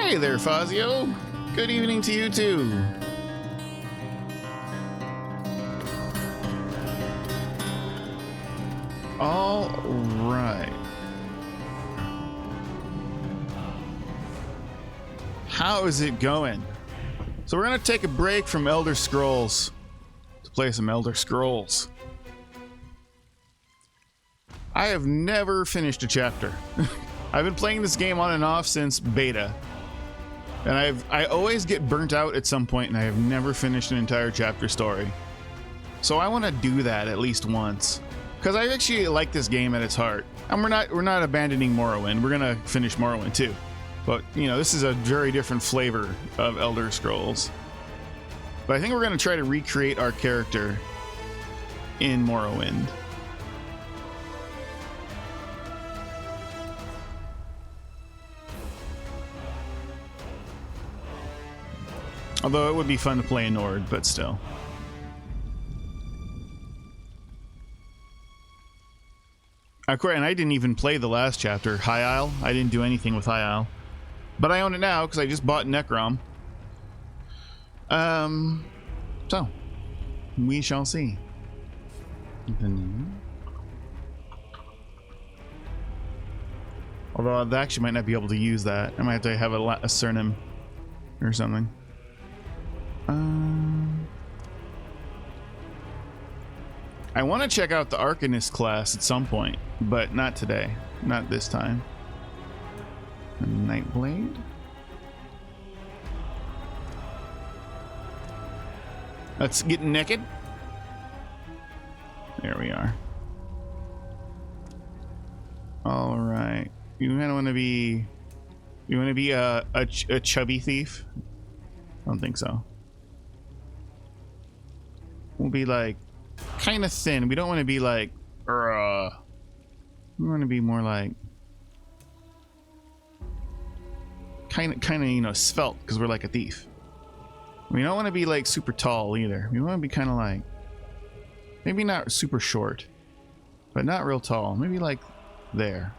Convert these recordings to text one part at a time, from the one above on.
Hey there, Fazio. Good evening to you too. All right. How is it going? So we're gonna take a break from Elder Scrolls to play some Elder Scrolls. I have never finished a chapter. I've been playing this game on and off since beta. And I always get burnt out at some point, and I have never finished an entire chapter story. So I want to do that at least once, because I actually like this game at its heart. And we're not abandoning Morrowind. We're gonna finish Morrowind too, but you know, this is a very different flavor of Elder Scrolls. But I think we're gonna try to recreate our character in Morrowind. Although it would be fun to play in Nord, but still. Of course, and I didn't even play the last chapter, High Isle. I didn't do anything with High Isle. But I own it now because I just bought Necrom. So, we shall see. Although I actually might not be able to use that. I might have to have a surname or something. I want to check out the Arcanist class at some point, but not today. Not this time. Nightblade? Let's get naked. There we are. All right. You kind of want to be... You want to be a chubby thief? I don't think so. We'll be like kind of thin. We don't want to be like we want to be more like kind of you know, svelte, because we're like a thief. We don't want to be like super tall either. We want to be kind of like maybe not super short, but not real tall. Maybe like there.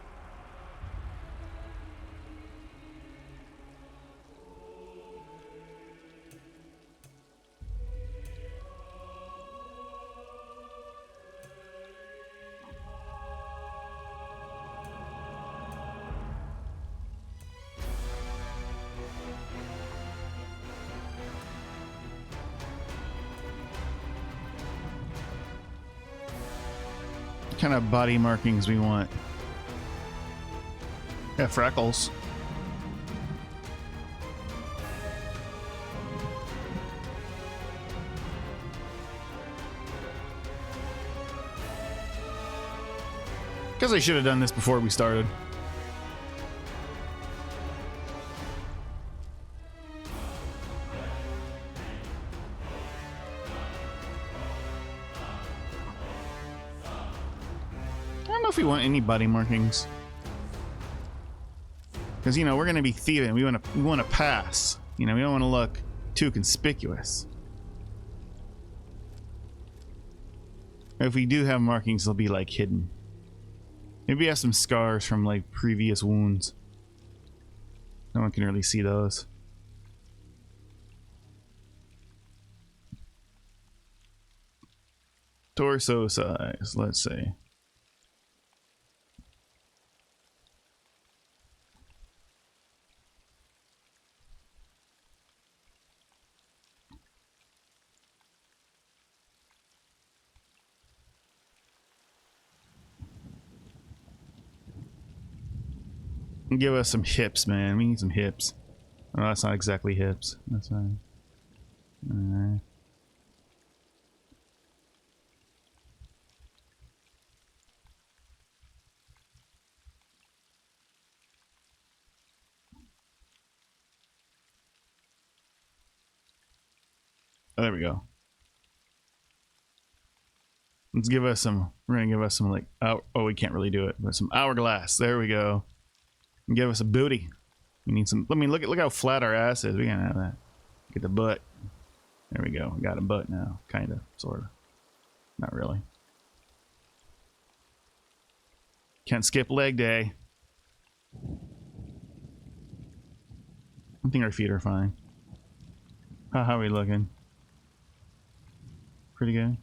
Kind of body markings we want. Yeah, freckles. Guess I should have done this before we started. I don't know if we want any body markings, because you know we're going to be thieving. We want to pass. You know, we don't want to look too conspicuous. If we do have markings, they'll be like hidden. Maybe have some scars from like previous wounds. No one can really see those. Torso size, let's see. Give us some hips, man. We need some hips. Oh, that's not exactly hips. That's fine. Alright. Oh, there we go. Let's give us some. We're gonna give us some like. Oh, we can't really do it, but some hourglass. There we go. And give us a booty. We need some. I mean, look how flat our ass is. We can't have that. Get the butt. There we go. We got a butt now. Kind of, sort of. Not really. Can't skip leg day. I think our feet are fine. How are we looking? Pretty good.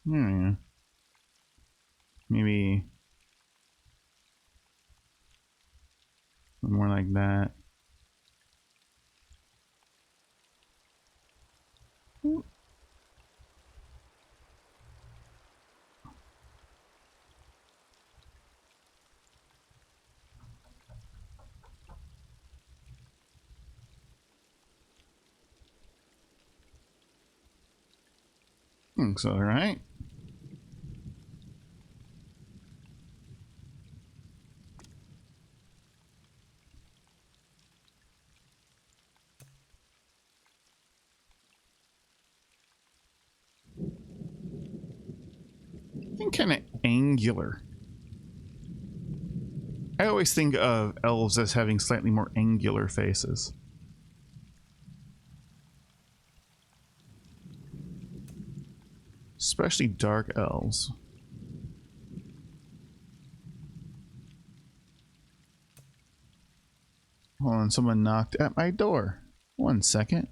Yeah. Maybe more like that. Looks all right. I think kind of angular. I always think of elves as having slightly more angular faces. Especially dark elves. Hold on, someone knocked at my door. 1 second.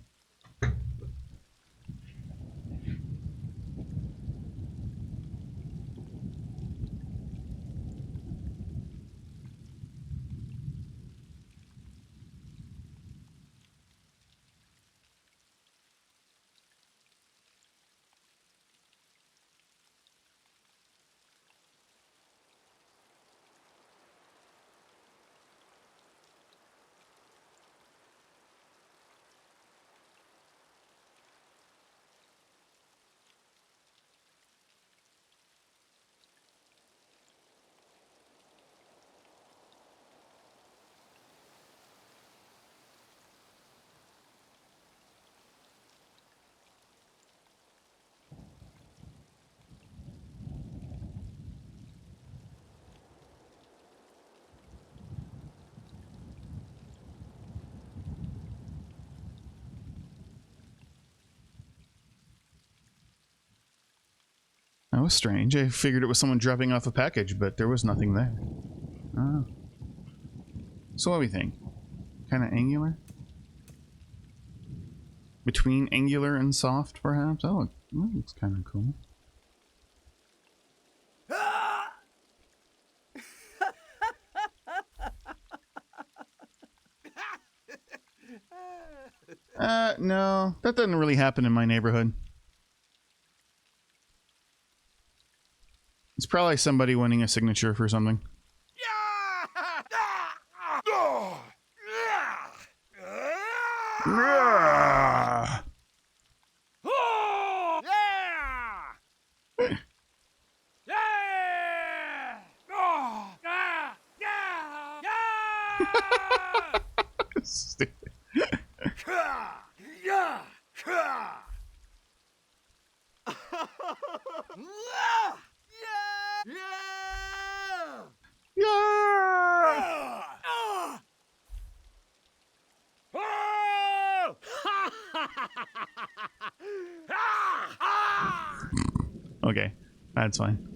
That was strange. I figured it was someone dropping off a package, but there was nothing there. Oh. So what do we think? Kind of angular? Between angular and soft, perhaps? Oh, that looks kind of cool. No. That doesn't really happen in my neighborhood. It's probably somebody winning a signature for something. Stupid. Yeah! Okay, that's fine.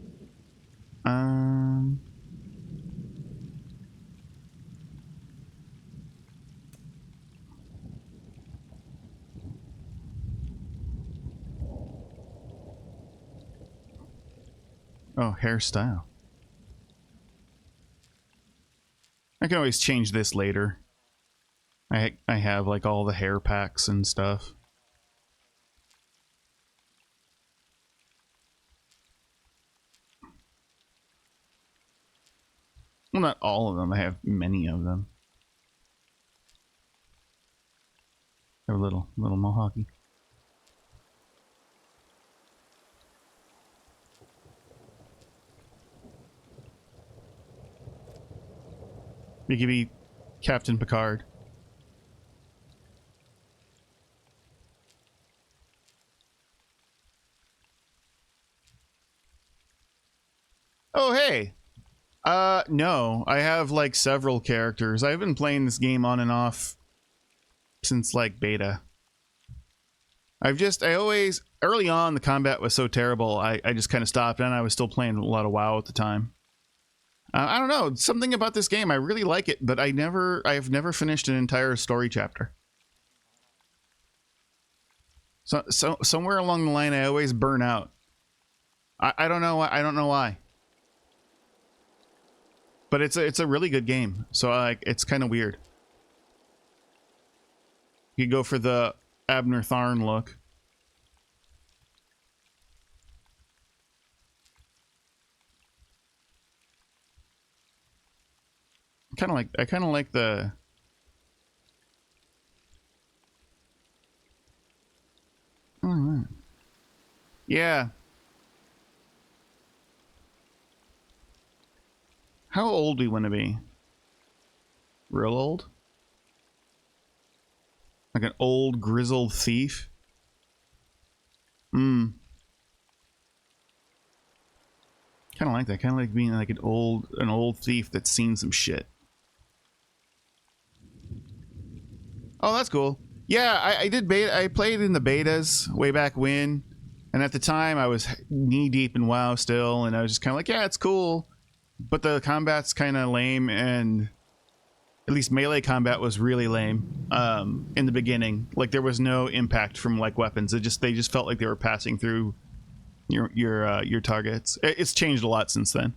Oh, hairstyle. I can always change this later. I have like all the hair packs and stuff. Well, not all of them. I have many of them. They're little mohawky. You could be Captain Picard. Oh, hey! No. I have like several characters. I've been playing this game on and off since like beta. I always, early on, the combat was so terrible, I just kind of stopped, and I was still playing a lot of WoW at the time. I don't know, something about this game, I really like it, but I've never finished an entire story chapter. So somewhere along the line, I always burn out. I don't know why. But it's a really good game, so like it's kind of weird. You go for the Abner Tharn look. I kind of like the yeah. How old do we want to be? Real old? Like an old grizzled thief? Kind of like that. Kind of like being like an old thief that's seen some shit. Oh, that's cool. Yeah, I did beta. I played in the betas way back when, and at the time I was knee deep in WoW still, and I was just kind of like, yeah, it's cool, but the combat's kind of lame, and at least melee combat was really lame in the beginning. Like there was no impact from like weapons. They just felt like they were passing through your targets. It's changed a lot since then.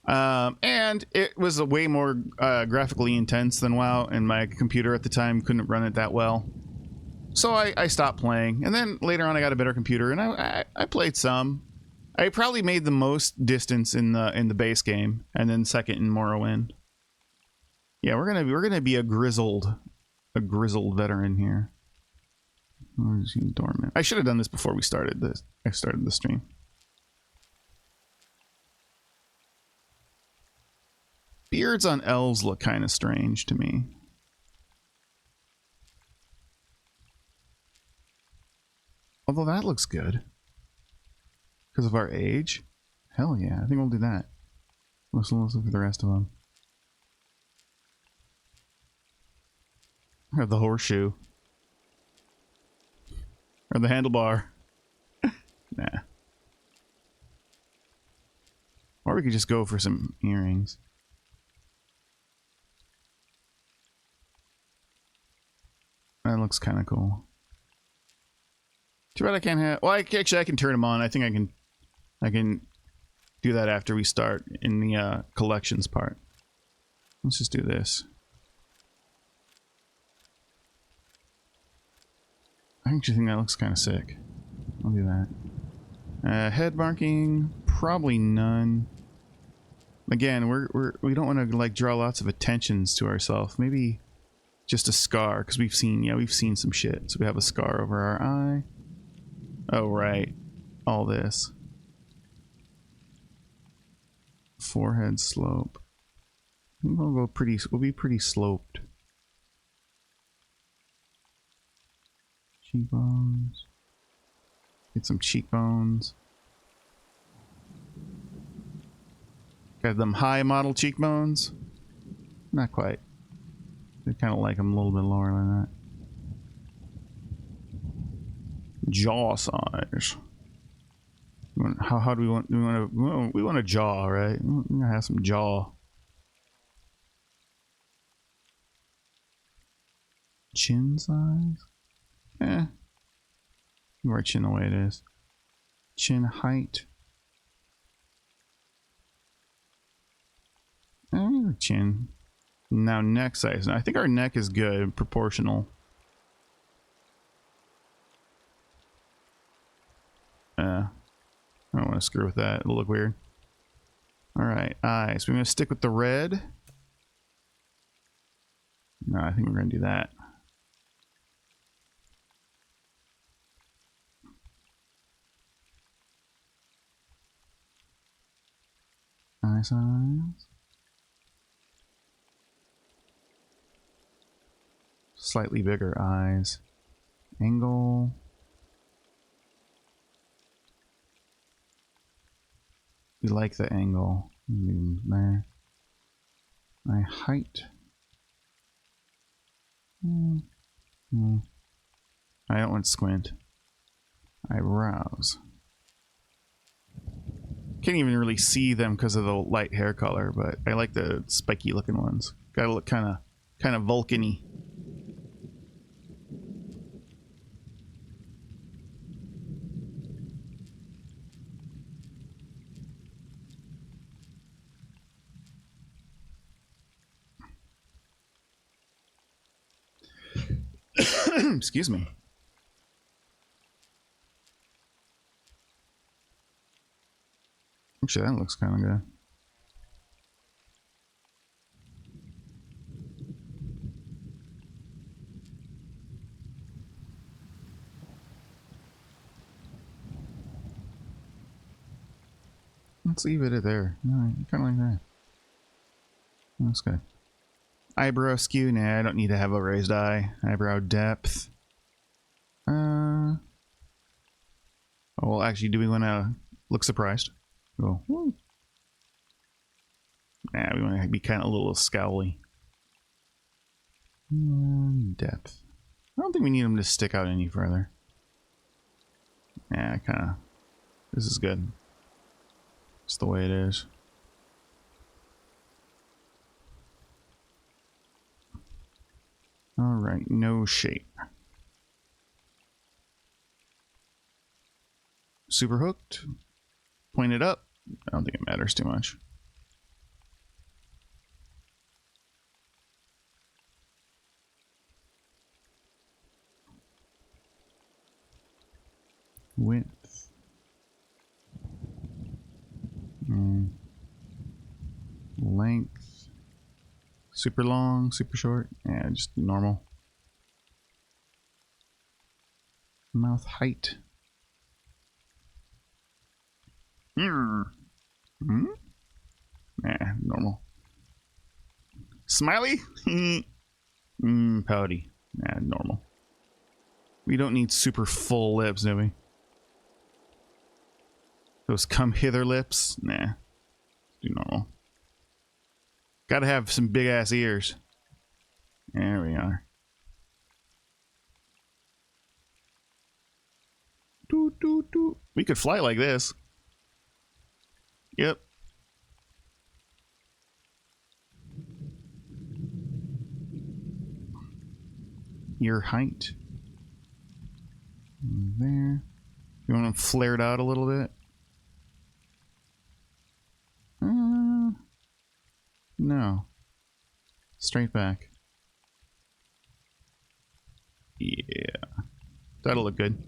And it was a way more graphically intense than WoW, and my computer at the time couldn't run it that well. So I stopped playing, and then later on I got a better computer, and I played some. I probably made the most distance in the base game, and then second in Morrowind. Yeah, we're gonna be a grizzled veteran here. Where's he dormant? I should have done this before we started this. I started the stream. Beards on elves look kind of strange to me. Although that looks good. Because of our age? Hell yeah, I think we'll do that. Let's look at the rest of them. Or the horseshoe. Or the handlebar. Nah. Or we could just go for some earrings. That looks kind of cool. Too bad I can't have... Well, actually, I can turn them on. I think I can do that after we start in the collections part. Let's just do this. I actually think that looks kind of sick. I'll do that. Head marking, probably none. Again, we don't want to like draw lots of attentions to ourselves. Maybe just a scar, because we've seen some shit. So we have a scar over our eye. Oh right, all this. Forehead slope. We'll be pretty sloped. Cheekbones. Get some cheekbones. Got them high model cheekbones. Not quite. I kind of like them a little bit lower than that. Jaw size. How do we want? We want a jaw, right? We're gonna have some jaw. Chin size. Eh. Keep our chin the way it is. Chin height. Chin. Now neck size. I think our neck is good, proportional. I don't want to screw with that. It'll look weird. Alright, eyes. We're going to stick with the red. No, I think we're going to do that. Eye size. Slightly bigger eyes. Angle. We like the angle. There. My height. I don't want to squint. Eyebrows. Can't even really see them because of the light hair color, but I like the spiky looking ones. Gotta look kind of Vulcan-y. Excuse me. Actually, that looks kind of good. Let's leave it at there. No, kind of like that. That's good. Eyebrow skew? Nah, I don't need to have a raised eye. Eyebrow depth. Well, actually, do we want to look surprised? Go. Woo. Nah, we want to be kind of a little scowly. Depth. I don't think we need them to stick out any further. Yeah, kind of. This is good. It's the way it is. All right, no shape. Super hooked. Pointed up. I don't think it matters too much. Width. Length. Super long, super short. Yeah, just normal. Mouth height. Nah, normal. Smiley? Pouty. Nah, normal. We don't need super full lips, do we? Those come hither lips? Nah. Do normal. Gotta have some big ass ears. There we are. Doot, doot, doot. We could fly like this. Yep. Your height. There. You want them flared out a little bit? No. Straight back. Yeah. That'll look good.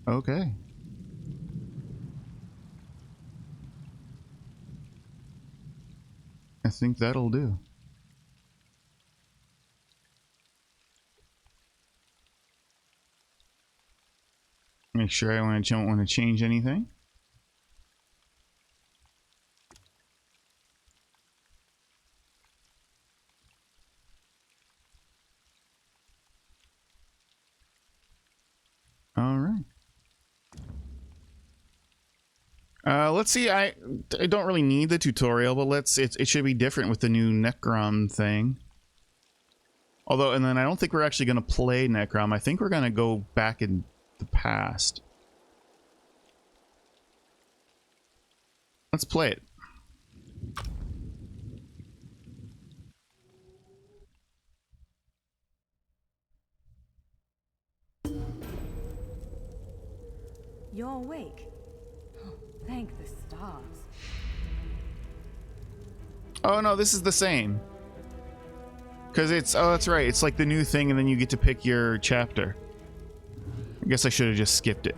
Okay. I think that'll do. Make sure I don't want to change anything. All right. Let's see. I don't really need the tutorial, but it should be different with the new Necrom thing. Although, and then I don't think we're actually going to play Necrom. I think we're going to go back in the past. Let's play it. You're awake. Oh, thank the stars. Oh no, this is the same. Because it's, oh that's right, it's like the new thing and then you get to pick your chapter. I guess I should have just skipped it.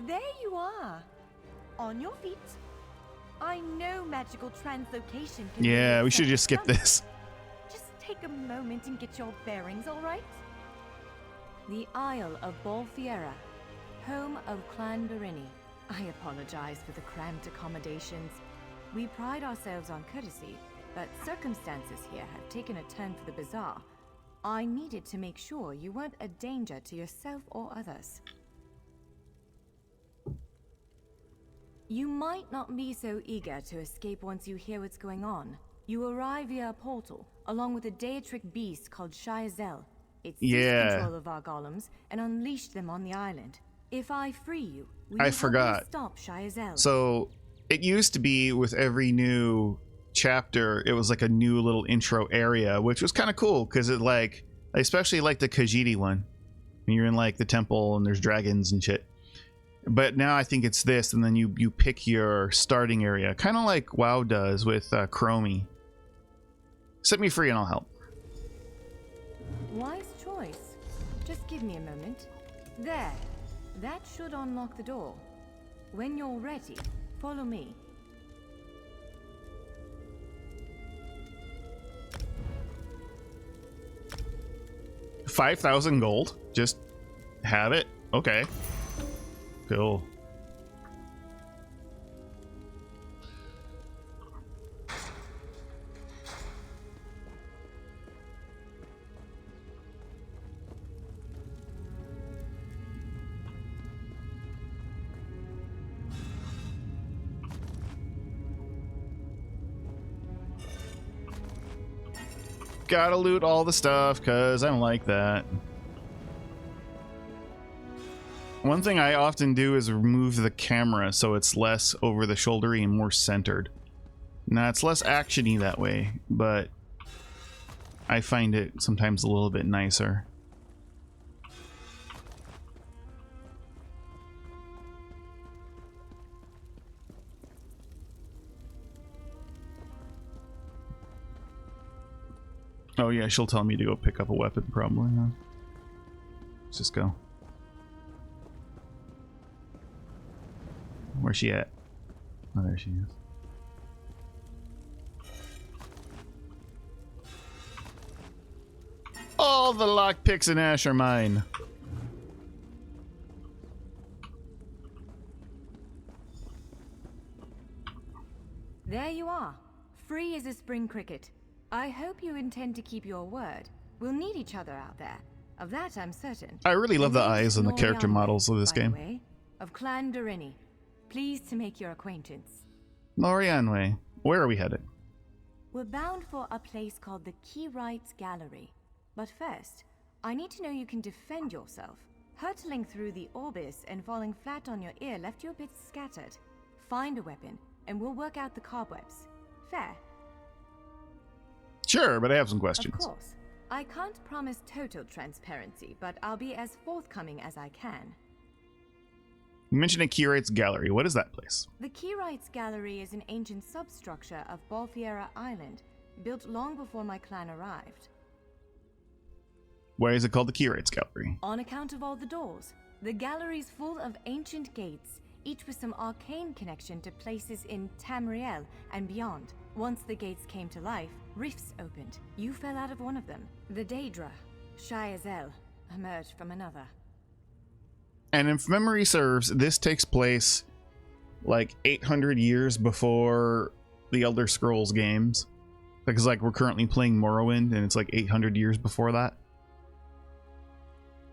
There you are. On your feet. I know magical translocation can Yeah, be we should just skip stunning. this. Just take a moment and get your bearings, all right? The Isle of Bolfiera, home of Clan Berini. I apologize for the cramped accommodations. We pride ourselves on courtesy, but circumstances here have taken a turn for the bizarre. I needed to make sure you weren't a danger to yourself or others. You might not be so eager to escape once you hear what's going on. You arrive via a portal, along with a Daetric beast called Shiazel. It seized control of our golems and unleashed them on the island. If I free you, will you help me stop Shiazel? So it used to be with every new chapter, it was like a new little intro area, which was kind of cool because it like, I especially like the Khajiit one. When you're in like the temple and there's dragons and shit. But now I think it's this, and then you pick your starting area, kind of like WoW does with Chromie. Set me free and I'll help. Wise choice. Just give me a moment. There. That should unlock the door. When you're ready, follow me. 5,000 gold? Just have it? Okay. Cool. Gotta loot all the stuff because I'm like that. One thing I often do is remove the camera so it's less over the shouldery and more centered. Now it's less actiony that way, but I find it sometimes a little bit nicer. Oh yeah, she'll tell me to go pick up a weapon probably. Huh? Let's just go. Where's she at? Oh, there she is. All the lockpicks in Ash are mine. There you are. Free as a spring cricket. I hope you intend to keep your word. We'll need each other out there. Of that I'm certain. I really love the eyes and the character models of this game. Way, of Clan Durini. Pleased to make your acquaintance. Lorianwe, where are we headed? We're bound for a place called the Keyrights Gallery. But first, I need to know you can defend yourself. Hurtling through the Orbis and falling flat on your ear left you a bit scattered. Find a weapon, and we'll work out the cobwebs. Fair? Sure, but I have some questions. Of course. I can't promise total transparency, but I'll be as forthcoming as I can. You mentioned a Keyrights Gallery. What is that place? The Keyrights Gallery is an ancient substructure of Balfiera Island, built long before my clan arrived. Why is it called the Keyrights Gallery? On account of all the doors. The gallery's full of ancient gates, each with some arcane connection to places in Tamriel and beyond. Once the gates came to life, rifts opened. You fell out of one of them. The Daedra, Shiazel, emerged from another. And if memory serves, this takes place like 800 years before the Elder Scrolls games. Because like we're currently playing Morrowind and it's like 800 years before that.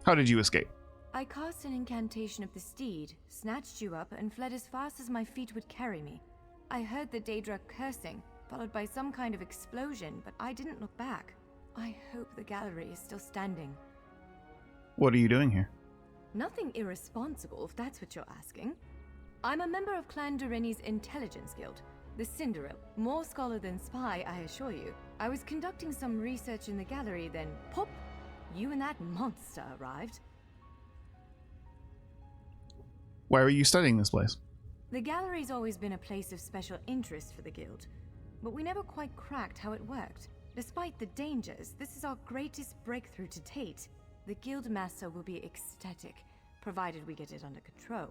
How did you escape? I cast an incantation of the steed, snatched you up, and fled as fast as my feet would carry me. I heard the Daedra cursing, followed by some kind of explosion, but I didn't look back. I hope the gallery is still standing. What are you doing here? Nothing irresponsible, if that's what you're asking. I'm a member of Clan Durini's Intelligence Guild, the Cinderil. More scholar than spy, I assure you. I was conducting some research in the gallery, then pop! You and that monster arrived. Why were you studying this place? The gallery's always been a place of special interest for the guild, but we never quite cracked how it worked. Despite the dangers, this is our greatest breakthrough to date. The guild master will be ecstatic, provided we get it under control.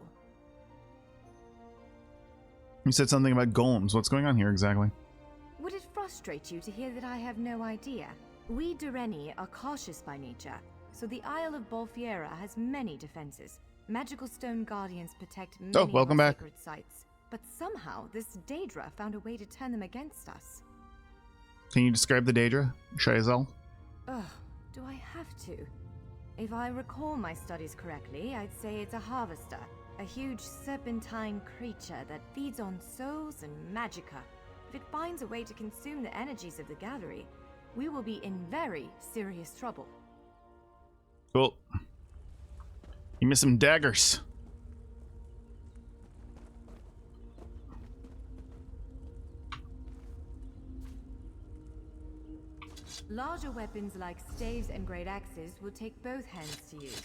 You said something about golems. What's going on here exactly? Would it frustrate you to hear that I have no idea? We Dureni are cautious by nature, so the Isle of Balfiera has many defenses. Magical stone guardians protect many welcome back. sacred sites. but somehow this Daedra found a way to turn them against us. Can you describe the Daedra, Shazel? Ugh, do I have to? If I recall my studies correctly, I'd say it's a harvester. A huge serpentine creature that feeds on souls and magicka. If it finds a way to consume the energies of the gallery, we will be in very serious trouble. Cool. Give me some daggers. Larger weapons like staves and great axes will take both hands to use.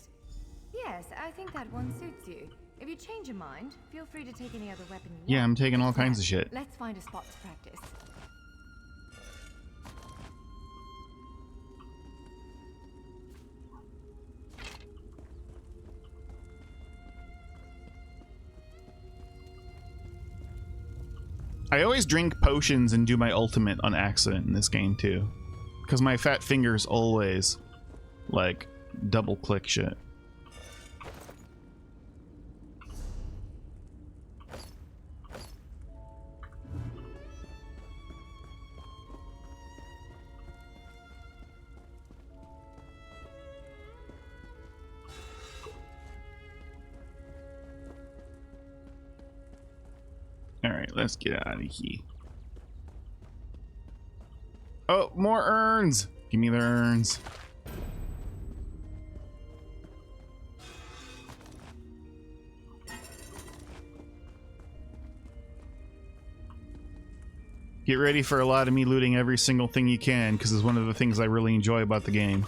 Yes, I think that one suits you. If you change your mind, feel free to take any other weapon you want. Yeah, I'm taking all kinds of shit. Let's find a spot to practice. I always drink potions and do my ultimate on accident in this game too. Because my fat fingers always, like, double click shit. Alright, let's get out of here. Oh, more urns! Give me the urns. Get ready for a lot of me looting every single thing you can, because it's one of the things I really enjoy about the game.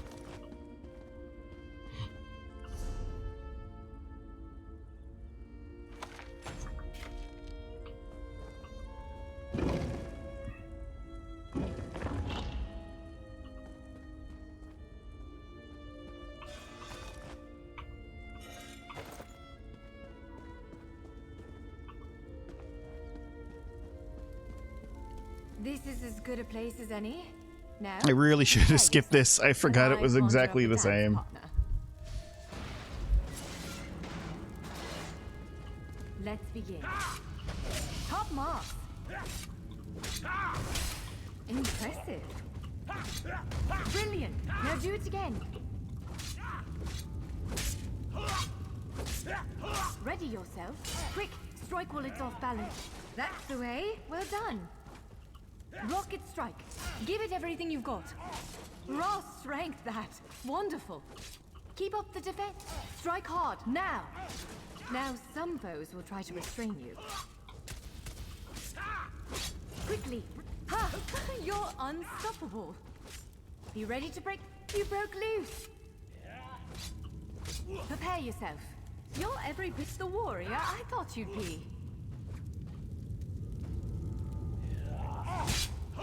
This is as good a place as any. Now, I really should have skipped this. I forgot it was exactly the same. Let's begin. Top marks. Impressive. Brilliant. Now do it again. Ready yourself. Quick, strike while it's off balance. That's the way. Well done. Rocket strike. Give it everything you've got. Raw strength, that. Wonderful. Keep up the defense. Strike hard, now. Now some foes will try to restrain you. Quickly. Ha! You're unstoppable. Be ready to break. You broke loose. Prepare yourself. You're every bit the warrior I thought you'd be.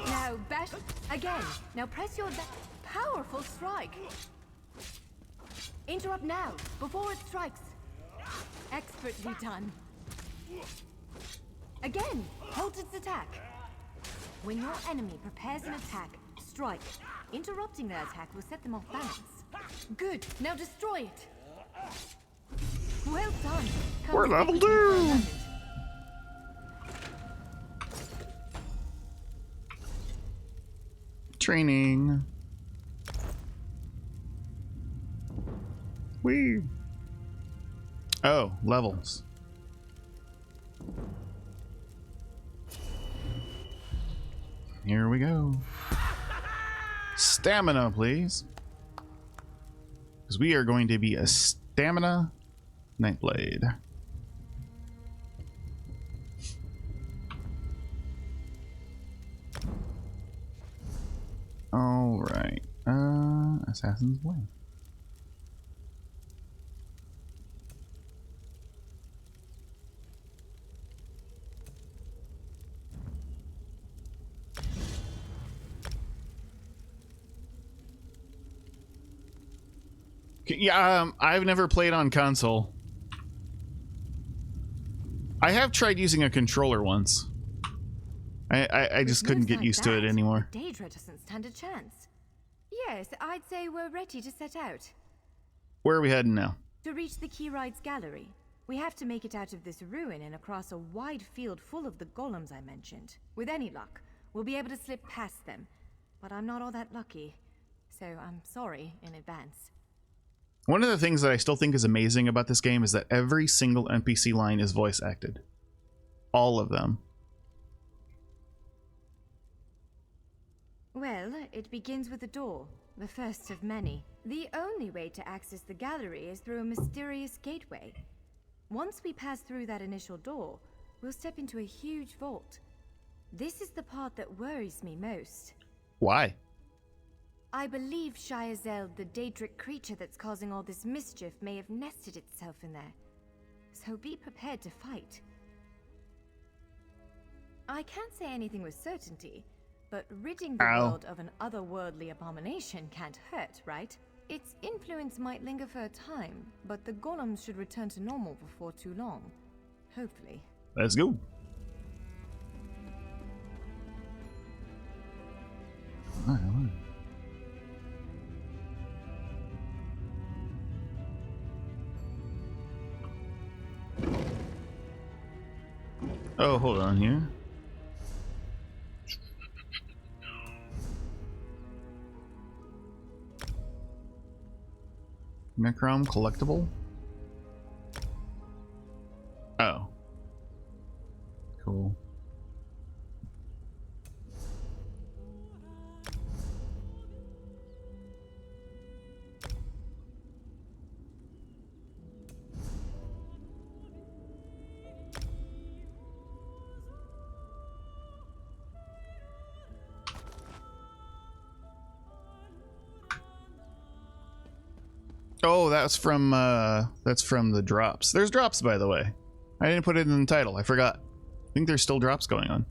Now bash again. Now press your powerful strike. Interrupt now, before it strikes. Expertly done. Again, hold its attack. When your enemy prepares an attack, strike. Interrupting their attack will set them off balance. Good, now destroy it. Well done. We're level 2. Training. Wee. Oh, levels. Here we go. Stamina, please. Because we are going to be a stamina Nightblade. All right. Assassin's Way. Yeah, I've never played on console. I have tried using a controller once. I just couldn't get used to it anymore. Daedra doesn't stand a chance. Yes, I'd say we're ready to set out. Where are we heading now? To reach the Keyride's gallery. We have to make it out of this ruin and across a wide field full of the golems I mentioned. With any luck, we'll be able to slip past them. But I'm not all that lucky, so I'm sorry in advance. One of the things that I still think is amazing about this game is that every single NPC line is voice acted. All of them. Well, it begins with a door, the first of many. The only way to access the gallery is through a mysterious gateway. Once we pass through that initial door, we'll step into a huge vault. This is the part that worries me most. Why? I believe Shyazel, the Daedric creature that's causing all this mischief, may have nested itself in there. So be prepared to fight. I can't say anything with certainty, but ridding the world of an otherworldly abomination can't hurt, right? Its influence might linger for a time, but the golems should return to normal before too long. Hopefully. Let's go. All right. Oh, hold on here. Necrom collectible? Oh. Cool. Oh, that's from the drops. There's drops, by the way. I didn't put it in the title. I forgot. I think there's still drops going on.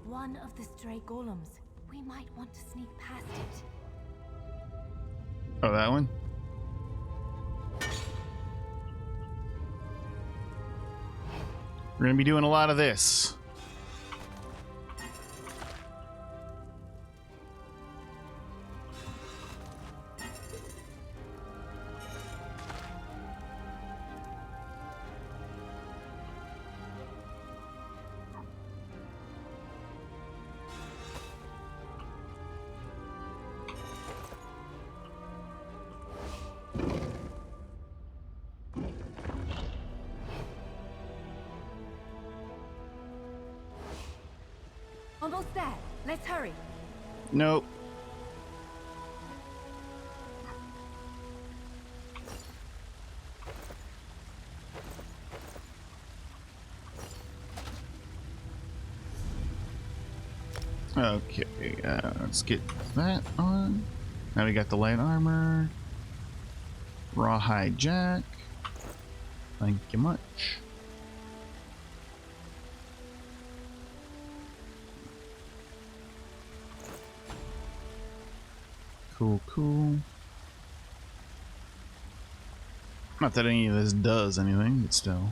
One of the stray golems. We might want to sneak past it. Oh, that one? We're gonna be doing a lot of this. Almost there. Let's hurry. Nope. Okay, let's get that on. Now we got the light armor. Rawhide jack. Thank you much. Cool, cool. Not that any of this does anything, but still.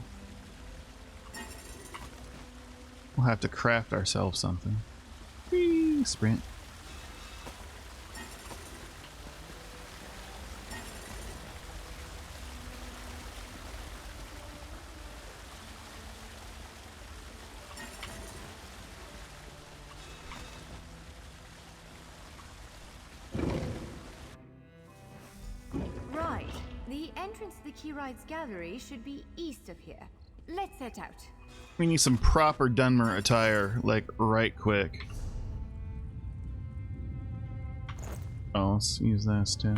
We'll have to craft ourselves something. Whee! Sprint. Right. The entrance to the Key Rides Gallery should be east of here. Let's set out. We need some proper Dunmer attire, like, right quick. Oh, let's use this too.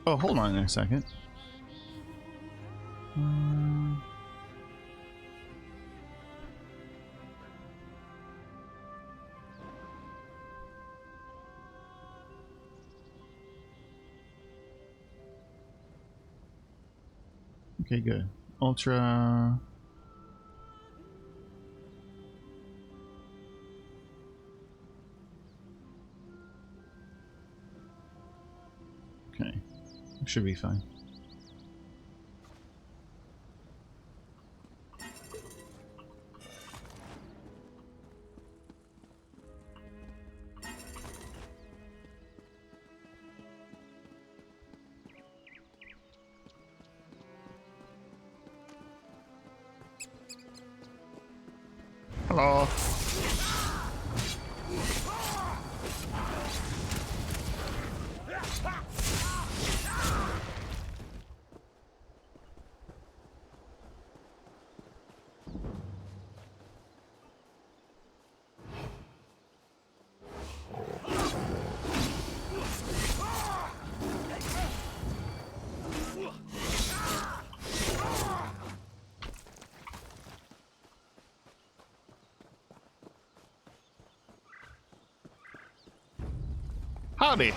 Oh, hold on a second. Okay, good. Ultra. Okay, should be fine. Hello. Howdy.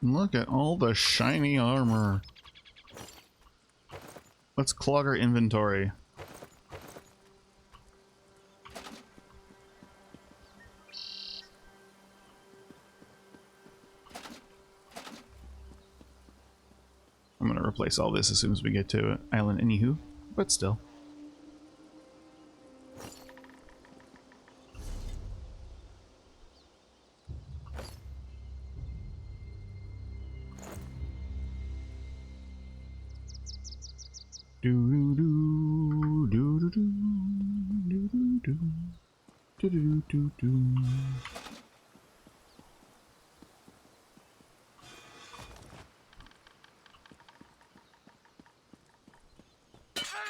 Look at all the shiny armor. Let's clog our inventory. I'm gonna replace all this as soon as we get to it. Island anywho, but still. Do do do do do do do do do do do.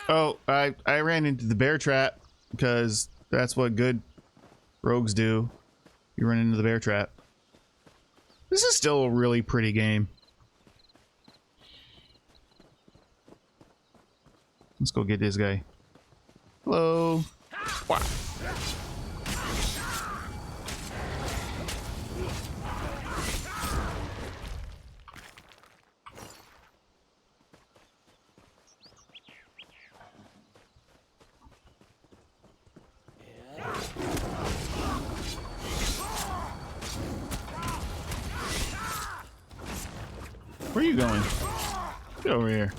Oh, I ran into the bear trap because that's what good rogues do. You run into the bear trap. This is still a really pretty game. Let's go get this guy. Hello. Wow. Where are you going? Get over here.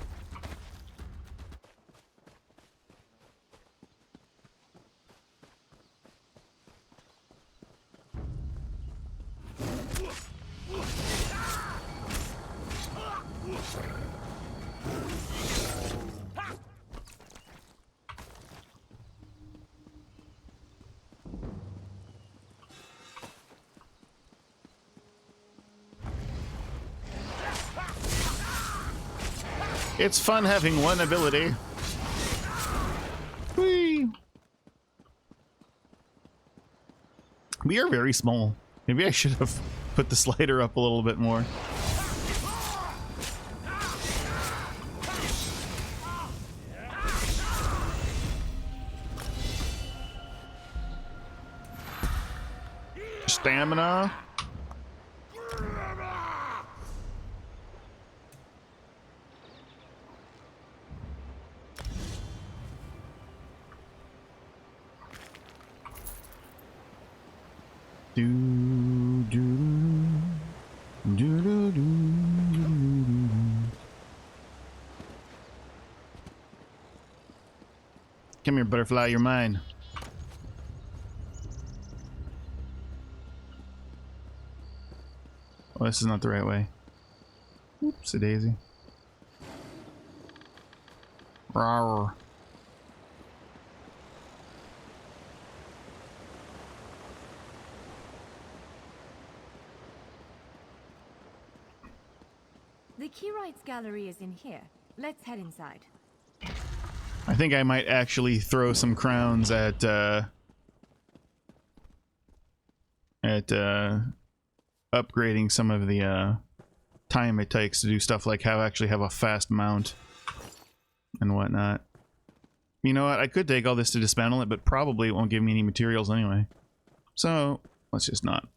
It's fun having one ability. Whee! We are very small. Maybe I should have put the slider up a little bit more. Stamina. Do do do do do do. Come here, butterfly, you're mine. Oh, this is not the right way. Oops, a daisy. Rawr. The key rights gallery is in here. Let's head inside. I think I might actually throw some crowns at upgrading some of the time it takes to do stuff like actually have a fast mount and whatnot. You know what? I could take all this to dismantle it, but probably it won't give me any materials anyway. So, let's just not.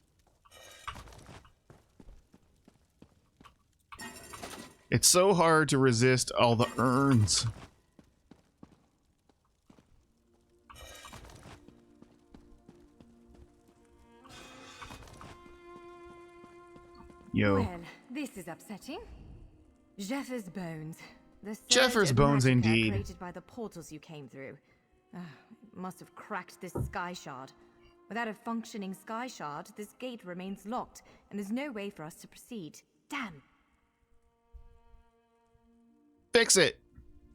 It's so hard to resist all the urns. Yo. Well, this is upsetting. Jeffers bones. The surge Jeffers of bones magicka indeed. created by the portals you came through. Must have cracked this sky shard. Without a functioning sky shard, this gate remains locked, and there's no way for us to proceed. Damn. Fix it.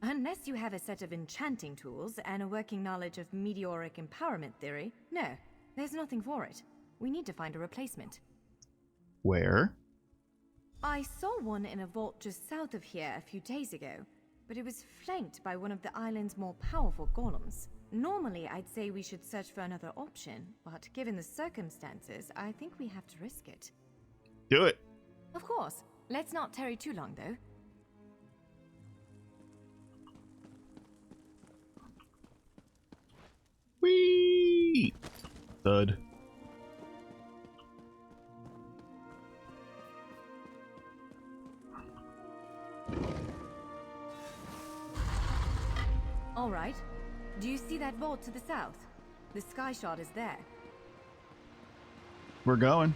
Unless you have a set of enchanting tools and a working knowledge of meteoric empowerment theory, no, there's nothing for it. We need to find a replacement. Where? I saw one in a vault just south of here a few days ago, but it was flanked by one of the island's more powerful golems. Normally, I'd say we should search for another option, but given the circumstances, I think we have to risk it. Do it. Of course. Let's not tarry too long, though. Whee! Thud. All right. Do you see that vault to the south? The sky shard is there. We're going.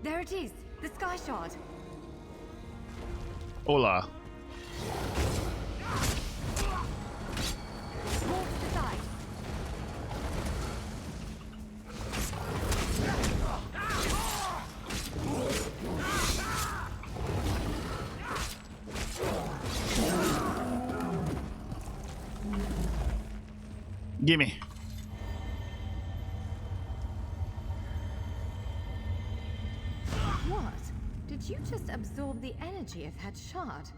There it is! The sky shard! Hola. More to the side! Gimme. What? Did you just absorb the energy of that shard?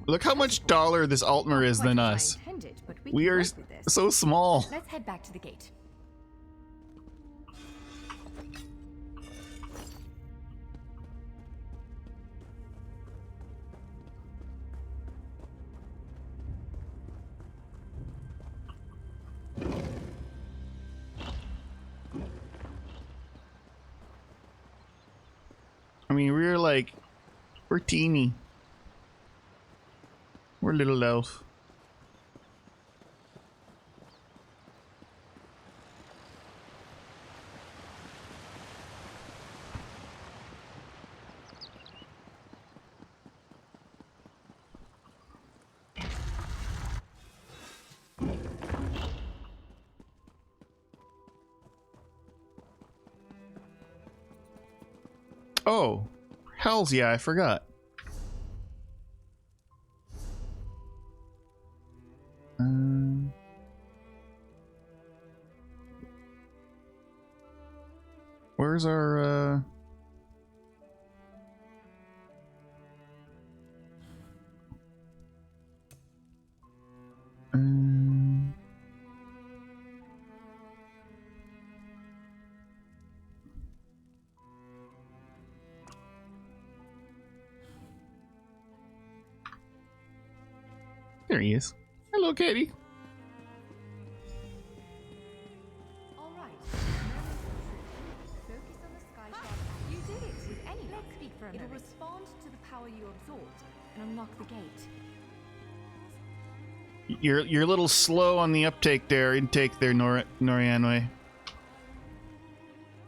Look how much taller this Altmer is than us. We are so small. Let's head back to the gate. I mean, we're teeny. We're little elf. Oh, hells yeah, I forgot. Where's our there he is. Hello, Katie. All right. Focus on the sky shard. You did it with any luck. Let's speak for a moment. It'll respond to the power you absorbed and unlock the gate. You're a little slow on the uptake there, intake there, Norianwe.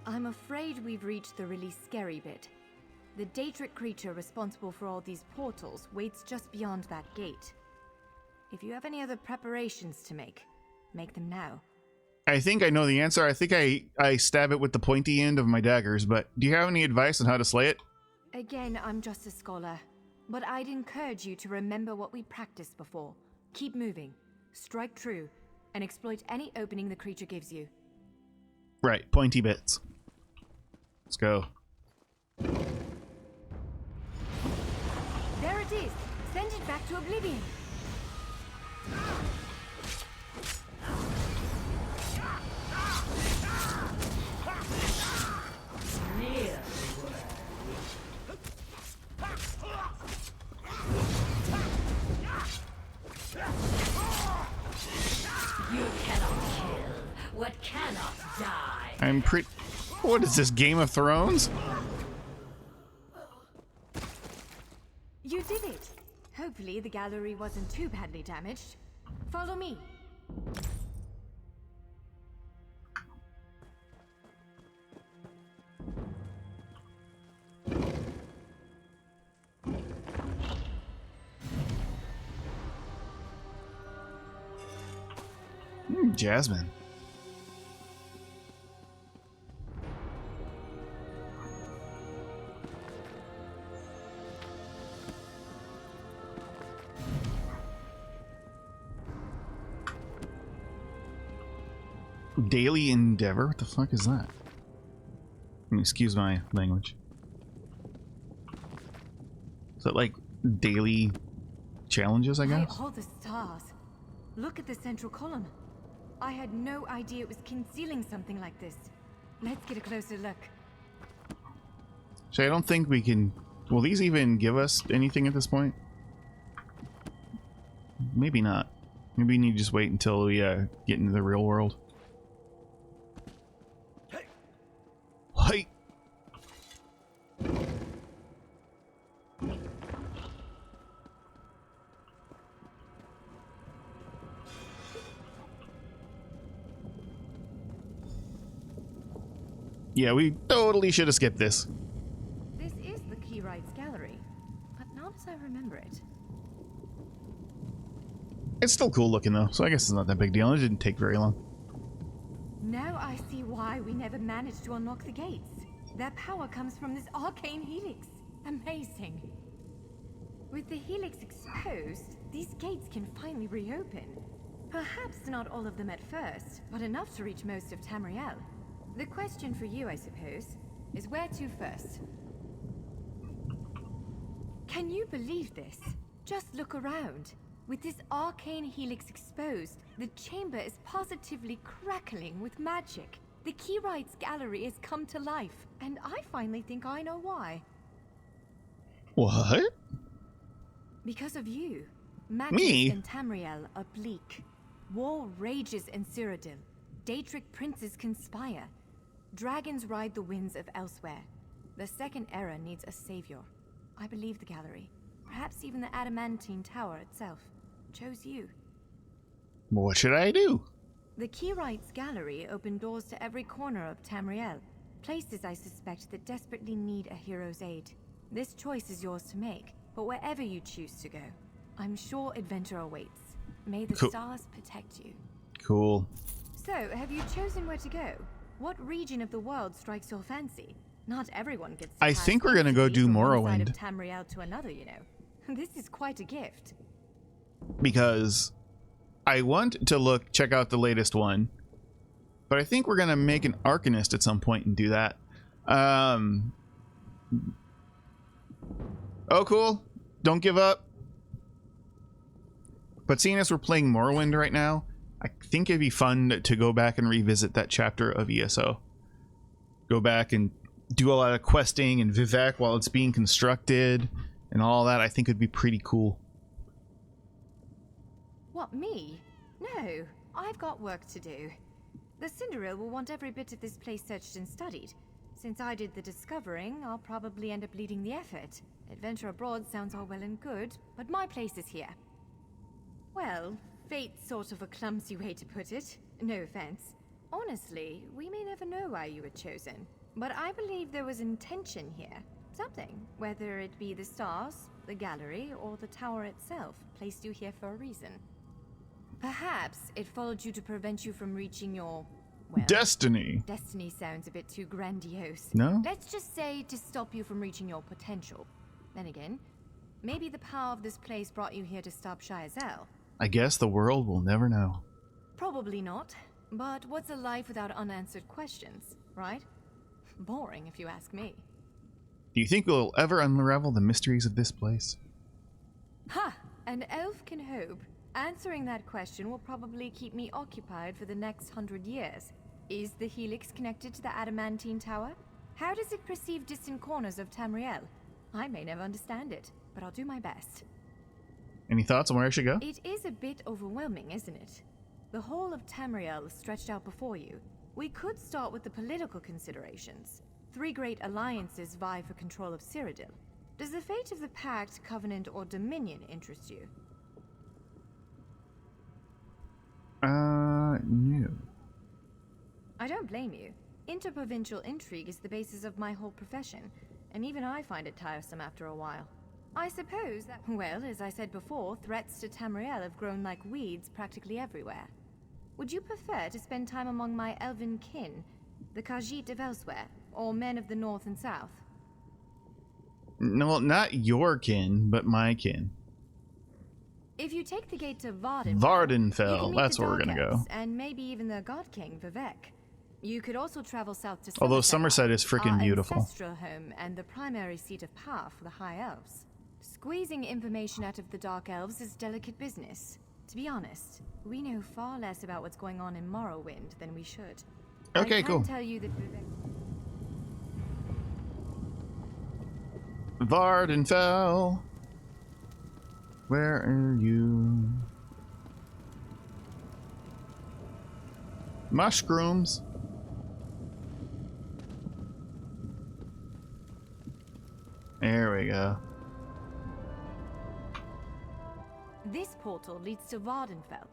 I'm afraid we've reached the really scary bit. The Daedric creature responsible for all these portals waits just beyond that gate. If you have any other preparations to make them now. I think I know the answer. I think I stab it with the pointy end of my daggers, but do you have any advice on how to slay it? Again, I'm just a scholar, but I'd encourage you to remember what we practiced before. Keep moving, strike true, and exploit any opening the creature gives you. Right, pointy bits. Let's go. There it is! Send it back to oblivion. You cannot kill what cannot die. I'm pretty... What is this, Game of Thrones? You did it. Hopefully the gallery wasn't too badly damaged. Follow me. Jasmine. Daily endeavor? What the fuck is that? Excuse my language. Is that like daily challenges, I guess? By all the stars. Look at the central column. I had no idea it was concealing something like this. Let's get a closer look. So I don't think we can... Will these even give us anything at this point? Maybe not. Maybe we need to just wait until we get into the real world. Hey! Yeah, we totally should have skipped this. This is the Keyrights Gallery, but not as I remember it. It's still cool looking though, so I guess it's not that big deal. It didn't take very long. Now I see why we never managed to unlock the gates. Their power comes from this arcane helix. Amazing. With the helix exposed, these gates can finally reopen. Perhaps not all of them at first, but enough to reach most of Tamriel. The question for you, I suppose, is where to first? Can you believe this? Just look around. With this arcane helix exposed, the chamber is positively crackling with magic. The Keyrights Gallery has come to life, and I finally think I know why. What? Because of you. Me? Magnus and Tamriel are bleak. War rages in Cyrodiil. Daedric princes conspire. Dragons ride the winds of elsewhere. The Second Era needs a savior. I believe the gallery, perhaps even the Adamantine Tower itself, chose you. What should I do? The Keyrights Gallery opened doors to every corner of Tamriel, places I suspect that desperately need a hero's aid. This choice is yours to make, but wherever you choose to go, I'm sure adventure awaits. May the stars protect you. Cool. So, have you chosen where to go? What region of the world strikes your fancy? Not everyone gets to I pass think we're gonna go comfortably do from one side Morrowind. of Tamriel to another, you know. This is quite a gift. Because I want to check out the latest one, but I think we're gonna make an Arcanist at some point and do that. Oh, cool. Don't give up. But seeing as we're playing Morrowind right now, I think it'd be fun to go back and revisit that chapter of ESO. Go back and do a lot of questing and Vivec while it's being constructed and all that. I think it'd be pretty cool. What, me? No, I've got work to do. The Cinderil will want every bit of this place searched and studied. Since I did the discovering, I'll probably end up leading the effort. Adventure abroad sounds all well and good, but my place is here. Well, fate's sort of a clumsy way to put it. No offense. Honestly, we may never know why you were chosen. But I believe there was intention here. Something, whether it be the stars, the gallery, or the tower itself, placed you here for a reason. Perhaps it followed you to prevent you from reaching your, well, Destiny. Destiny sounds a bit too grandiose. No? Let's just say to stop you from reaching your potential. Then again, maybe the power of this place brought you here to stop Shayazel. I guess the world will never know. Probably not. But what's a life without unanswered questions, right? Boring, if you ask me. Do you think we'll ever unravel the mysteries of this place? Ha! An elf can hope. Answering that question will probably keep me occupied for the next 100 years. Is the helix connected to the adamantine tower? How does it perceive distant corners of Tamriel? I may never understand it, but I'll do my best. Any thoughts on where I should go? It is a bit overwhelming, isn't it? The whole of Tamriel is stretched out before you. We could start with the political considerations. 3 great alliances vie for control of Cyrodiil. Does the fate of the Pact, Covenant, or Dominion interest you? No. I don't blame you. Interprovincial intrigue is the basis of my whole profession, and even I find it tiresome after a while. I suppose that, well, as I said before, threats to Tamriel have grown like weeds practically everywhere. Would you prefer to spend time among my elven kin, the Khajiit of elsewhere, or men of the north and south? No, well, not your kin, but my kin. If you take the gate to Vardenfell, Vardenfell, that's where we're gonna go. And maybe even the God King, Vivek. You could also travel south to Although Somerset is freaking beautiful. Our ancestral home and the primary seat of power for the High Elves. Squeezing information out of the Dark Elves is delicate business. To be honest, we know far less about what's going on in Morrowind than we should. Okay, cool. I can tell you that Vivek... Vardenfell. Where are you? Mushrooms. There we go. This portal leads to Vardenfell.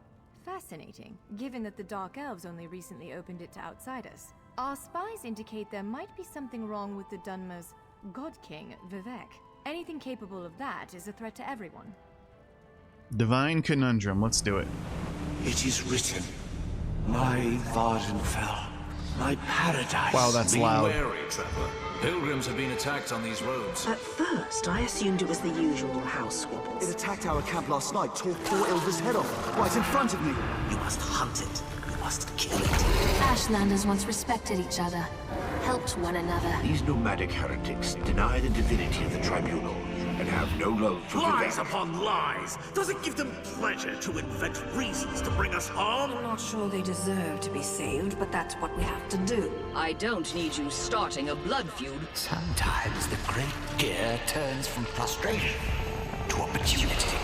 Fascinating, given that the Dark Elves only recently opened it to outsiders. Our spies indicate there might be something wrong with the Dunmer's God King, Vivek. Anything capable of that is a threat to everyone. Divine Conundrum, let's do it. It is written, my Vardenfell, my paradise. Wow, that's Be loud. wary, traveler. Pilgrims have been attacked on these roads. At first, I assumed it was the usual house It squabbles. attacked our camp last night, tore poor Ilva's head off, right in front of me. You must hunt it. You must kill it. Ashlanders once respected each other, helped one another. These nomadic heretics deny the divinity of the tribunal and have no love for Lies Vivek. upon lies! Does it give them pleasure to invent reasons to bring us harm? I'm not sure they deserve to be saved, but that's what we have to do. I don't need you starting a blood feud. Sometimes the great gear turns from frustration to opportunity.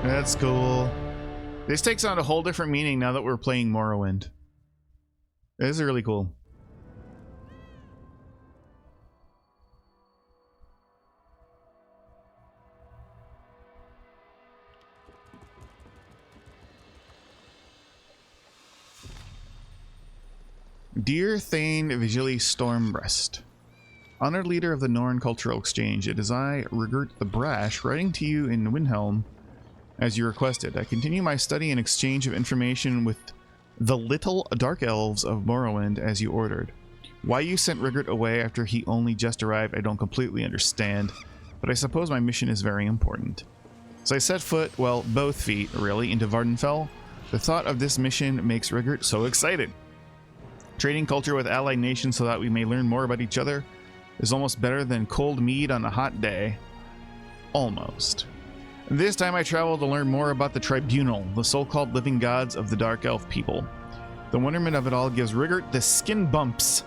That's cool. This takes on a whole different meaning now that we're playing Morrowind. This is really cool. Dear Thane Vigili Stormbreast, honored leader of the Norn Cultural Exchange, it is I, Rigert the Brash, writing to you in Windhelm as you requested. I continue my study and exchange of information with the little Dark Elves of Morrowind as you ordered. Why you sent Rigert away after he only just arrived I don't completely understand, but I suppose my mission is very important. So I set foot, well, both feet, really, into Vardenfell. The thought of this mission makes Rigert so excited. Trading culture with allied nations so that we may learn more about each other is almost better than cold mead on a hot day. Almost. This time I travel to learn more about the Tribunal, the so-called living gods of the Dark Elf people. The wonderment of it all gives Rigert the skin bumps.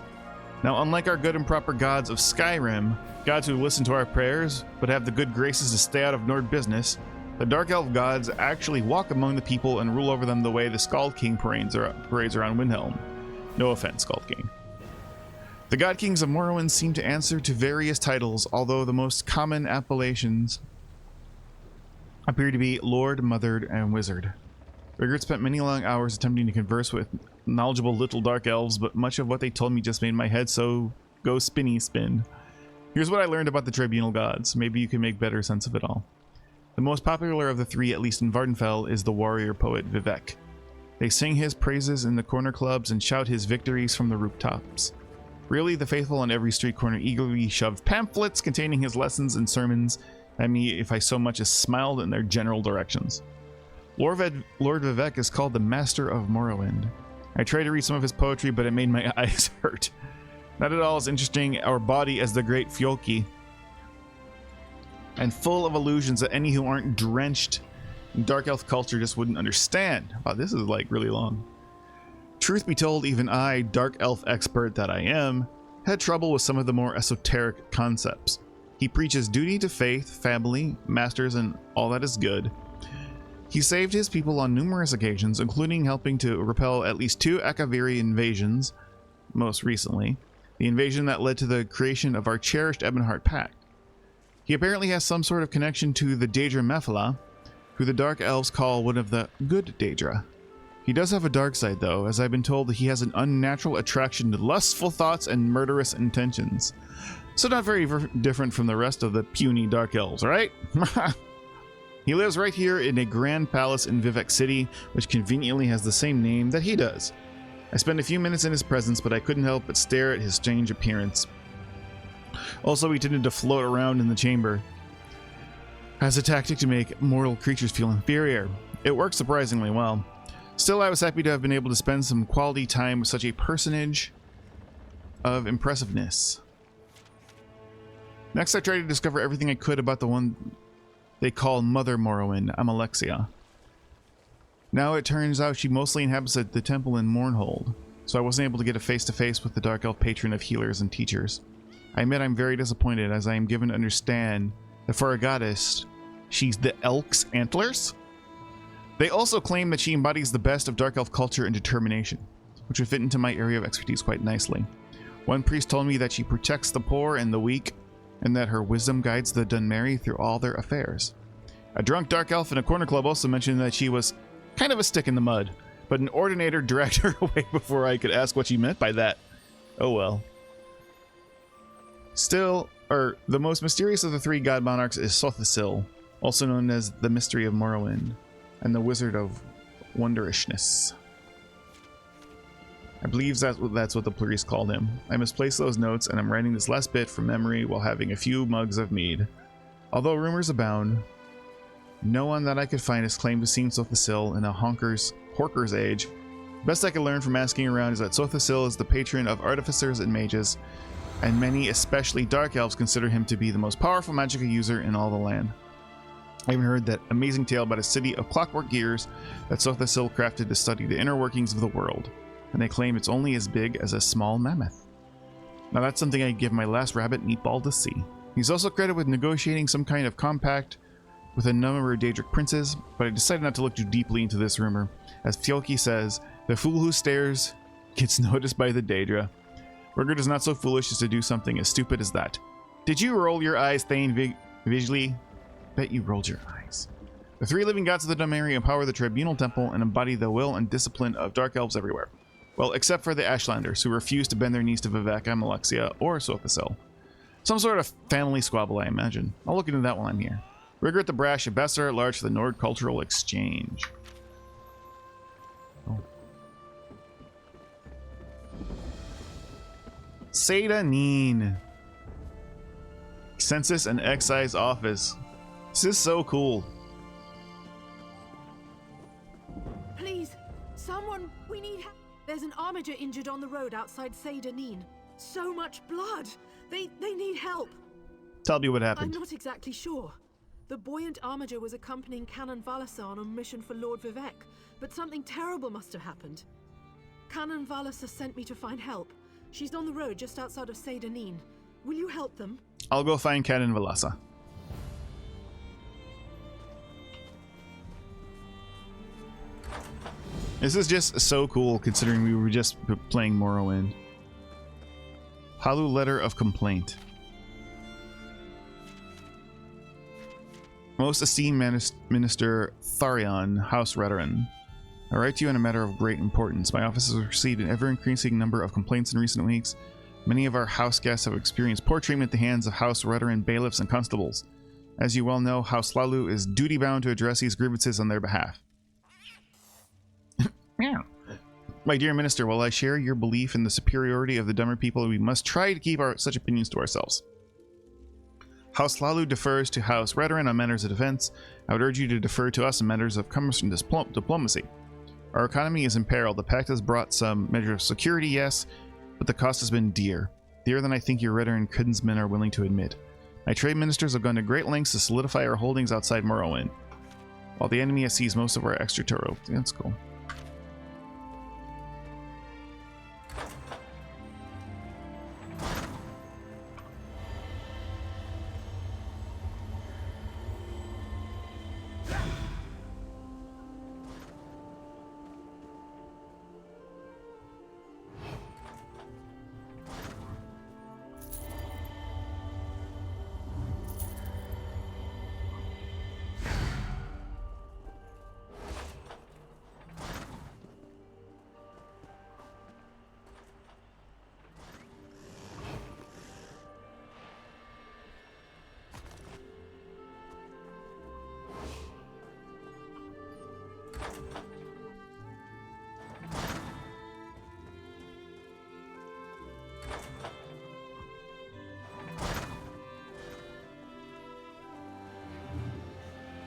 Now, unlike our good and proper gods of Skyrim, gods who listen to our prayers but have the good graces to stay out of Nord business, the Dark Elf gods actually walk among the people and rule over them the way the Skald King parades around Windhelm. No offense, Skald King. The God Kings of Morrowind seem to answer to various titles, although the most common appellations appear to be Lord, Mother, and Wizard. Rigert spent many long hours attempting to converse with knowledgeable little Dark Elves, but much of what they told me just made my head so go spinny spin. Here's what I learned about the Tribunal gods. Maybe you can make better sense of it all. The most popular of the three, at least in Vardenfell, is the warrior poet Vivek. They sing his praises in the corner clubs and shout his victories from the rooftops. Really, the faithful on every street corner eagerly shoved pamphlets containing his lessons and sermons at me if I so much as smiled in their general directions. Lord Vivek is called the Master of Morrowind. I tried to read some of his poetry, but it made my eyes hurt. Not at all as interesting or bawdy as the great Fjolki, and full of illusions that any who aren't drenched in dark elf culture just wouldn't understand. Wow, this is like really long. Truth be told, even I, dark elf expert that I am, had trouble with some of the more esoteric concepts. He preaches duty to faith, family, masters, and all that is good. He saved his people on numerous occasions, including helping to repel at least 2 Akaviri invasions, most recently, the invasion that led to the creation of our cherished Ebonheart Pact. He apparently has some sort of connection to the Daedra Mephala, who the Dark Elves call one of the good Daedra. He does have a dark side, though, as I've been told that he has an unnatural attraction to lustful thoughts and murderous intentions. So not very different from the rest of the puny Dark Elves, right? He lives right here in a grand palace in Vivec City, which conveniently has the same name that he does. I spent a few minutes in his presence, but I couldn't help but stare at his strange appearance. Also, he tended to float around in the chamber as a tactic to make mortal creatures feel inferior. It worked surprisingly well. Still, I was happy to have been able to spend some quality time with such a personage of impressiveness. Next, I tried to discover everything I could about the one they call Mother Morrowind, Amalexia. Now it turns out she mostly inhabits the temple in Mournhold, so I wasn't able to get a face-to-face with the Dark Elf patron of healers and teachers. I admit I'm very disappointed, as I am given to understand that for a goddess, she's the Elk's antlers? They also claim that she embodies the best of Dark Elf culture and determination, which would fit into my area of expertise quite nicely. One priest told me that she protects the poor and the weak, and that her wisdom guides the Dunmeri through all their affairs. A drunk Dark Elf in a corner club also mentioned that she was kind of a stick in the mud, but an ordinator dragged her away before I could ask what she meant by that. Oh well. Still, the most mysterious of the 3 god monarchs is Sothisil, also known as the Mystery of Morrowind, and the Wizard of Wonderishness. I believe that's what the priest called him. I misplaced those notes, and I'm writing this last bit from memory while having a few mugs of mead. Although rumors abound, no one that I could find has claimed to seen Sothisil in a Horker's age. Best I could learn from asking around is that Sothisil is the patron of artificers and mages, and many, especially Dark Elves, consider him to be the most powerful magicka user in all the land. I even heard that amazing tale about a city of clockwork gears that Sothisil crafted to study the inner workings of the world, and they claim it's only as big as a small mammoth. Now that's something I'd give my last rabbit Meatball to see. He's also credited with negotiating some kind of compact with a number of Daedric princes, but I decided not to look too deeply into this rumor. As Fjoki says, the fool who stares gets noticed by the Daedra. Rugert is not so foolish as to do something as stupid as that. Did you roll your eyes, Thane Visually? Bet you rolled your eyes. The 3 living gods of the Dunmeri empower the Tribunal Temple and embody the will and discipline of Dark Elves everywhere. Well, except for the Ashlanders, who refuse to bend their knees to Vivec, Amalexia, or Sothisil. Some sort of family squabble, I imagine. I'll look into that while I'm here. Rugert the Brash, ambassador at large for the Nord Cultural Exchange. Oh. Seda Neen. Census and Excise Office. This is so cool. Please, someone, we need help. There's an armiger injured on the road outside Seda Neen. So much blood. They need help. Tell me what happened. I'm not exactly sure. The buoyant armiger was accompanying Canon Valasar on a mission for Lord Vivec, but something terrible must have happened. Canon Valasar sent me to find help. She's on the road just outside of Seda Neen. Will you help them? I'll go find Canon Valasar. This is just so cool considering we were just playing Morrowind. Halu Letter of Complaint. Most esteemed Minister Tharion, House Redoran. I write to you on a matter of great importance. My office has received an ever-increasing number of complaints in recent weeks. Many of our house guests have experienced poor treatment at the hands of House Redoran bailiffs and constables. As you well know, House Lalu is duty-bound to address these grievances on their behalf. My dear Minister, while I share your belief in the superiority of the dumber people, we must try to keep such opinions to ourselves. House Lalu defers to House Redoran on matters of defense. I would urge you to defer to us on matters of commerce and diplomacy. Our economy is in peril. The pact has brought some measure of security, yes, but the cost has been dear. Dearer than I think your Redoran kinsmen are willing to admit. My trade ministers have gone to great lengths to solidify our holdings outside Morrowind, while the enemy has seized most of our extraterritorial. That's cool.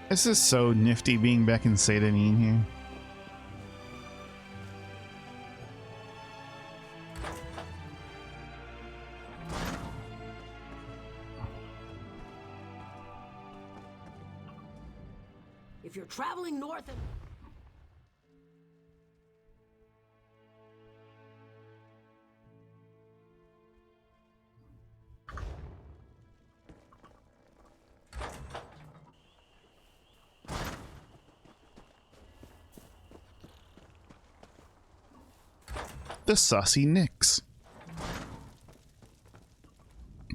This is so nifty being back in Seyda-Neen here. If you're traveling north and... The Saucy Nix.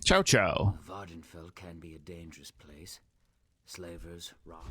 Chow chow. Vardenfell can be a dangerous place. Slavers, rock.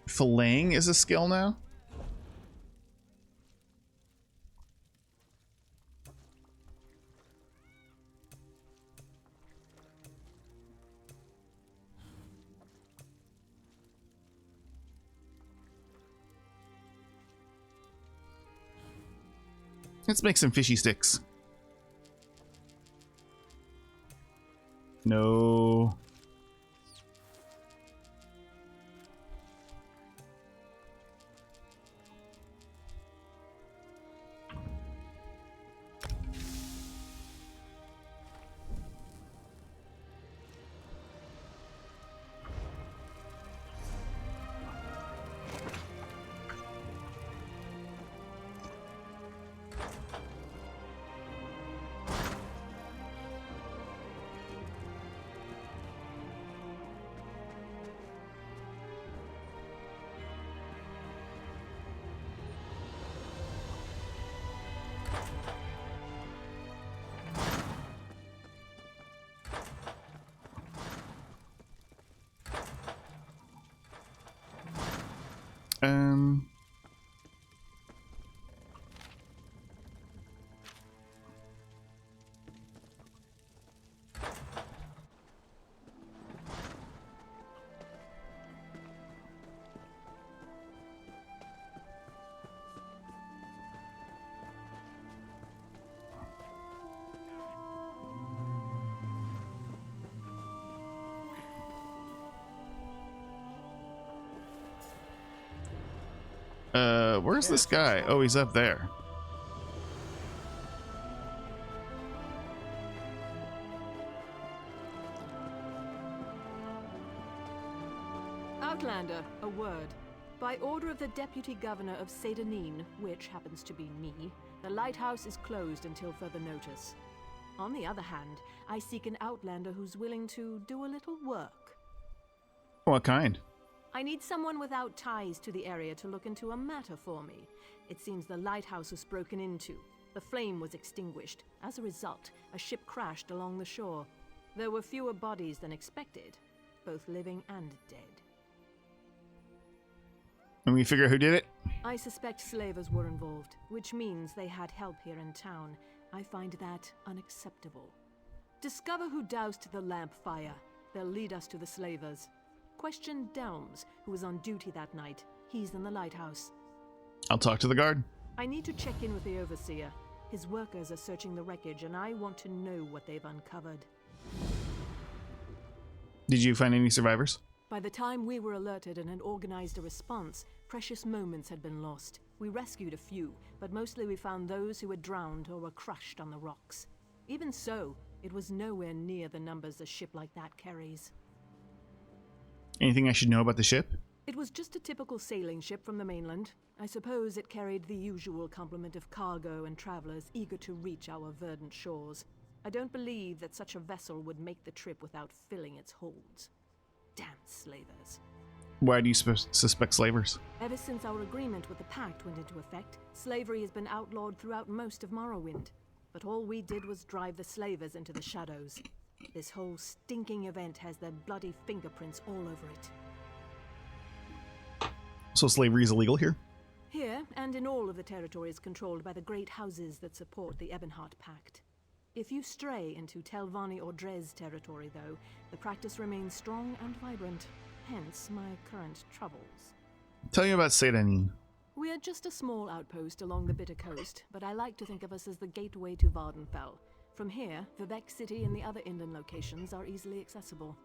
Filleting is a skill now? Let's make some fishy sticks. No. Um. Where's this guy? Oh, he's up there. Outlander, a word. By order of the Deputy Governor of Seyda-Neen, which happens to be me, the lighthouse is closed until further notice. On the other hand, I seek an outlander who's willing to do a little work. What kind? I need someone without ties to the area to look into a matter for me. It seems the lighthouse was broken into. The flame was extinguished. As a result, a ship crashed along the shore. There were fewer bodies than expected, both living and dead. And we figure out who did it? I suspect slavers were involved, which means they had help here in town. I find that unacceptable. Discover who doused the lamp fire. They'll lead us to the slavers. Question Delms, who was on duty that night. He's in the lighthouse. I'll talk to the guard. I need to check in with the overseer. His workers are searching the wreckage, and I want to know what they've uncovered. Did you find any survivors? By the time we were alerted and had organized a response, precious moments had been lost. We rescued a few, but mostly we found those who had drowned or were crushed on the rocks. Even so, it was nowhere near the numbers a ship like that carries. Anything I should know about the ship? It was just a typical sailing ship from the mainland. I suppose it carried the usual complement of cargo and travelers eager to reach our verdant shores. I don't believe that such a vessel would make the trip without filling its holds. Damn slavers. Why do you suspect slavers? Ever since our agreement with the Pact went into effect, slavery has been outlawed throughout most of Morrowind. But all we did was drive the slavers into the shadows. This whole stinking event has their bloody fingerprints all over it. So slavery is illegal here? Here, and in all of the territories controlled by the great houses that support the Ebonheart Pact. If you stray into Telvanni or Dres territory, though, the practice remains strong and vibrant. Hence my current troubles. Tell me about Sedanin. We're just a small outpost along the Bitter Coast, but I like to think of us as the gateway to Vardenfell. From here, Vivec City and the other inland locations are easily accessible.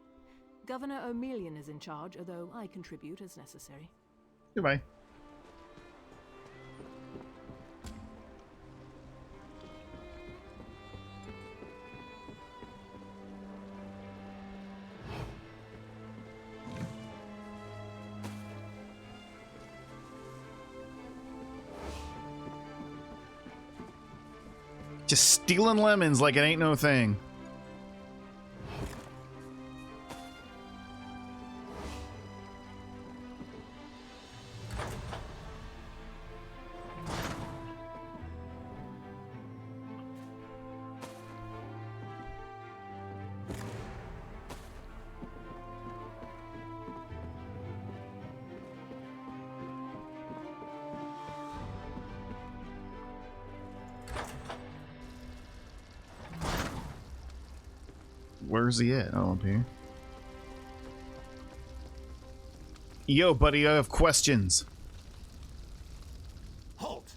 Governor O'Melian is in charge, although I contribute as necessary. Goodbye. Just stealing lemons like it ain't no thing. Where's he at? Oh, up here. Yo, buddy, I have questions. Halt!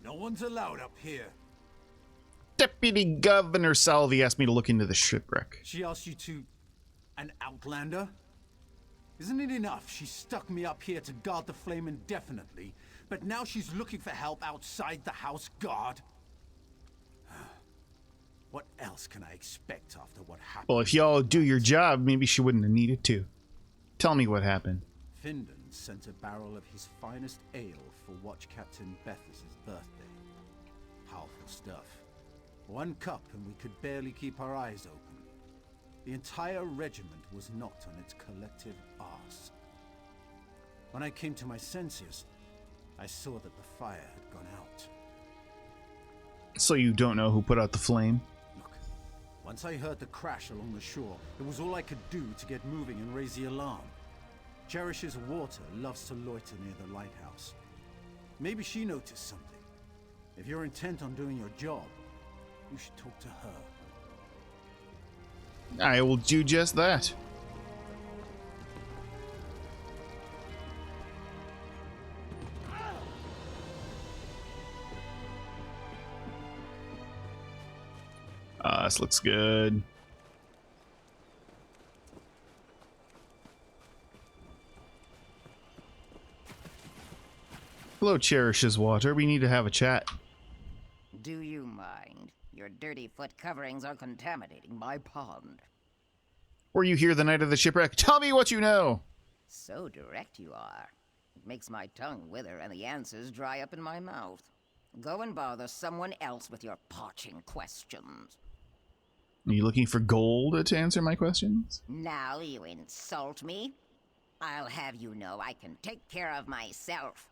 No one's allowed up here. Deputy Governor Salvi asked me to look into the shipwreck. She asked you to... an outlander? Isn't it enough she stuck me up here to guard the flame indefinitely, but now she's looking for help outside the house guard? What else can I expect after what happened? Well, if y'all do your job, maybe she wouldn't have needed to. Tell me what happened. Findon sent a barrel of his finest ale for Watch Captain Bethes's birthday. Powerful stuff. One cup and we could barely keep our eyes open. The entire regiment was knocked on its collective arse. When I came to my senses, I saw that the fire had gone out. So you don't know who put out the flame? Once I heard the crash along the shore, it was all I could do to get moving and raise the alarm. Cherish's water loves to loiter near the lighthouse. Maybe she noticed something. If you're intent on doing your job, you should talk to her. I will do just that. This looks good. Hello, Cherish's water. We need to have a chat. Do you mind? Your dirty foot coverings are contaminating my pond. Were you here the night of the shipwreck? Tell me what you know! So direct you are. It makes my tongue wither and the answers dry up in my mouth. Go and bother someone else with your parching questions. Are you looking for gold to answer my questions? Now you insult me? I'll have you know I can take care of myself.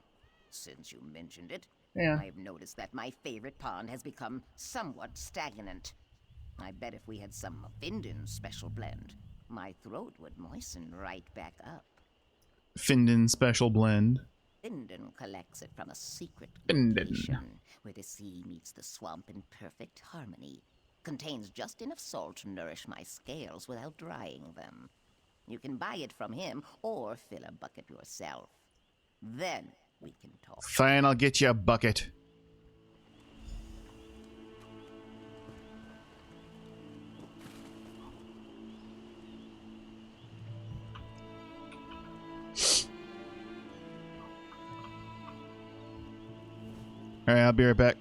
Since you mentioned it, Yeah. I've noticed that my favorite pond has become somewhat stagnant. I bet if we had some Findon special blend, my throat would moisten right back up. Findon special blend. Findon collects it from a secret Findon. location where the sea meets the swamp in perfect harmony. Contains just enough salt to nourish my scales without drying them. You can buy it from him or fill a bucket yourself. Then we can talk. Fine, I'll get you a bucket. Alright, I'll be right back.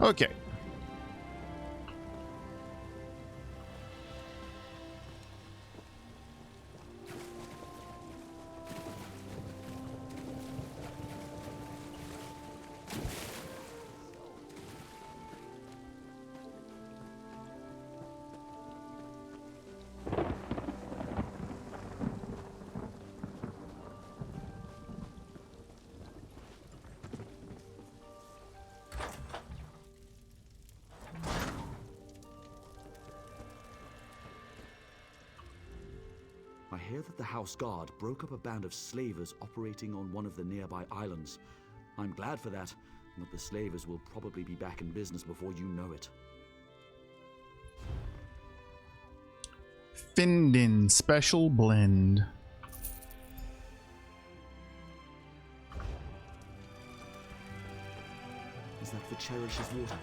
Okay. I hear that the House Guard broke up a band of slavers operating on one of the nearby islands. I'm glad for that, but the slavers will probably be back in business before you know it. Findin Special Blend. Is that for Cherish's water?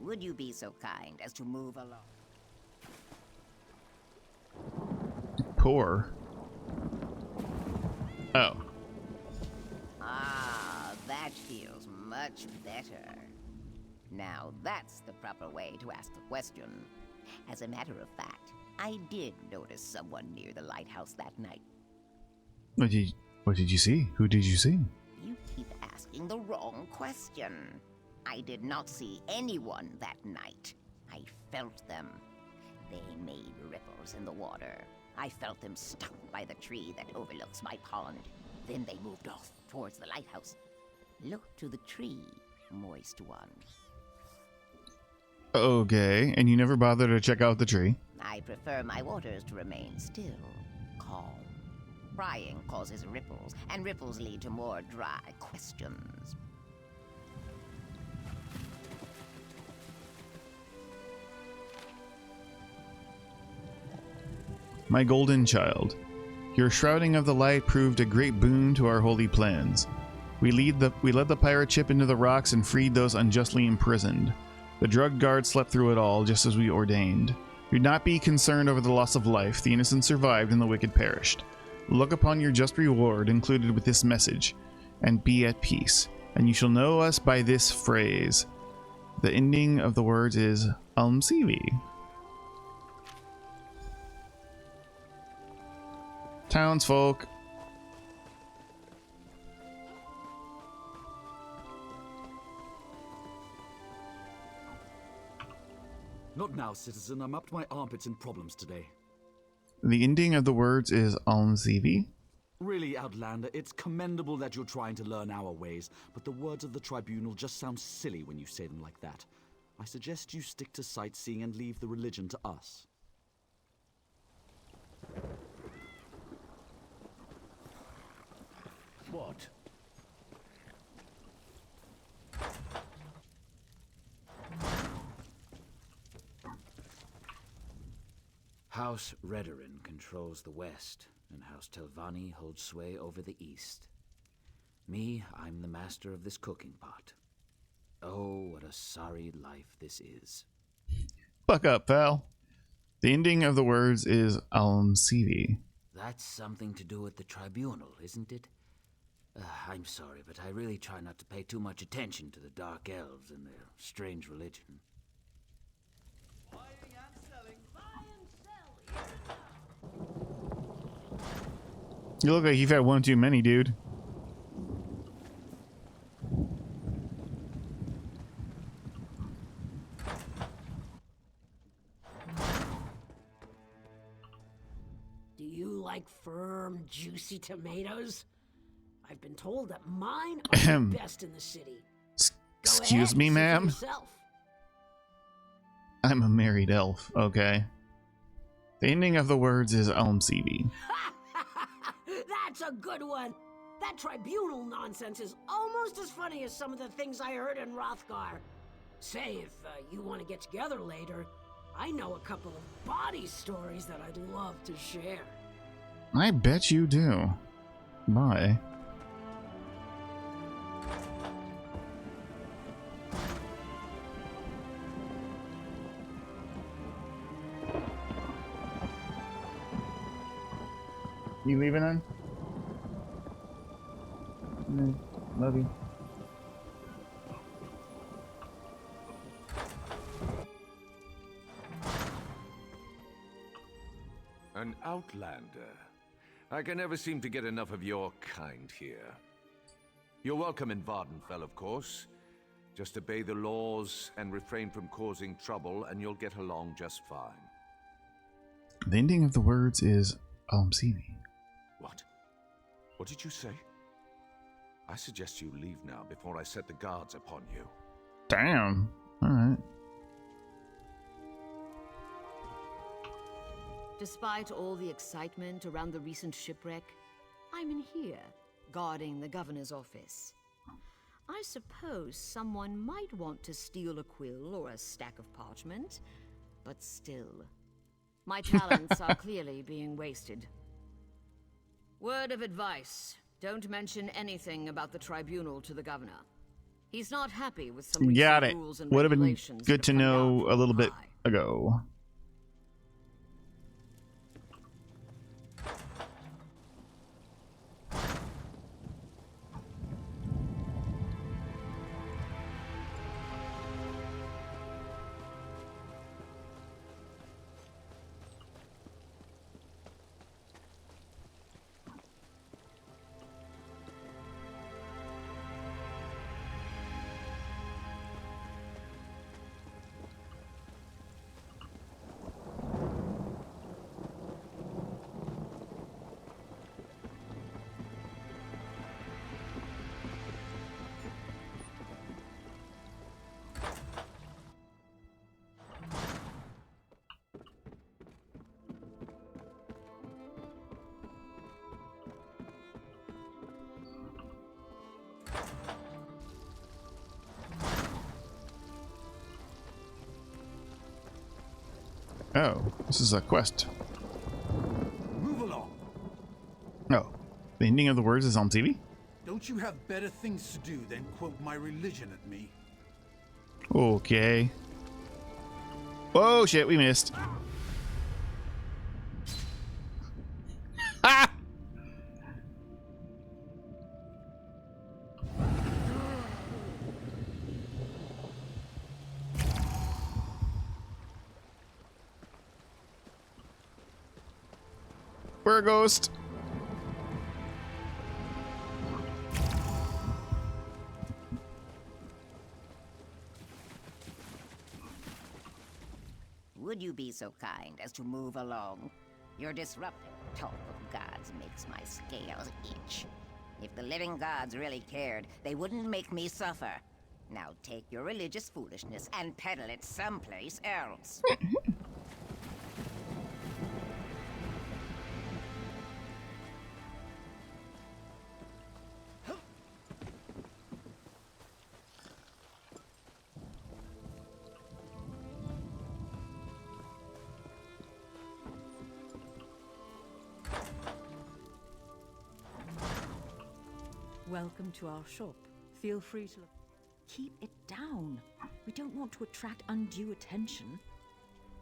Would you be so kind as to move along? Poor. Oh. Ah, that feels much better. Now that's the proper way to ask the question. As a matter of fact, I did notice someone near the lighthouse that night. What did you see? Who did you see? You keep asking the wrong question. I did not see anyone that night. I felt them. They made ripples in the water. I felt them stuck by the tree that overlooks my pond. Then they moved off towards the lighthouse. Look to the tree, moist one. Okay, and you never bothered to check out the tree? I prefer my waters to remain still, calm. Prying causes ripples, and ripples lead to more dry questions. My golden child, your shrouding of the light proved a great boon to our holy plans. We led the pirate ship into the rocks and freed those unjustly imprisoned. The drug guard slept through it all, just as we ordained. Do not be concerned over the loss of life. The innocent survived and the wicked perished. Look upon your just reward included with this message, and be at peace. And you shall know us by this phrase. The ending of the words is Almsivi. Townsfolk. Not now, citizen. I'm up to my armpits in problems today. The ending of the words is Almsivi. Really, Outlander, it's commendable that you're trying to learn our ways, but the words of the tribunal just sound silly when you say them like that. I suggest you stick to sightseeing and leave the religion to us. What? House Redoran controls the west, and House Telvanni holds sway over the east. Me, I'm the master of this cooking pot. Oh, what a sorry life this is. Fuck up, pal. The ending of the words is Almsivi. That's something to do with the tribunal, isn't it? I'm sorry, but I really try not to pay too much attention to the Dark Elves and their strange religion. You look like you've had one too many, dude. Do you like firm, juicy tomatoes? I've been told that mine are the best in the city. Excuse me, ma'am? I'm a married elf, okay? The ending of the words is Almsivi. That's a good one. That tribunal nonsense is almost as funny as some of the things I heard in Rothgar. Say, if you want to get together later, I know a couple of body stories that I'd love to share. I bet you do. Bye. You leaving on? Love you. An outlander. I can never seem to get enough of your kind here. You're welcome in Vardenfell, of course. Just obey the laws and refrain from causing trouble, and you'll get along just fine. The ending of the words is see me. What? What did you say? I suggest you leave now before I set the guards upon you. Damn. Alright. Despite all the excitement around the recent shipwreck, I'm in here, guarding the governor's office. I suppose someone might want to steal a quill or a stack of parchment, but still, my talents are clearly being wasted. Word of advice, don't mention anything about the tribunal to the governor. He's not happy with some recent rules and Would have been regulations good to know a little bit high. ago. Oh, this is a quest. Move along. Oh, the ending of the words is on TV? Don't you have better things to do than quote my religion at me? Okay. Oh shit, we missed. Ah! We're a ghost. Would you be so kind as to move along? Your disruptive talk of gods makes my scales itch. If the living gods really cared, they wouldn't make me suffer. Now take your religious foolishness and peddle it someplace else. Welcome to our shop. Feel free to... Keep it down. We don't want to attract undue attention.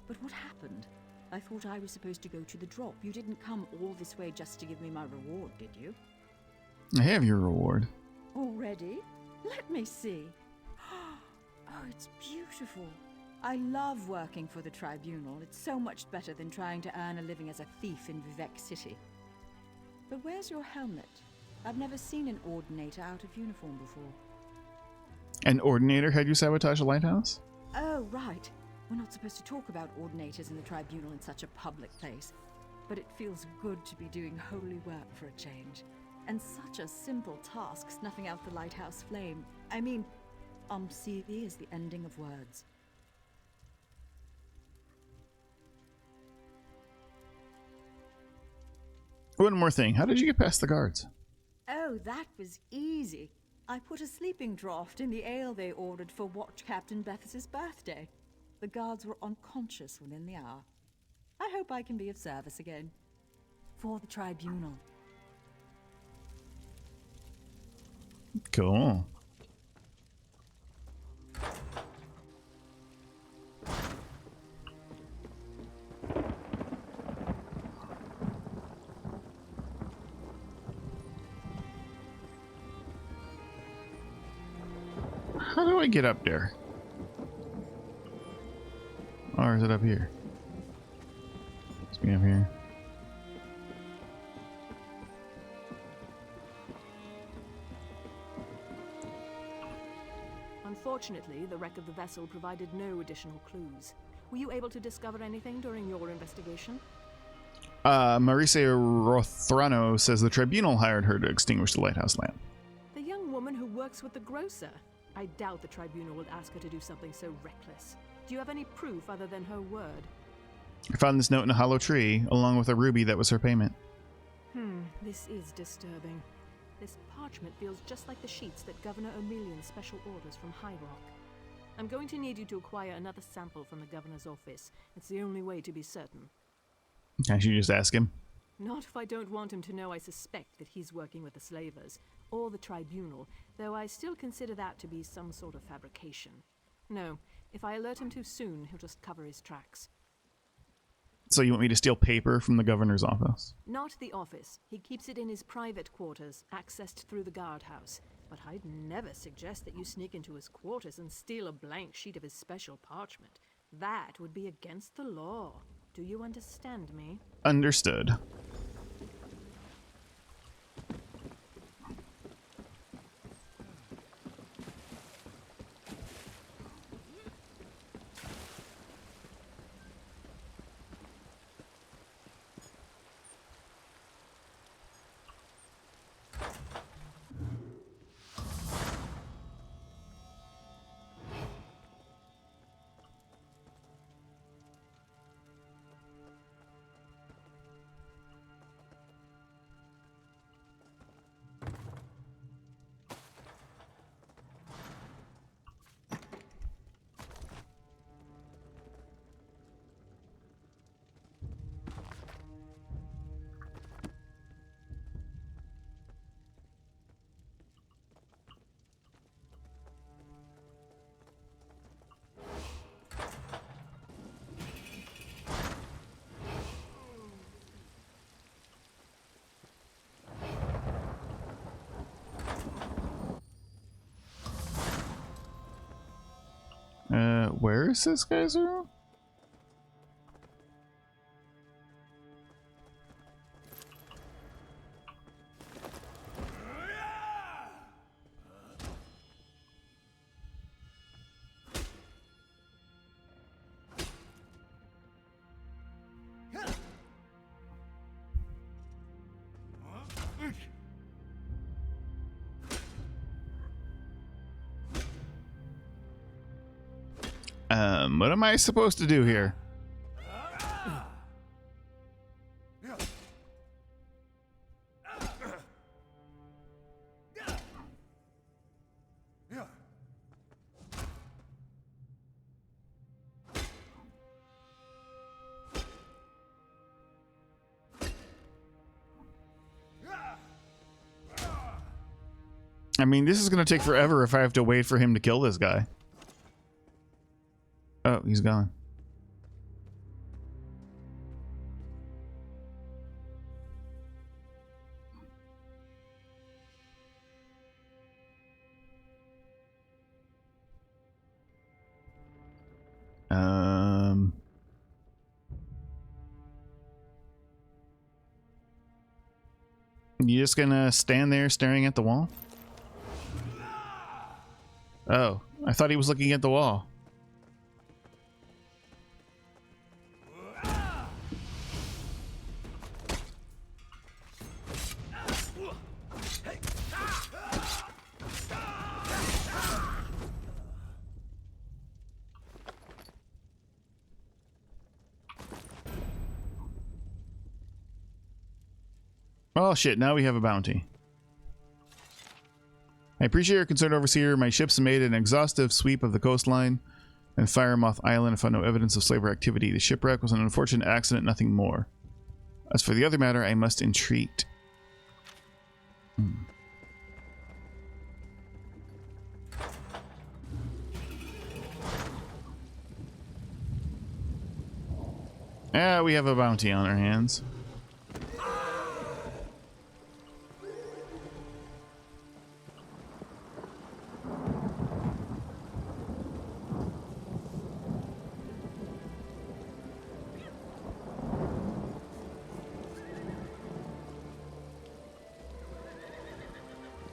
But what happened? I thought I was supposed to go to the drop. You didn't come all this way just to give me my reward, did you? I have your reward. Already? Let me see. Oh, it's beautiful. I love working for the tribunal. It's so much better than trying to earn a living as a thief in Vivec City. But where's your helmet? I've never seen an ordinator out of uniform before. An ordinator had you sabotage a lighthouse? Oh, right. We're not supposed to talk about ordinators in the tribunal in such a public place. But it feels good to be doing holy work for a change. And such a simple task, snuffing out the lighthouse flame. I mean, Omsivi is the ending of words. One more thing. How did you get past the guards? Oh, that was easy. I put a sleeping draught in the ale they ordered for Watch Captain Bethes's birthday. The guards were unconscious within the hour. I hope I can be of service again. For the tribunal. Cool. How do I get up there? Or is it up here? Let's be up here. Unfortunately, the wreck of the vessel provided no additional clues. Were you able to discover anything during your investigation? Marise Rothrano says the tribunal hired her to extinguish the lighthouse lamp. The young woman who works with the grocer. I doubt the tribunal would ask her to do something so reckless. Do you have any proof other than her word? I found this note in a hollow tree, along with a ruby that was her payment. This is disturbing. This parchment feels just like the sheets that Governor O'Melian's special orders from High Rock. I'm going to need you to acquire another sample from the governor's office. It's the only way to be certain. I should just ask him. Not if I don't want him to know I suspect that he's working with the slavers, or the tribunal, though I still consider that to be some sort of fabrication. No, if I alert him too soon, he'll just cover his tracks. So you want me to steal paper from the governor's office? Not the office. He keeps it in his private quarters, accessed through the guardhouse. But I'd never suggest that you sneak into his quarters and steal a blank sheet of his special parchment. That would be against the law. Do you understand me? Understood. Where is this guy's room? What am I supposed to do here? I mean, this is going to take forever if I have to wait for him to kill this guy. Oh, he's gone. You just gonna stand there staring at the wall? Oh, I thought he was looking at the wall. Oh shit, now we have a bounty. I appreciate your concern, Overseer. My ships made an exhaustive sweep of the coastline and Firemoth Island and found no evidence of slaver activity. The shipwreck was an unfortunate accident, nothing more. As for the other matter, I must entreat. We have a bounty on our hands.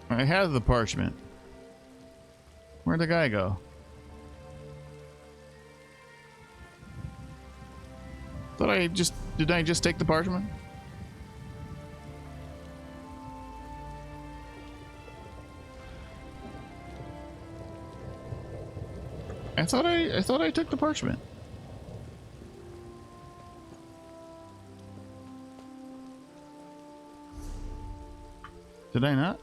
I have the parchment. Where'd the guy go? Thought I just Did I just take the parchment? I thought I took the parchment. Did I not?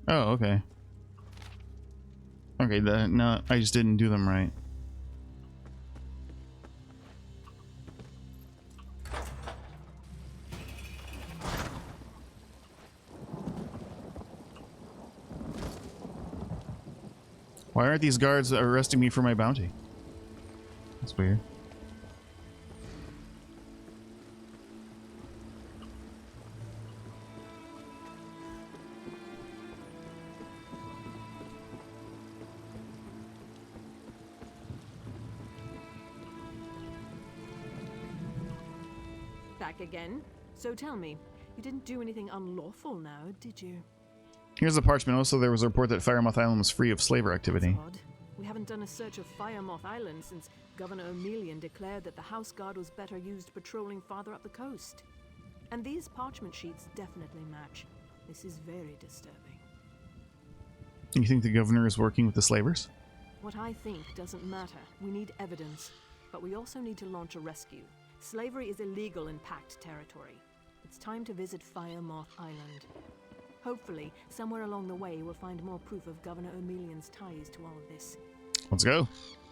Oh, okay. Okay, no, I just didn't do them right. Why aren't these guards arresting me for my bounty? That's weird. Back again? So tell me, you didn't do anything unlawful now, did you? Here's the parchment. Also, there was a report that Firemoth Island was free of slaver activity. That's odd. We haven't done a search of Firemoth Island since Governor O'Melian declared that the House Guard was better used patrolling farther up the coast. And these parchment sheets definitely match. This is very disturbing. You think the governor is working with the slavers? What I think doesn't matter. We need evidence. But we also need to launch a rescue. Slavery is illegal in Pact territory. It's time to visit Firemoth Island. Hopefully, somewhere along the way, we'll find more proof of Governor O'Melian's ties to all of this. Let's go.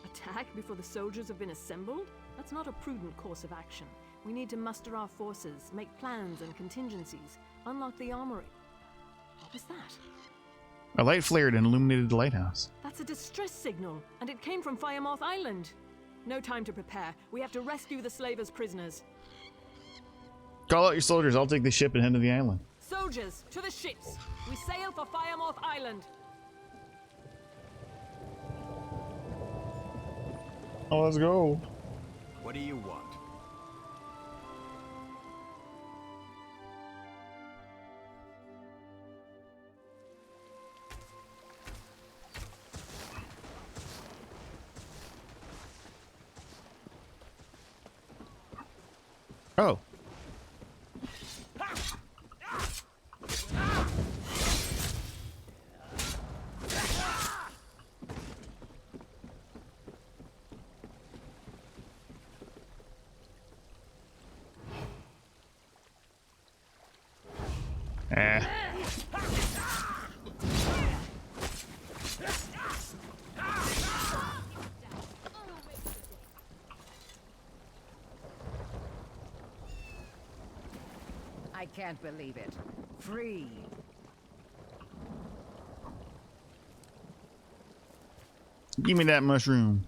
Attack before the soldiers have been assembled? That's not a prudent course of action. We need to muster our forces, make plans and contingencies, unlock the armory. What was that? A light flared and illuminated the lighthouse. That's a distress signal, and it came from Firemoth Island. No time to prepare. We have to rescue the slavers' prisoners. Call out your soldiers. I'll take the ship and head to the island. Soldiers, to the ships! We sail for Firemoth Island! Oh, let's go. What do you want? Oh. I can't believe it. Free. Give me that mushroom.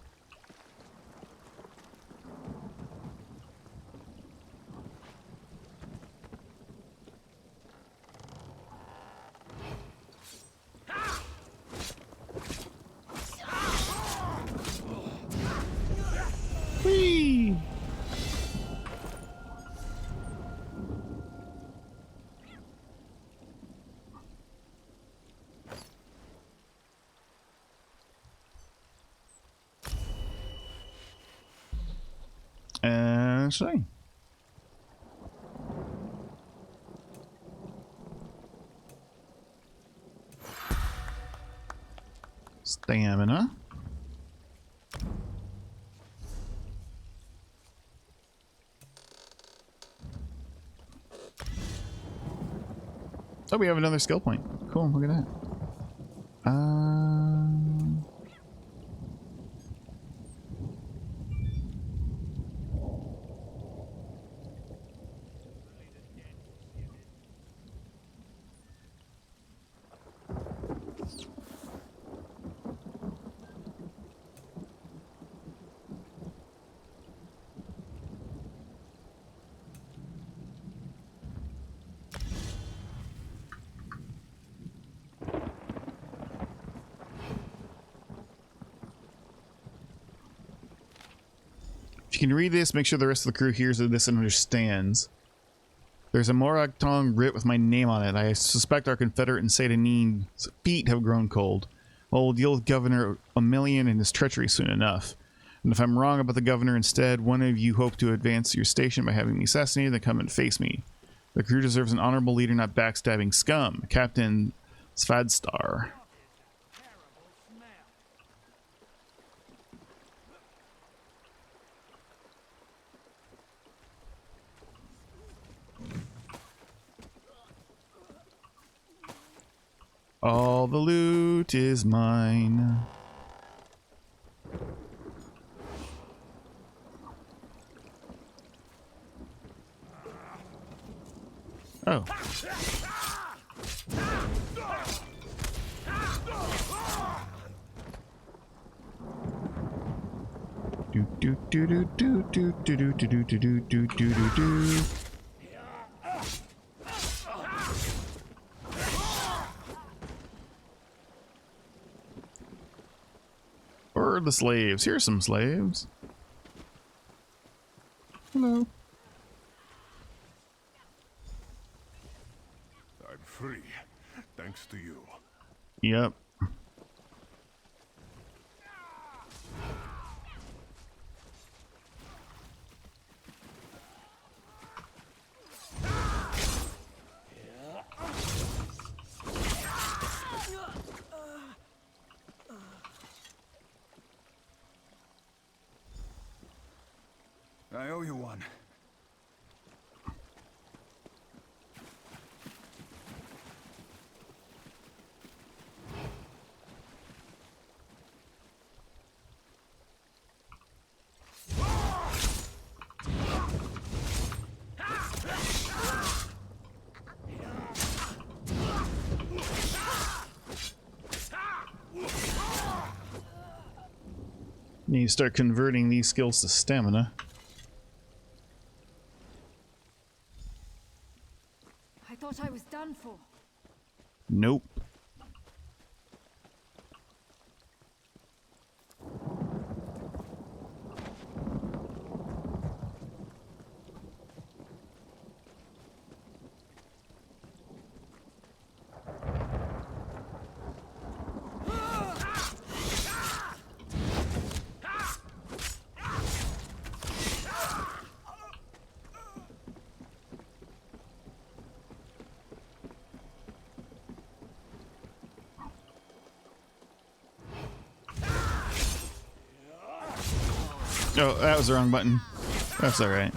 Whee! Let's see. Stamina. Oh, we have another skill point. Cool, look at that. you can read this, make sure the rest of the crew hears this and understands. There's a Morag Tong writ with my name on it. I suspect our Confederate and Satanine's feet have grown cold. Well, we'll deal with Governor Emilian and his treachery soon enough. And if I'm wrong about the governor instead, one of you hope to advance your station by having me assassinated, then come and face me. The crew deserves an honorable leader, not backstabbing scum. Captain Svadstar. All the loot is mine. Oh. Do do do do do do do do do do do do do do do. Where are the slaves? Here's some slaves. Hello. I'm free, thanks to you. Yep. I owe you one. Need to start converting these skills to stamina. I thought I was done for. Nope. Oh, that was the wrong button. That's alright.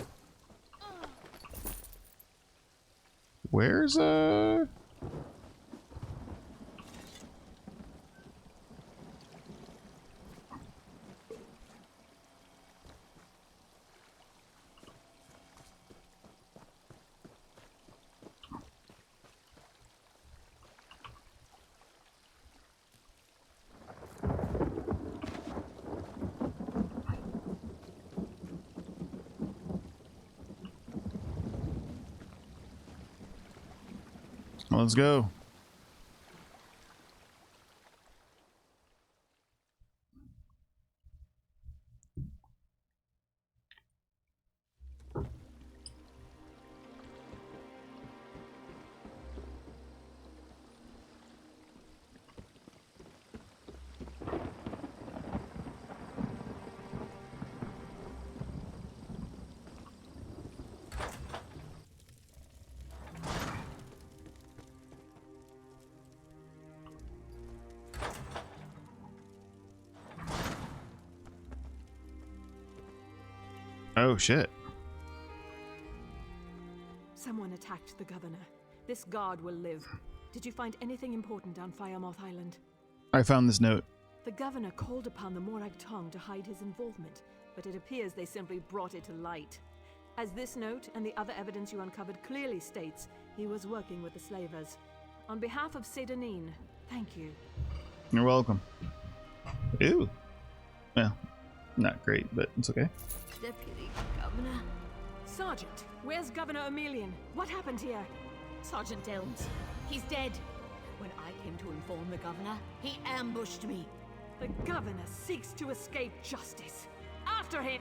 Where's Let's go. Oh shit. Someone attacked the governor. This guard will live. Did you find anything important on Firemoth Island? I found this note. The governor called upon the Morag Tong to hide his involvement, but it appears they simply brought it to light. As this note and the other evidence you uncovered clearly states, he was working with the slavers. On behalf of Sedanine, thank you. You're welcome. Ew. Well, not great, but it's okay. Deputy Governor. Sergeant, where's Governor Emilian? What happened here? Sergeant Elms. He's dead. When I came to inform the governor, he ambushed me. The governor seeks to escape justice. After him!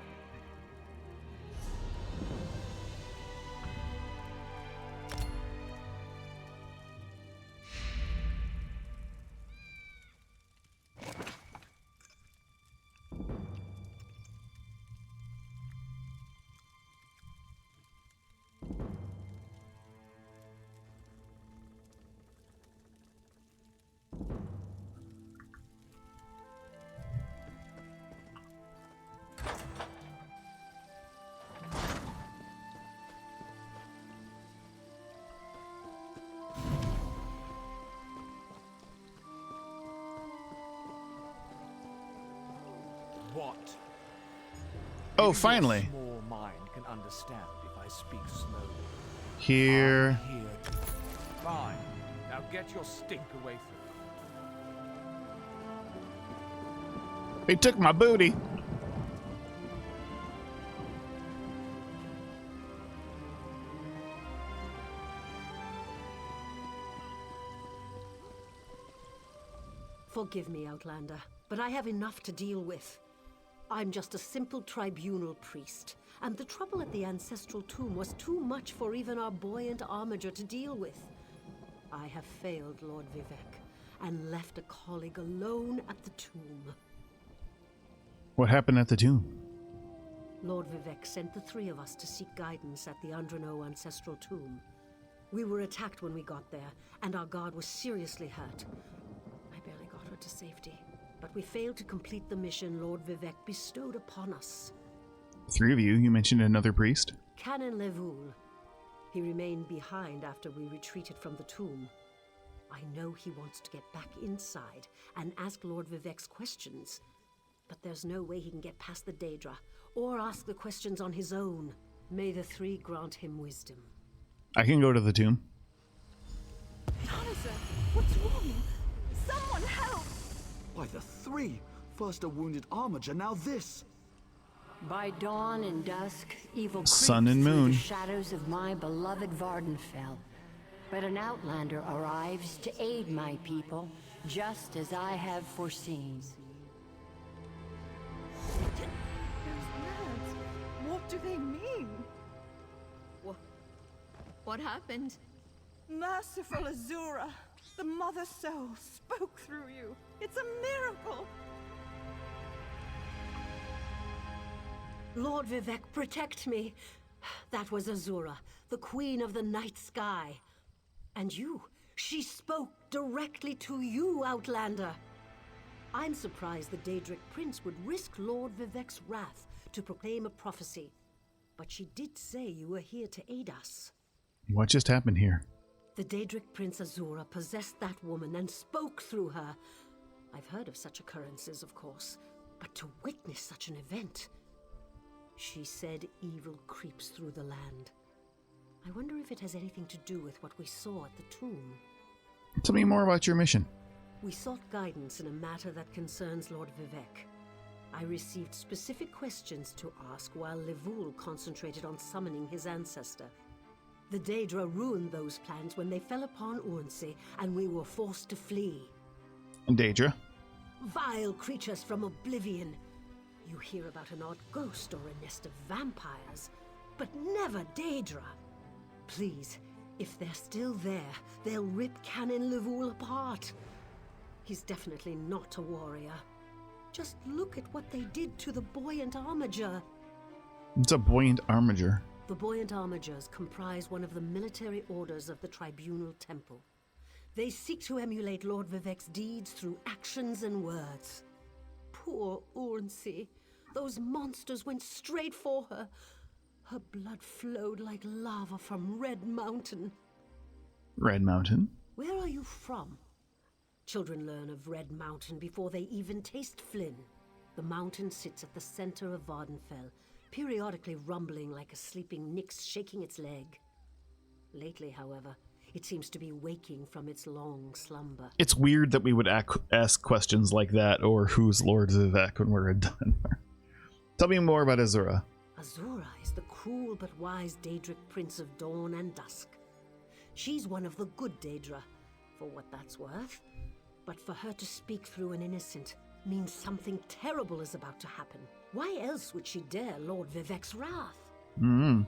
what? Oh, finally. Your small mind can understand if I speak slowly. Here. I'm here. Fine. Now get your stink away from me. They took my booty. Forgive me, Outlander, but I have enough to deal with. I'm just a simple tribunal priest, and the trouble at the ancestral tomb was too much for even our buoyant armiger to deal with. I have failed Lord Vivek, and left a colleague alone at the tomb. What happened at the tomb? Lord Vivek sent the three of us to seek guidance at the Andrano ancestral tomb. We were attacked when we got there, and our guard was seriously hurt. I barely got her to safety, but we failed to complete the mission Lord Vivek bestowed upon us. Three of you? You mentioned another priest? Canon Levoul. He remained behind after we retreated from the tomb. I know he wants to get back inside and ask Lord Vivek's questions, but there's no way he can get past the Daedra, or ask the questions on his own. May the three grant him wisdom. I can go to the tomb. Jonathan, what's wrong? Someone help! Why, the three! First a wounded armiger, now this! By dawn and dusk, evil Sun creeps and through moon. the shadows of my beloved Vardenfell. But an outlander arrives to aid my people, just as I have foreseen. Those words, what do they mean? What happened? Merciful Azura, the Mother Soul spoke through you. It's a miracle! Lord Vivek, protect me. That was Azura, the Queen of the Night Sky. And you, she spoke directly to you, Outlander. I'm surprised the Daedric Prince would risk Lord Vivek's wrath to proclaim a prophecy. But she did say you were here to aid us. What just happened here? The Daedric Prince Azura possessed that woman and spoke through her. I've heard of such occurrences, of course, but to witness such an event... She said evil creeps through the land. I wonder if it has anything to do with what we saw at the tomb. Tell me more about your mission. We sought guidance in a matter that concerns Lord Vivek. I received specific questions to ask while Levoul concentrated on summoning his ancestor. The Daedra ruined those plans when they fell upon Urnsey, and we were forced to flee. Daedra? Vile creatures from oblivion. You hear about an odd ghost or a nest of vampires, but never Daedra. Please, if they're still there, they'll rip Canon Levoul apart. He's definitely not a warrior. Just look at what they did to the buoyant armiger. It's a buoyant armiger. The buoyant armigers comprise one of the military orders of the Tribunal Temple. They seek to emulate Lord Vivek's deeds through actions and words. Poor Urnsey. Those monsters went straight for her. Her blood flowed like lava from Red Mountain. Red Mountain? Where are you from? Children learn of Red Mountain before they even taste Flynn. The mountain sits at the center of Vardenfell, periodically rumbling like a sleeping Nyx shaking its leg. Lately, however, it seems to be waking from its long slumber. It's weird that we would ask questions like that, or who's Lord Vivek when we're done. Tell me more about Azura. Azura is the cruel but wise Daedric Prince of Dawn and Dusk. She's one of the good Daedra, for what that's worth. But for her to speak through an innocent means something terrible is about to happen. Why else would she dare Lord Vivek's wrath? Lord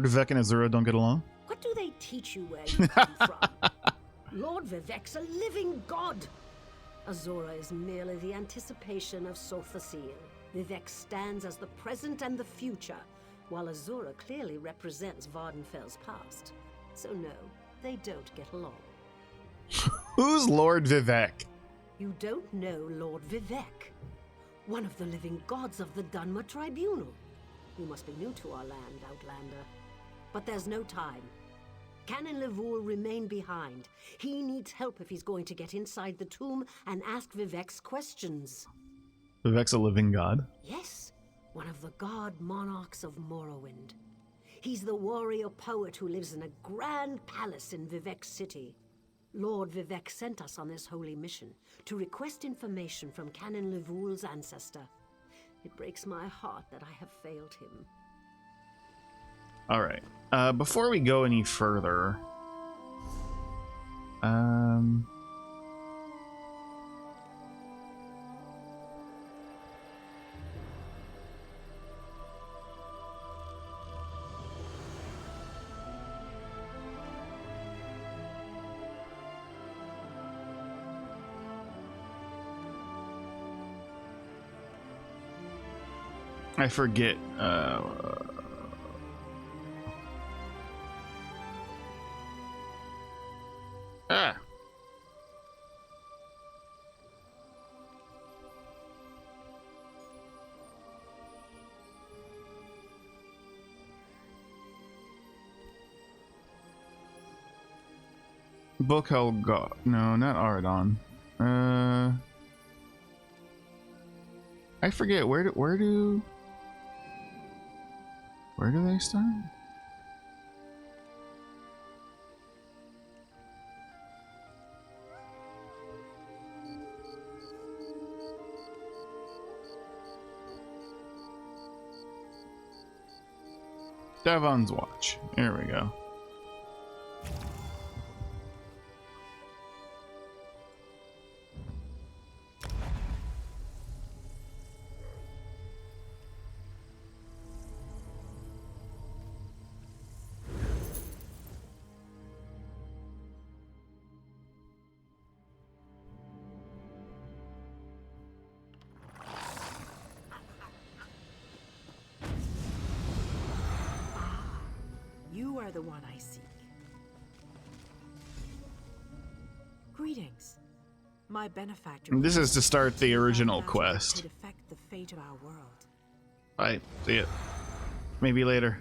Vivek and Azura don't get along? What do they teach you where you come from? Lord Vivek's a living god. Azura is merely the anticipation of Sothasil. Vivek stands as the present and the future, while Azura clearly represents Vardenfell's past. So no, they don't get along. Who's Lord Vivek? You don't know Lord Vivek, one of the living gods of the Dunmer Tribunal. You must be new to our land, Outlander. But there's no time. Canon Levoul remain behind. He needs help if he's going to get inside the tomb and ask Vivek's questions. Vivek's a living god? Yes, one of the god monarchs of Morrowind. He's the warrior poet who lives in a grand palace in Vivek City. Lord Vivek sent us on this holy mission to request information from Canon Levoul's ancestor. It breaks my heart that I have failed him. Alright. Before we go any further... I forget. Book held God. No, not Ardon. I forget where do they start? Davon's Watch. There we go. You are the one I seek. Greetings. My benefactor. This is to start the original quest. Could affect the fate of our world. Bye. See ya. Maybe later.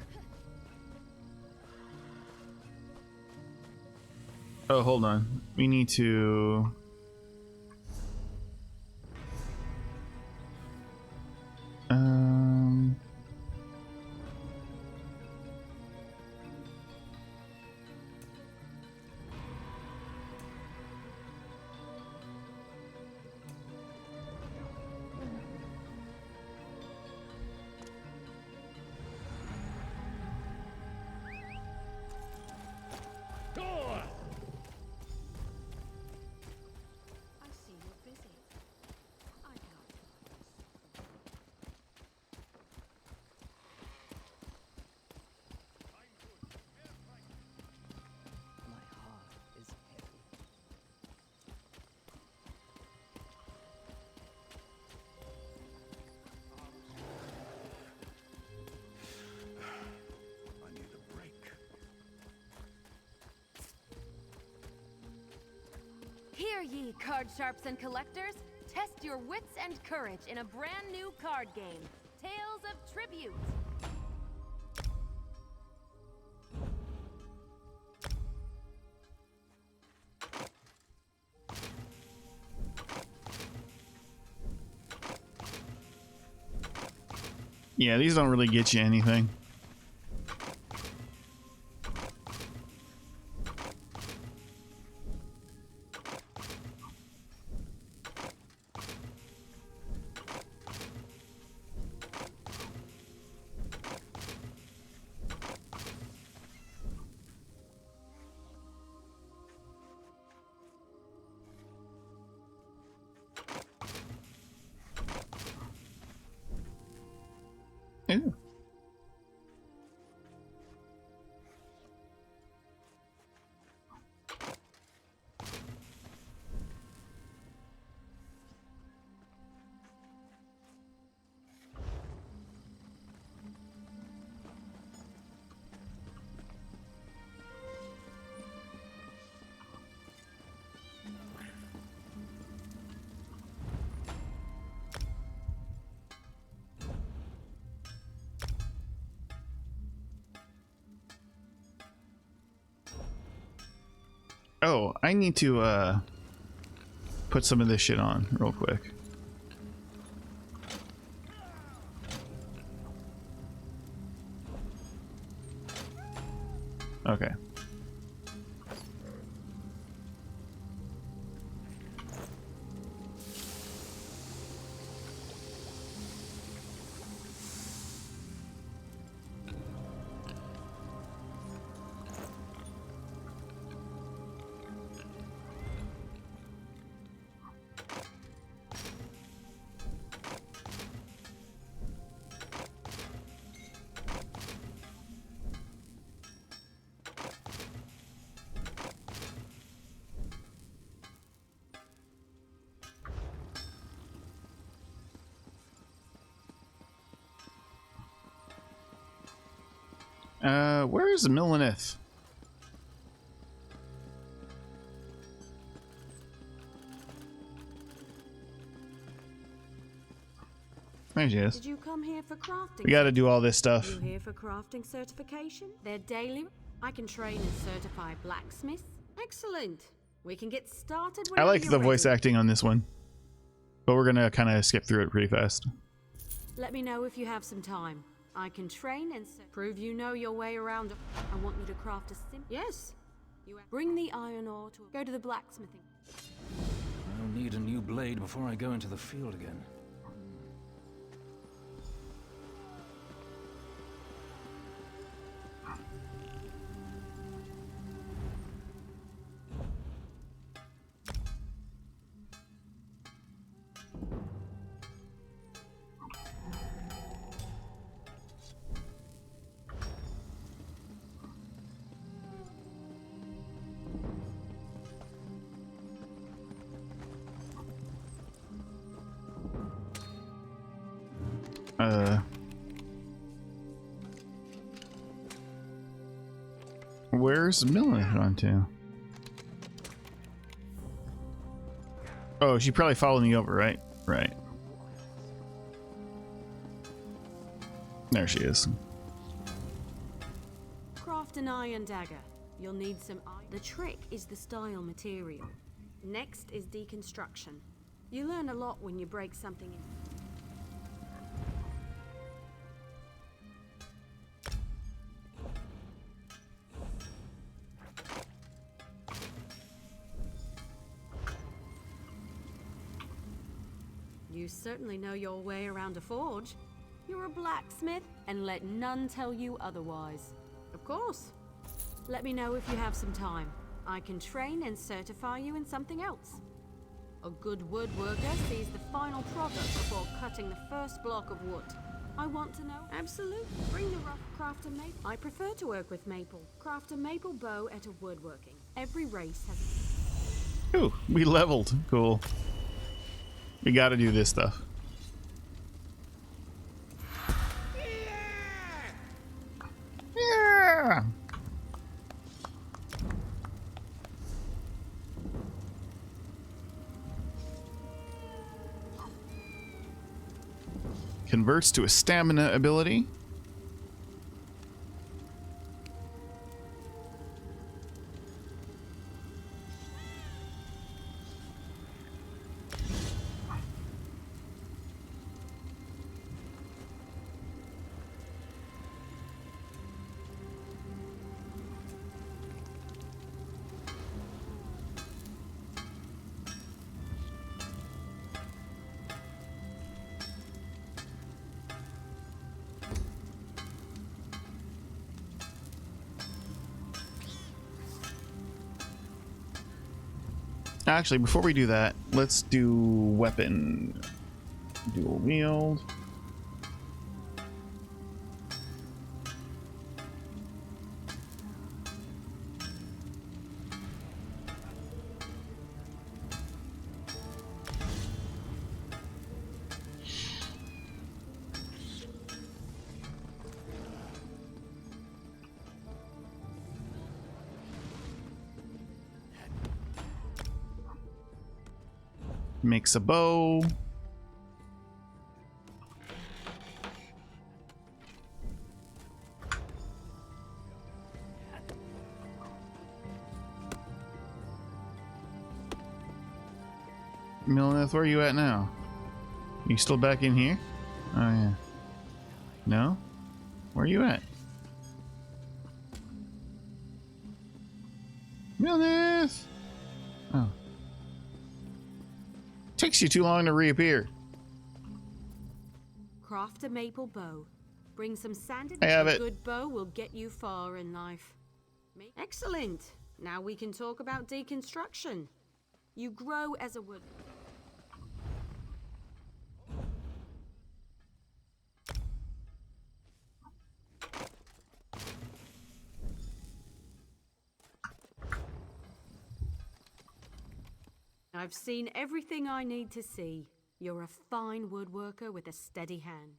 Oh, hold on. We need to... Hear ye, card sharps and collectors. Test your wits and courage in a brand new card game, Tales of Tribute. Yeah, these don't really get you anything. Ew. Oh, I need to put some of this shit on real quick. Okay. Where is Millenith? There she is. Did you come here for crafting? We got to do all this stuff. You here for crafting certification? They're daily. I can train and certify blacksmiths. Excellent. We can get started. I like the voice acting on this one, but we're gonna kind of skip through it pretty fast. Let me know if you have some time. I can train and prove you know your way around. I want you to craft a sim. Yes. You bring the iron ore to go to the blacksmithing. I'll need a new blade before I go into the field again. Where's Millenith on to? Oh, she probably followed me over, right? Right. There she is. Craft an iron dagger. You'll need some iron. The trick is the style material. Next is deconstruction. You learn a lot when you break something in. You certainly know your way around a forge. You're a blacksmith, and let none tell you otherwise. Of course. Let me know if you have some time. I can train and certify you in something else. A good woodworker sees the final product before cutting the first block of wood. I want to know. Absolutely. Bring the rough craft a maple. I prefer to work with maple. Craft a maple bow at a woodworking. Every race has. Ooh, we leveled. Cool. We got to do this stuff. Yeah. Converts to a stamina ability. Actually, before we do that, let's do weapon. Dual wield. Makes a bow. Millenith, where are you at now? You still back in here? Oh yeah. No? Where are you at? Milneth! Oh. Takes you too long to reappear. Craft a maple bow. Bring some sand in. I have A it. good bow will get you far in life. Excellent. Now we can talk about deconstruction. You grow as a wood. I've seen everything I need to see. You're a fine woodworker with a steady hand.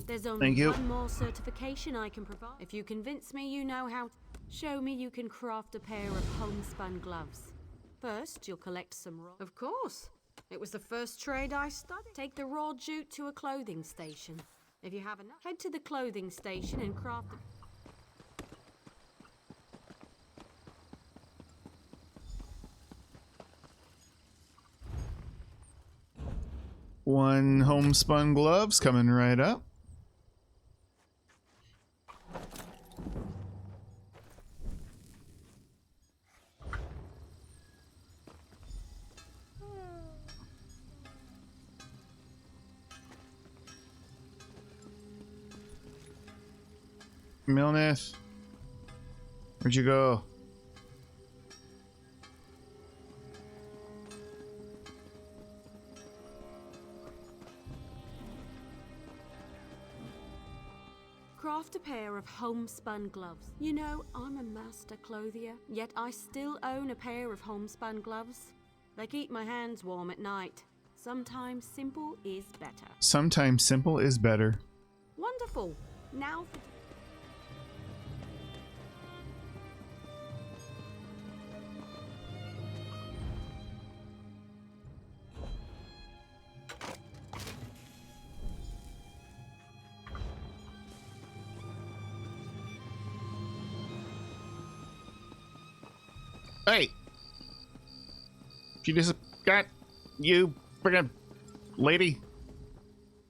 There's only Thank you. one more certification I can provide. If you convince me you know how to show me you can craft a pair of homespun gloves. First, you'll collect some raw. Of course. It was the first trade I studied. Take the raw jute to a clothing station. If you have enough, head to the clothing station and craft a... One homespun gloves coming right up. Milneth, where'd you go? Craft a pair of homespun gloves. You know, I'm a master clothier, yet I still own a pair of homespun gloves. They keep my hands warm at night. Sometimes simple is better. Sometimes simple is better. Wonderful. Now for... Hey! She just got you friggin' lady.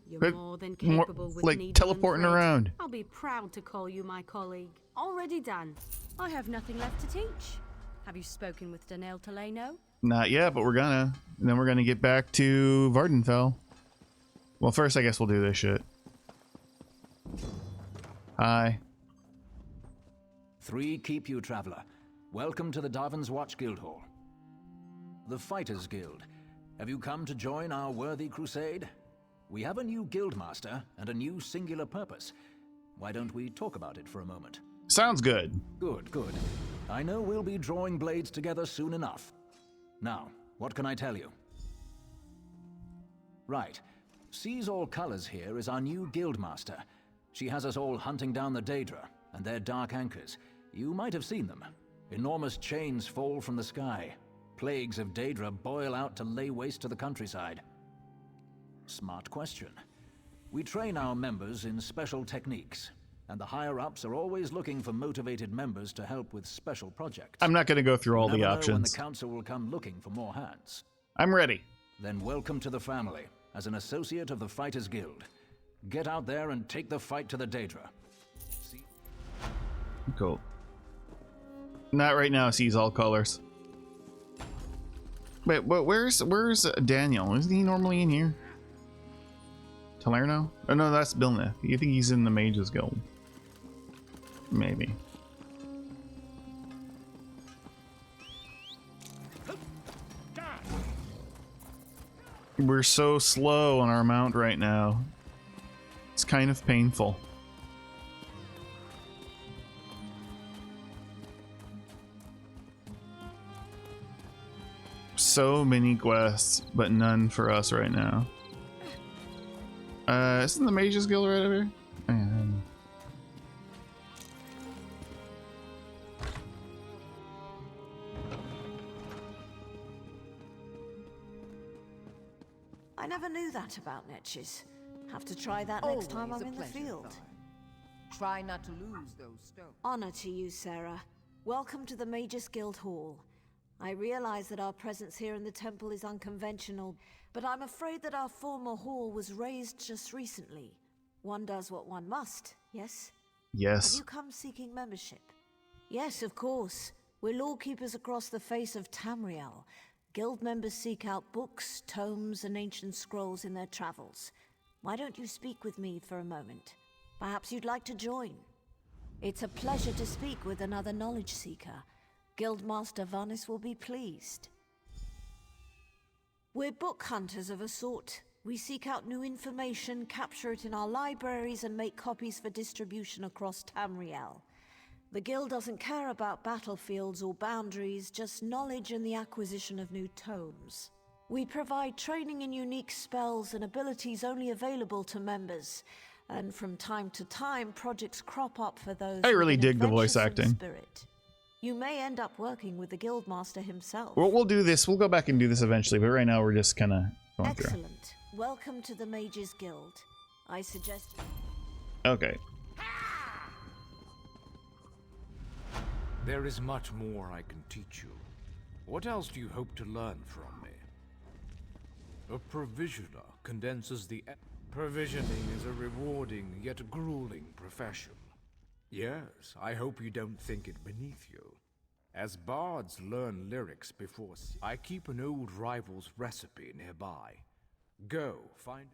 You're more than capable with like needle teleporting and thread. around. I'll be proud to call you my colleague. Already done. I have nothing left to teach. Have you spoken with Danelle Teleno? Not yet, but we're gonna. And then we're gonna get back to Vardenfell. Well, first I guess we'll do this shit. Hi. 3 keep you, traveler. Welcome to the Darvin's Watch Guildhall. The Fighters Guild. Have you come to join our worthy crusade? We have a new guildmaster and a new singular purpose. Why don't we talk about it for a moment? Sounds good. Good, good. I know we'll be drawing blades together soon enough. Now, what can I tell you? Right. Sees All Colors here is our new guildmaster. She has us all hunting down the Daedra and their dark anchors. You might have seen them. Enormous chains fall from the sky. Plagues of Daedra boil out to lay waste to the countryside. Smart question. We train our members in special techniques, and the higher-ups are always looking for motivated members to help with special projects. I'm not gonna go through all the Never know when options. the council will come looking for more hands. I'm ready. Then welcome to the family, as an associate of the Fighters Guild. Get out there and take the fight to the Daedra. Cool. Not right now, sees all colors. Wait, where's Daniel? Isn't he normally in here? Talerno? Oh no, that's Bilneth. You think he's in the Mages Guild? Maybe. We're so slow on our mount right now. It's kind of painful. So many quests, but none for us right now. Isn't the Mages Guild right over here? I never knew that about Netches. Have to try that next time I'm in the field. Try not to lose those stones. Honor to you, Sarah. Welcome to the Magus Guild Hall. I realize that our presence here in the temple is unconventional, but I'm afraid that our former hall was raised just recently. One does what one must, yes? Yes. Have you come seeking membership? Yes, of course. We're lawkeepers across the face of Tamriel. Guild members seek out books, tomes, and ancient scrolls in their travels. Why don't you speak with me for a moment? Perhaps you'd like to join. It's a pleasure to speak with another knowledge seeker. Guildmaster Vanis will be pleased. We're book hunters of a sort. We seek out new information, capture it in our libraries, and make copies for distribution across Tamriel. The Guild doesn't care about battlefields or boundaries, just knowledge and the acquisition of new tomes. We provide training in unique spells and abilities only available to members. And from time to time, projects crop up for those I really with an dig the voice adventuresome acting. Spirit. You may end up working with the Guildmaster himself. Well, we'll do this. We'll go back and do this eventually, but right now we're just kind of going through. Excellent. Welcome to the Mages Guild. I suggest... Okay. There is much more I can teach you. What else do you hope to learn from me? A provisioner condenses the... Provisioning is a rewarding yet grueling profession. Yes, I hope you don't think it beneath you. As bards learn lyrics before... I keep an old rival's recipe nearby. Go, find...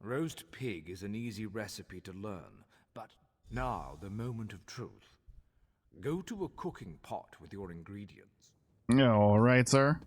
Roast pig is an easy recipe to learn, but now the moment of truth. Go to a cooking pot with your ingredients. All right, sir.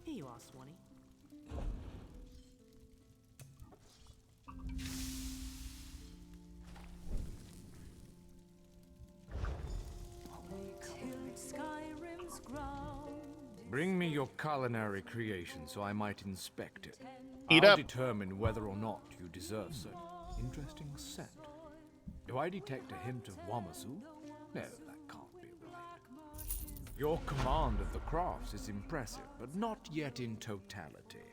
Here you are, Swanee. Bring me your culinary creation so I might inspect it. Eat I'll up. determine whether or not you deserve such interesting scent. Do I detect a hint of Wamasu? No, that can't be right. Your command of the crafts is impressive, but not yet in totality.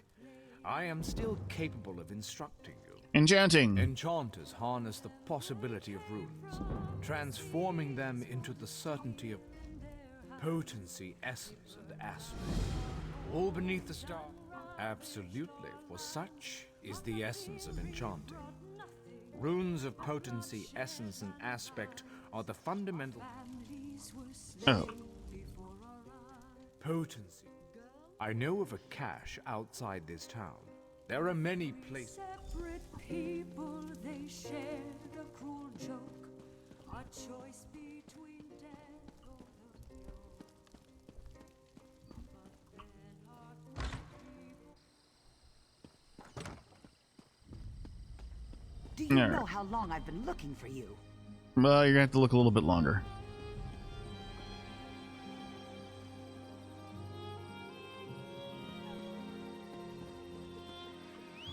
I am still capable of instructing you. Enchanting. Enchanters harness the possibility of runes, transforming them into the certainty of potency, essence, and aspect. All beneath the star. Absolutely, for such is the essence of enchanting. Runes of potency, essence, and aspect are the fundamental... Oh. Potency. I know of a cache outside this town. There are many places... Separate people, they share the cruel joke. A choice between death or the Do you know how long I've been looking for you? Well, you're gonna have to look a little bit longer.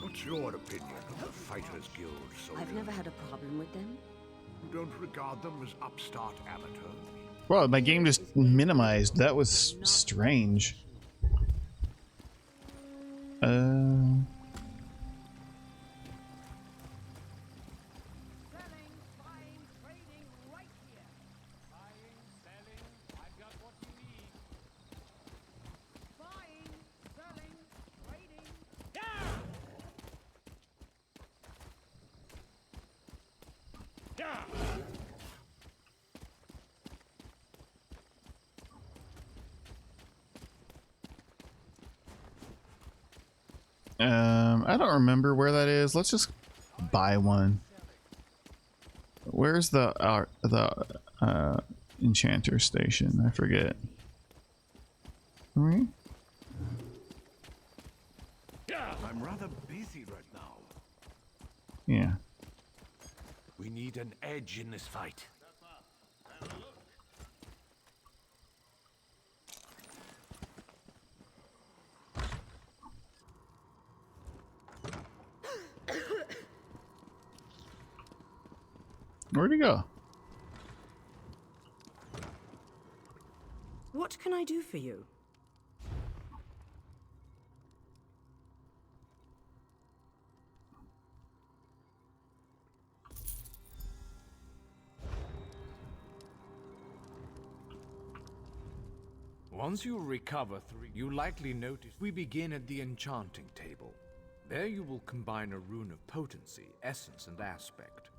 What's your opinion of the Fighters Guild soldiers? I've never had a problem with them. You don't regard them as upstart amateurs? Wow, my game just minimized. That was strange. I don't remember where that is. Let's just buy one. Where's the enchanter station? I forget. Right? I'm rather busy right now. Yeah. We need an edge in this fight. Where'd he go? What can I do for you? Once you recover 3, you likely notice we begin at the enchanting table. There you will combine a rune of potency, essence, and aspect.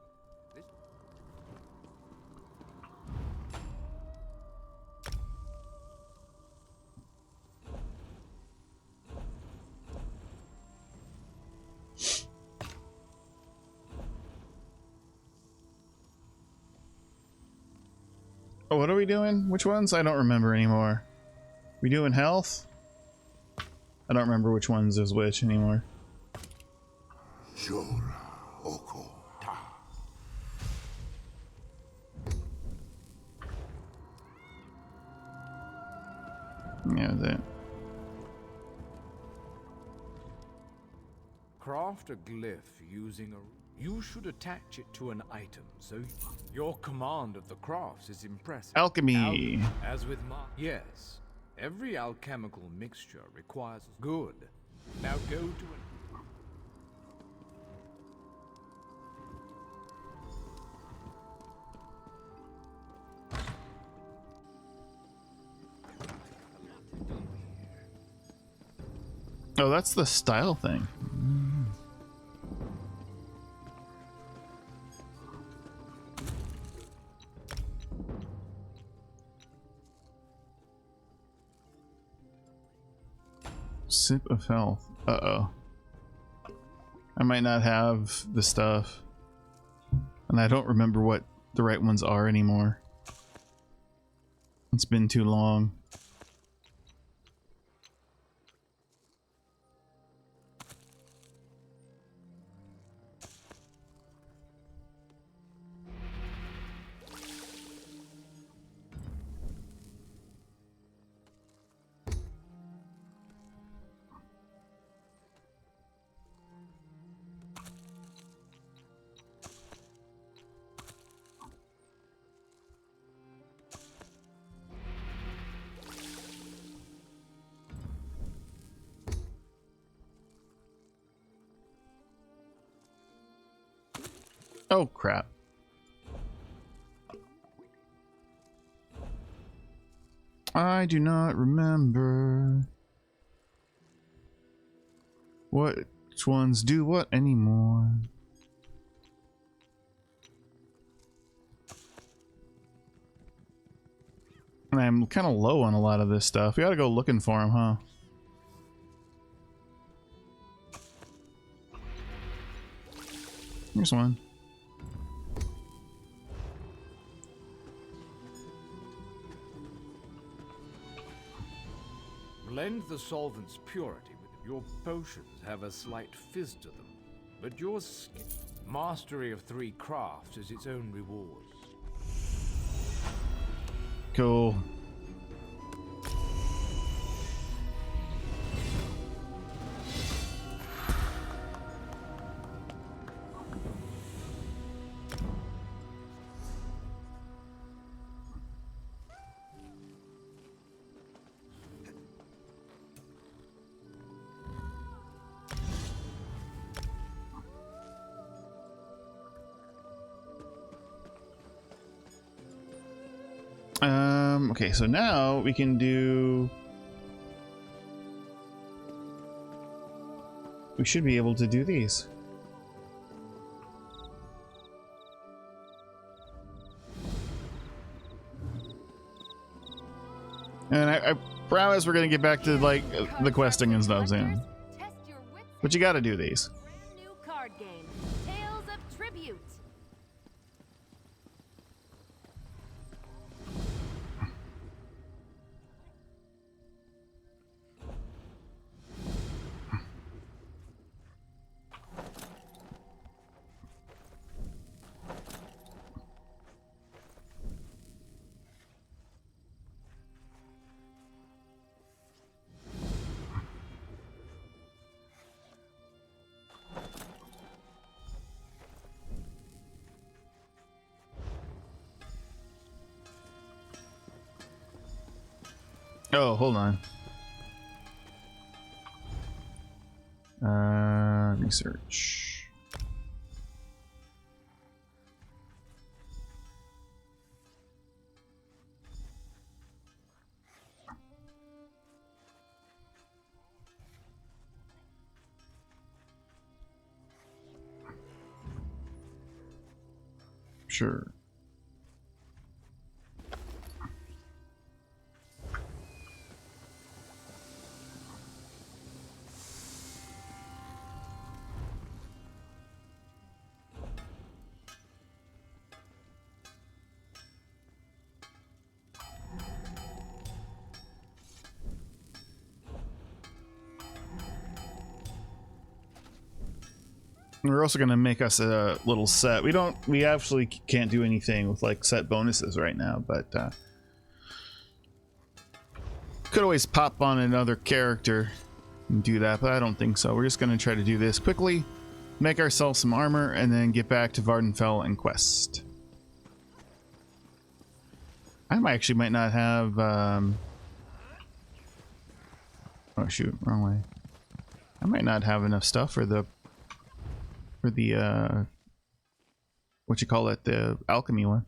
Oh, what are we doing? Which ones? I don't remember anymore. We doing health? I don't remember which ones is which anymore. Yeah, that. Craft a glyph using a... You should attach it to an item, so your command of the crafts is impressive. Alchemy. As with yes, every alchemical mixture requires good. Now go to an... Oh, that's the style thing. Sip of health. Uh-oh. I might not have the stuff. And I don't remember what the right ones are anymore. It's been too long. Oh, crap. I do not remember which ones do what anymore. And I'm kind of low on a lot of this stuff. We gotta go looking for them, huh? Here's one. Blend the solvent's purity with your potions have a slight fizz to them, but your mastery of 3 crafts is its own reward. Cool. Okay, so now we can do... We should be able to do these. And I promise we're gonna get back to, like, the questing and stuff soon. But you gotta do these. New card game, Tales of Tribute. Oh, hold on. Research. Sure. We're also going to make us a little set. We actually can't do anything with like set bonuses right now, but could always pop on another character and do that, but I don't think so. We're just going to try to do this quickly, make ourselves some armor, and then get back to Vardenfell and quest. I might not have oh shoot, wrong way. I might not have enough stuff for the what you call it, the alchemy one.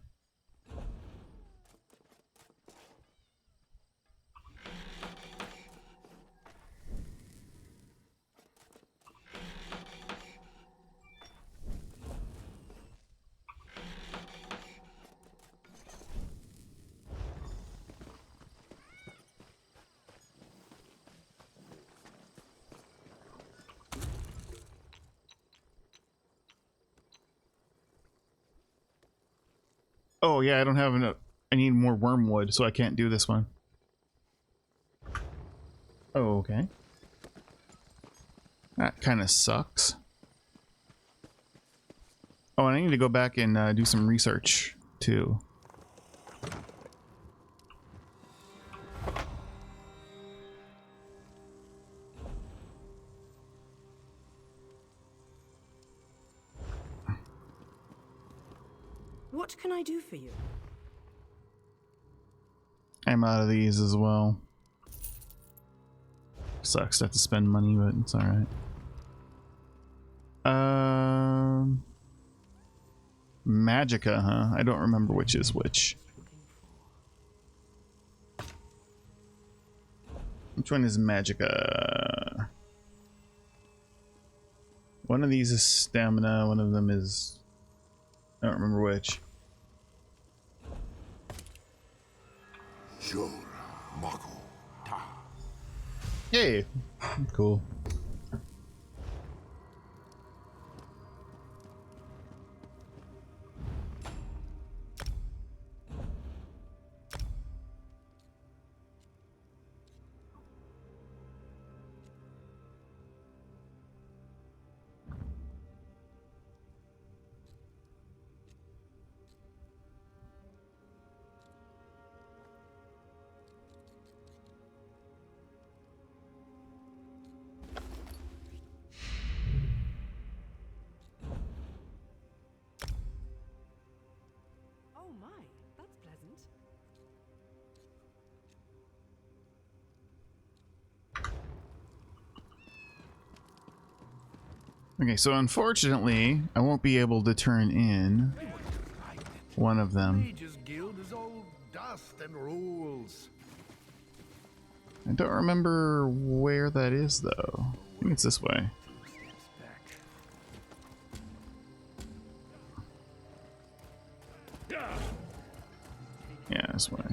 Oh yeah, I don't have enough. I need more wormwood, so I can't do this one. Oh, okay. That kind of sucks. Oh, and I need to go back and do some research too. What can I do for you? I'm out of these as well. Sucks to have to spend money, but it's alright. Magica, huh? I don't remember which is which. Which one is Magica? One of these is stamina, one of them is... I don't remember which. Yay! Cool. Oh my, that's pleasant. Okay, so unfortunately, I won't be able to turn in one of them. Mage's Guild is all dust and rules. I don't remember where that is, though. I think it's this way. Yeah, this way.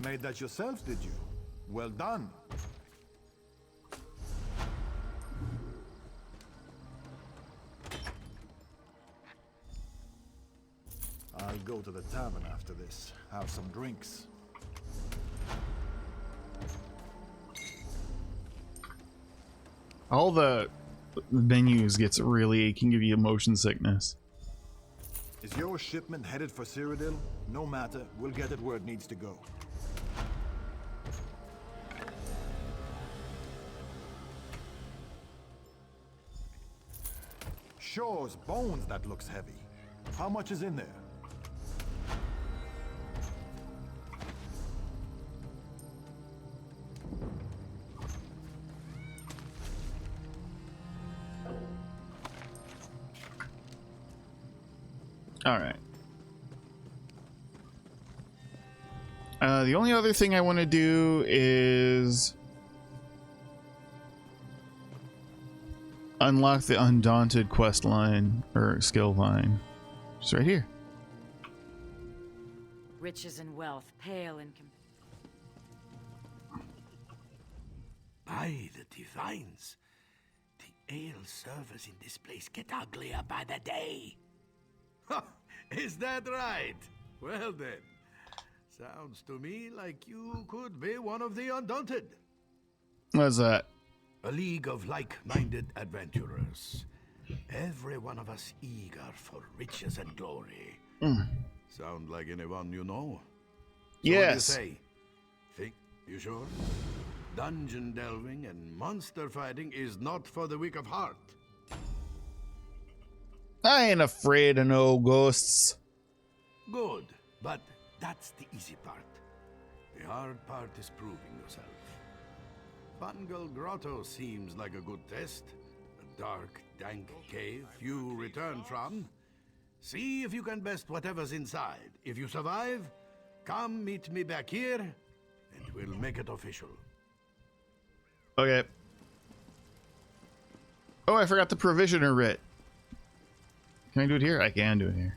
Made that yourself, did you? Well done. I'll go to the tavern after this, have some drinks. All the menus can give you motion sickness. Is your shipment headed for Cyrodiil? No matter, we'll get it where it needs to go. Shore's bones, that looks heavy. How much is in there? All right. The only other thing I want to do is unlock the Undaunted quest line or skill line. It's right here. Riches and wealth pale in By the divines, the ale servers in this place get uglier by the day. Is that right? Well then, sounds to me like you could be one of the Undaunted. What's that? A league of like-minded adventurers. Every one of us eager for riches and glory. Sound like anyone you know? So Yes. What do you say? Think you sure? Dungeon delving and monster fighting is not for the weak of heart. I ain't afraid of no ghosts. Good, but that's the easy part. The hard part is proving yourself. Fungal Grotto seems like a good test. A dark, dank cave you return from. See if you can best whatever's inside. If you survive, come meet me back here, and we'll make it official. Okay. Oh, I forgot the provisioner writ. Can I do it here? I can do it here.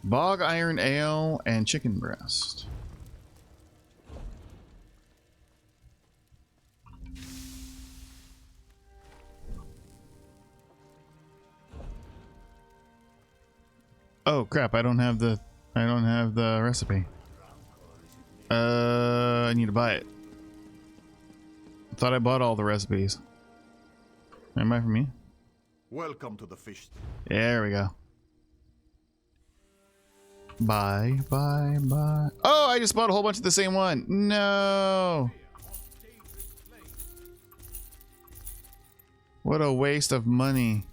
Bog iron ale and chicken breast. Oh crap, I don't have the recipe. I need to buy it. I thought I bought all the recipes. Am I for me? Welcome to the fish. There we go. Bye. Oh, I just bought a whole bunch of the same one. No. What a waste of money.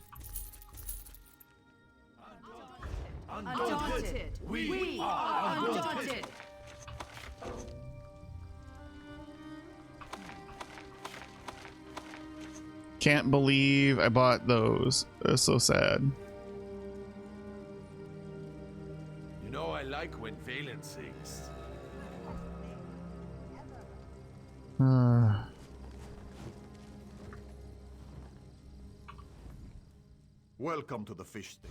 Undaunted. We are undaunted. Can't believe I bought those. That's so sad. You know I like when Valen sings. Welcome to the fish stick.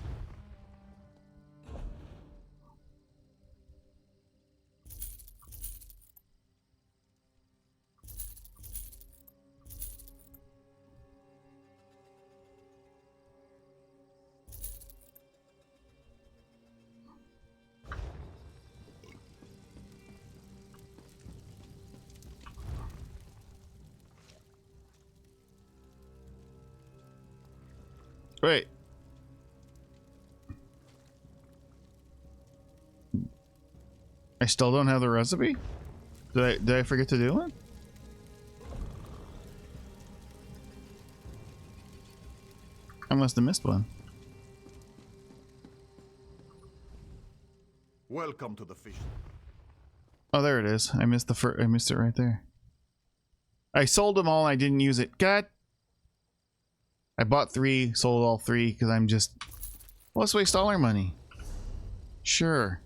Wait. I still don't have the recipe? Did I forget to do it? I must have missed one. Welcome to the fish. Oh, there it is. I missed I missed it right there. I sold them all and I didn't use it. God. I bought 3, sold all 3 because I'm just... Let's waste all our money. Sure.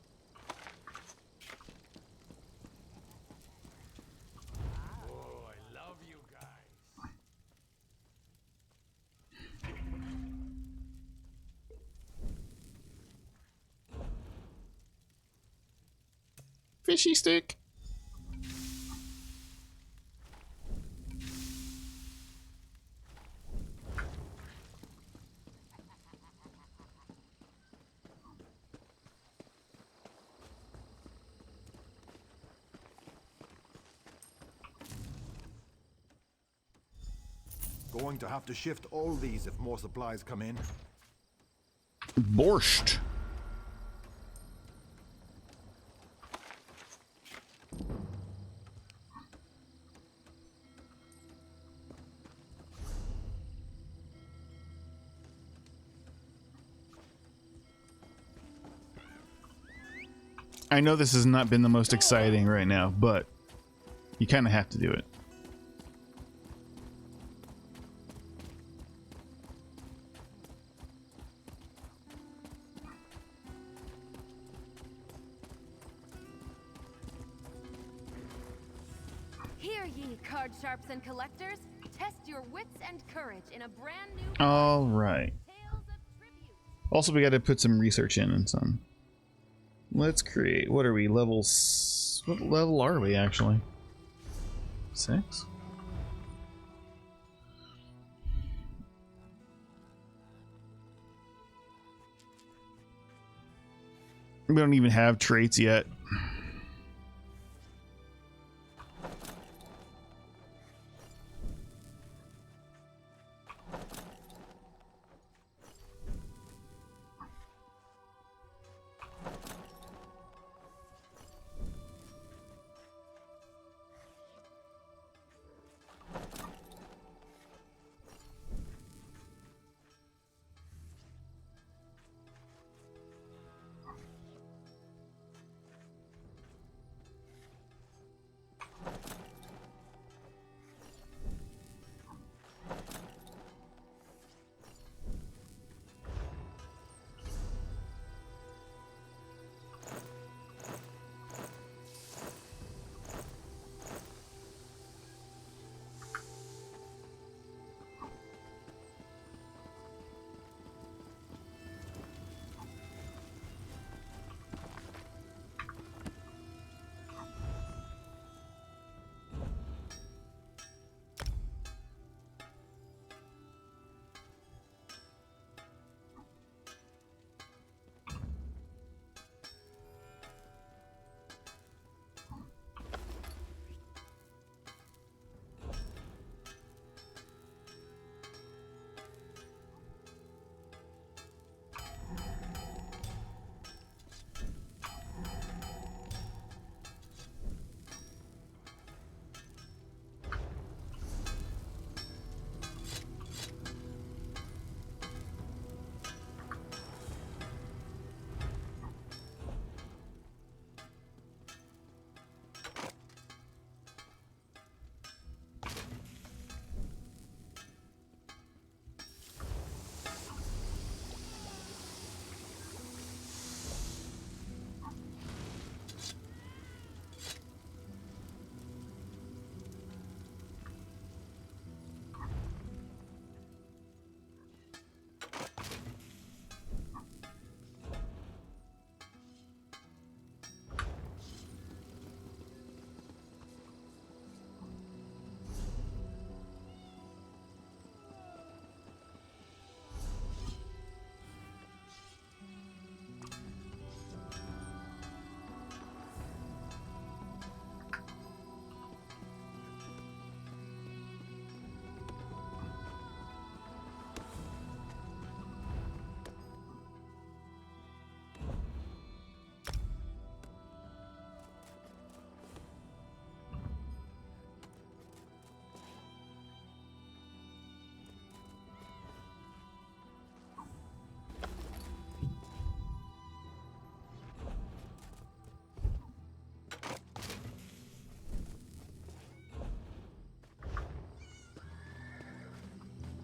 Oh, I love you guys. Fishy stick. Going to have to shift all these if more supplies come in. Borscht. I know this has not been the most exciting right now, but you kind of have to do it. Hear ye, card sharps and collectors. Test your wits and courage in a brand new. All right. Also, we got to put some research in and some. Let's create. What are we? Levels. What level are we actually? 6? We don't even have traits yet.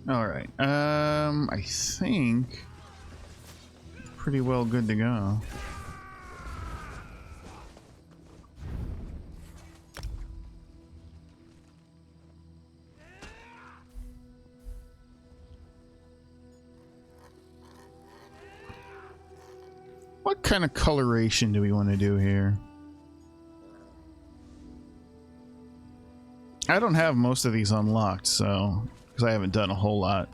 All right. I think pretty well good to go. What kind of coloration do we want to do here? I don't have most of these unlocked, so because I haven't done a whole lot.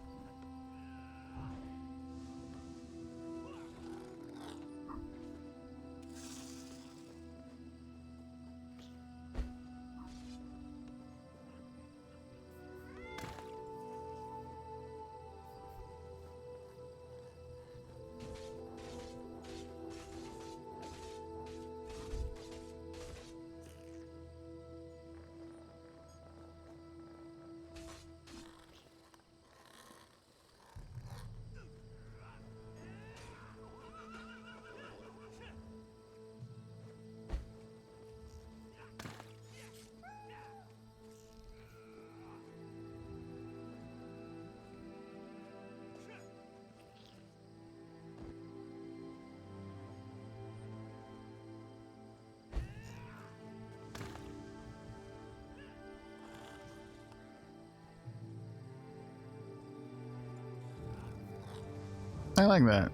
I like that.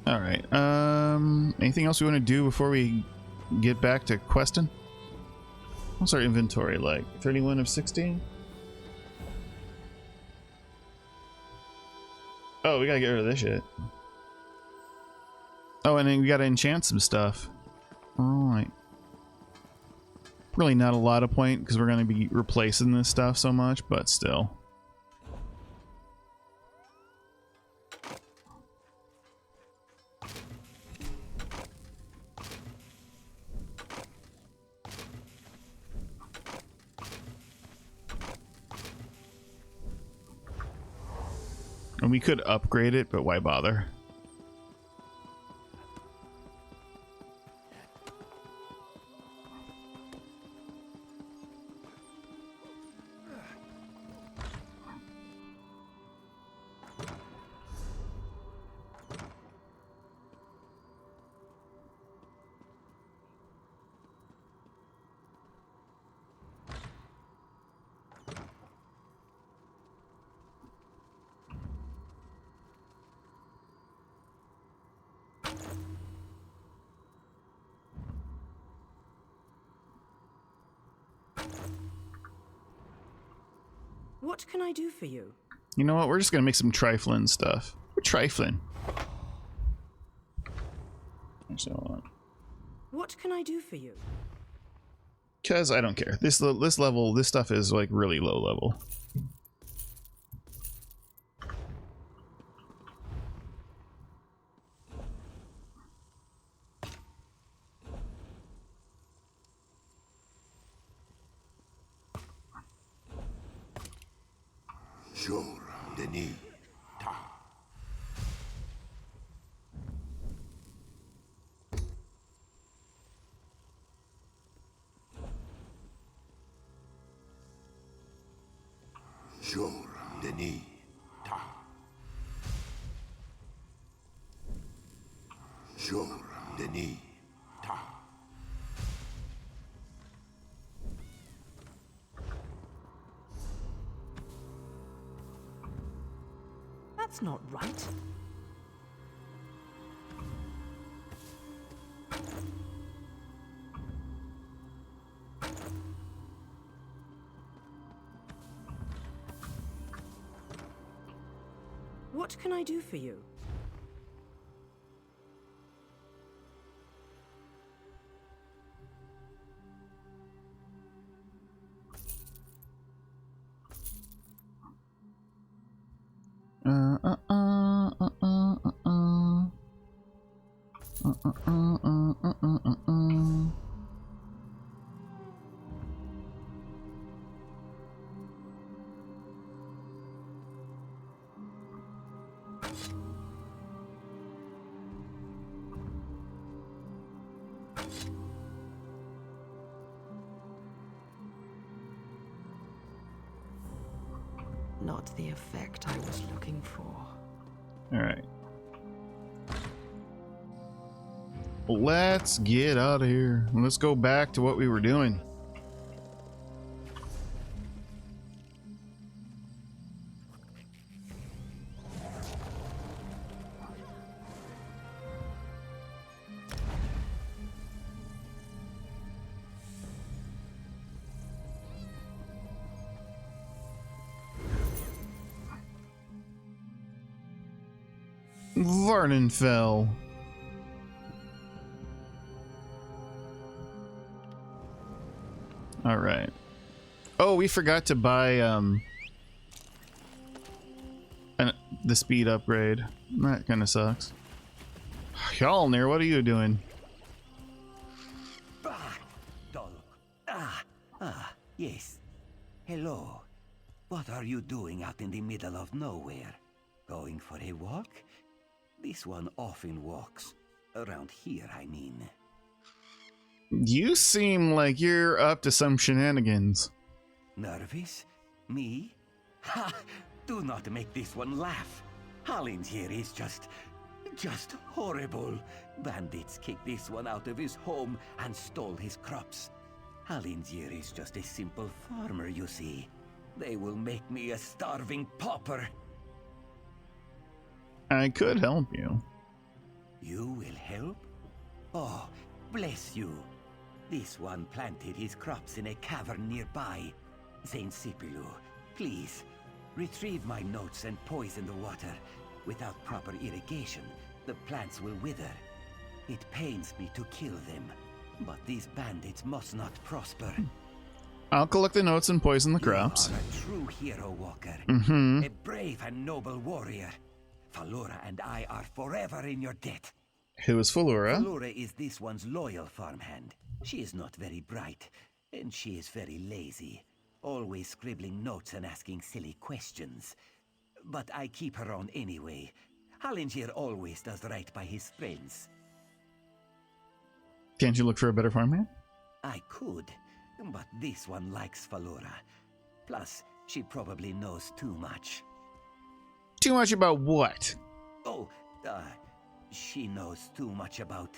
All right. Anything else we want to do before we get back to questing? What's our inventory like? 31 of 60? Oh, we gotta get rid of this shit. Oh, and then we gotta enchant some stuff. Alright. Really not a lot of point because we're gonna be replacing this stuff so much, but still. And we could upgrade it, but why bother? What can I do for you? You know what? We're just gonna make some trifling stuff. We're trifling. Actually, hold on. What can I do for you? Because I don't care. This level, this stuff is like really low level. Denis. Denis. Denis. That's not right. What can I do for you? Not the effect I was looking for. All right. Let's get out of here. Let's go back to what we were doing. Varnenfell. All right. Oh, we forgot to buy the speed upgrade. That kind of sucks. Hjalnir, what are you doing? Yes. Hello. What are you doing out in the middle of nowhere? Going for a walk? This one often walks. Around here, I mean. You seem like you're up to some shenanigans. Nervous? Me? Ha! Do not make this one laugh. Hollins here is just horrible. Bandits kicked this one out of his home and stole his crops. Hollins here is just a simple farmer, you see. They will make me a starving pauper. I could help you. You will help? Oh, bless you. This one planted his crops in a cavern nearby. Saint Sipilu, please, retrieve my notes and poison the water. Without proper irrigation, the plants will wither. It pains me to kill them, but these bandits must not prosper. I'll collect the notes and poison the crops. You are a true hero, Walker. A brave and noble warrior. Falura and I are forever in your debt. Who is Falura? Falura is this one's loyal farmhand. She is not very bright, and she is very lazy. Always scribbling notes and asking silly questions. But I keep her on anyway. Hallinger always does right by his friends. Can't you look for a better farmhand? I could, but this one likes Falura. Plus, she probably knows too much. Too much about what? Oh, she knows too much about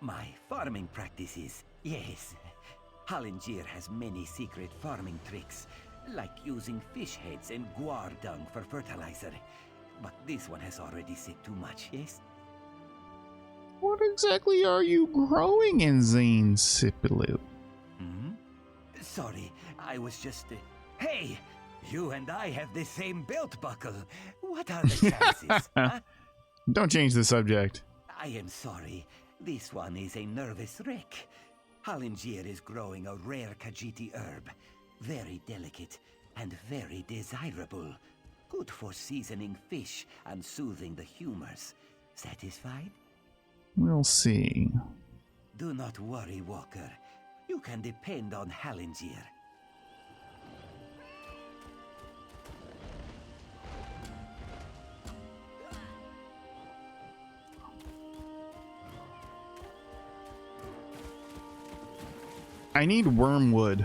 my farming practices. Yes. Hallinger has many secret farming tricks, like using fish heads and guar dung for fertilizer. But this one has already said too much, yes? What exactly are you growing in Zane Sipilu? Sorry, I was just... Hey! You and I have the same belt buckle. What are the chances, huh? Don't change the subject. I am sorry. This one is a nervous wreck. Hallinger is growing a rare Khajiiti herb. Very delicate and very desirable. Good for seasoning fish and soothing the humors. Satisfied? We'll see. Do not worry, Walker. You can depend on Hallinger. I need wormwood.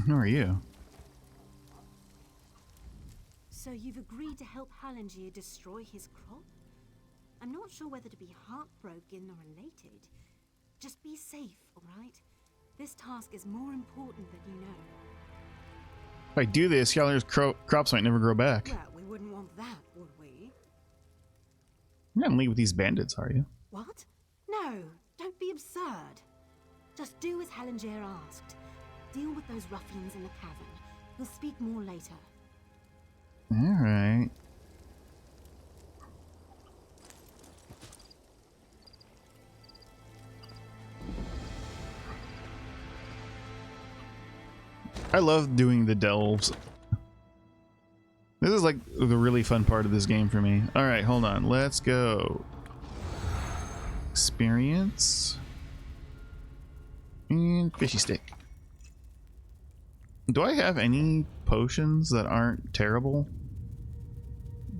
Who are you? So you've agreed to help Hallinger destroy his crop? I'm not sure whether to be heartbroken or elated. Just be safe, alright? This task is more important than you know. If I do this, Hallinger's crops might never grow back. Well, we wouldn't want that, would we? You're not in league with these bandits, are you? What? No, don't be absurd. Just do as Hallinger asked. Deal with those ruffians in the cavern. We'll speak more later. Alright. I love doing the delves. This is like the really fun part of this game for me. Alright, hold on. Let's go. Experience. And fishy stick. Do I have any potions that aren't terrible?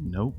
Nope.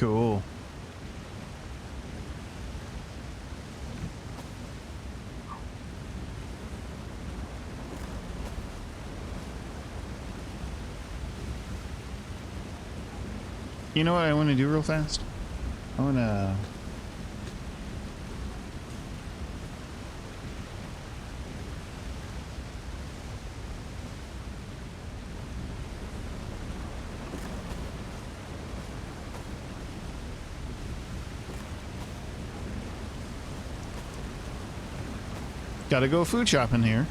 Cool. You know what I want to do real fast? I want to... Gotta go food shopping here.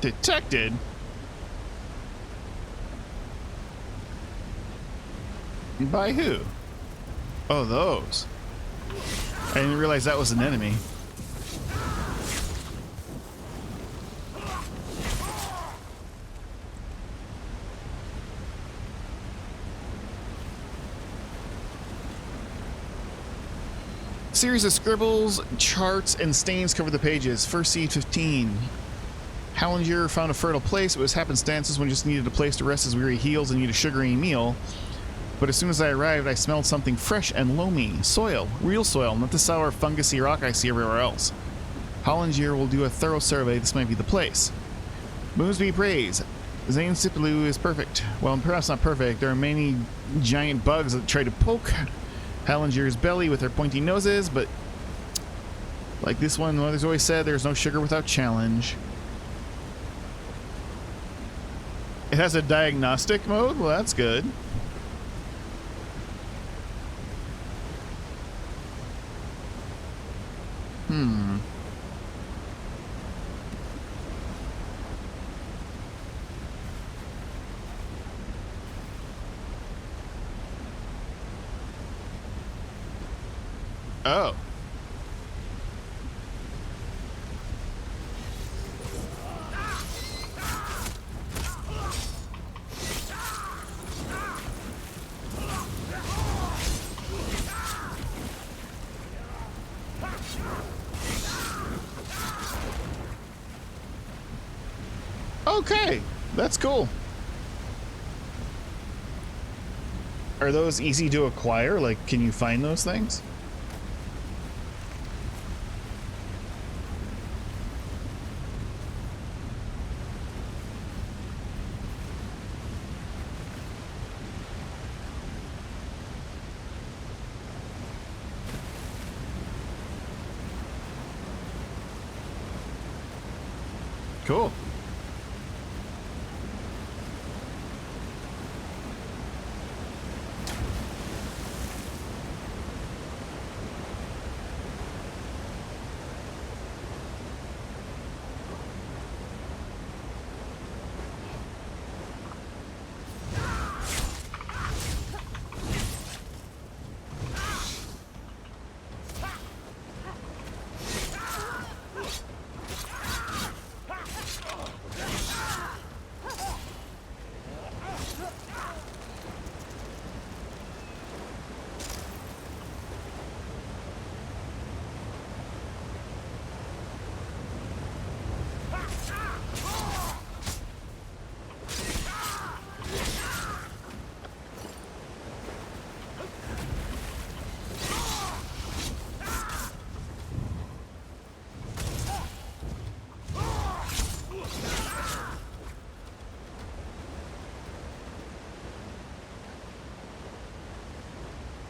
Detected? By who? Oh, those. I didn't realize that was an enemy. Series of scribbles, charts, and stains cover the pages. First seed 15. Hallenger found a fertile place. It was happenstances when he just needed a place to rest his weary heels and eat a sugary meal. But as soon as I arrived, I smelled something fresh and loamy. Soil. Real soil, not the sour fungusy rock I see everywhere else. Hallenger will do a thorough survey. This might be the place. Moons be praised. Zane Sipilu is perfect. Well, perhaps not perfect. There are many giant bugs that try to poke Hallenger's belly with their pointy noses, but like this one, Mother's always said, there's no sugar without challenge. It has a diagnostic mode? Well, that's good. Oh. Okay, that's cool. Are those easy to acquire? Like, can you find those things? Cool.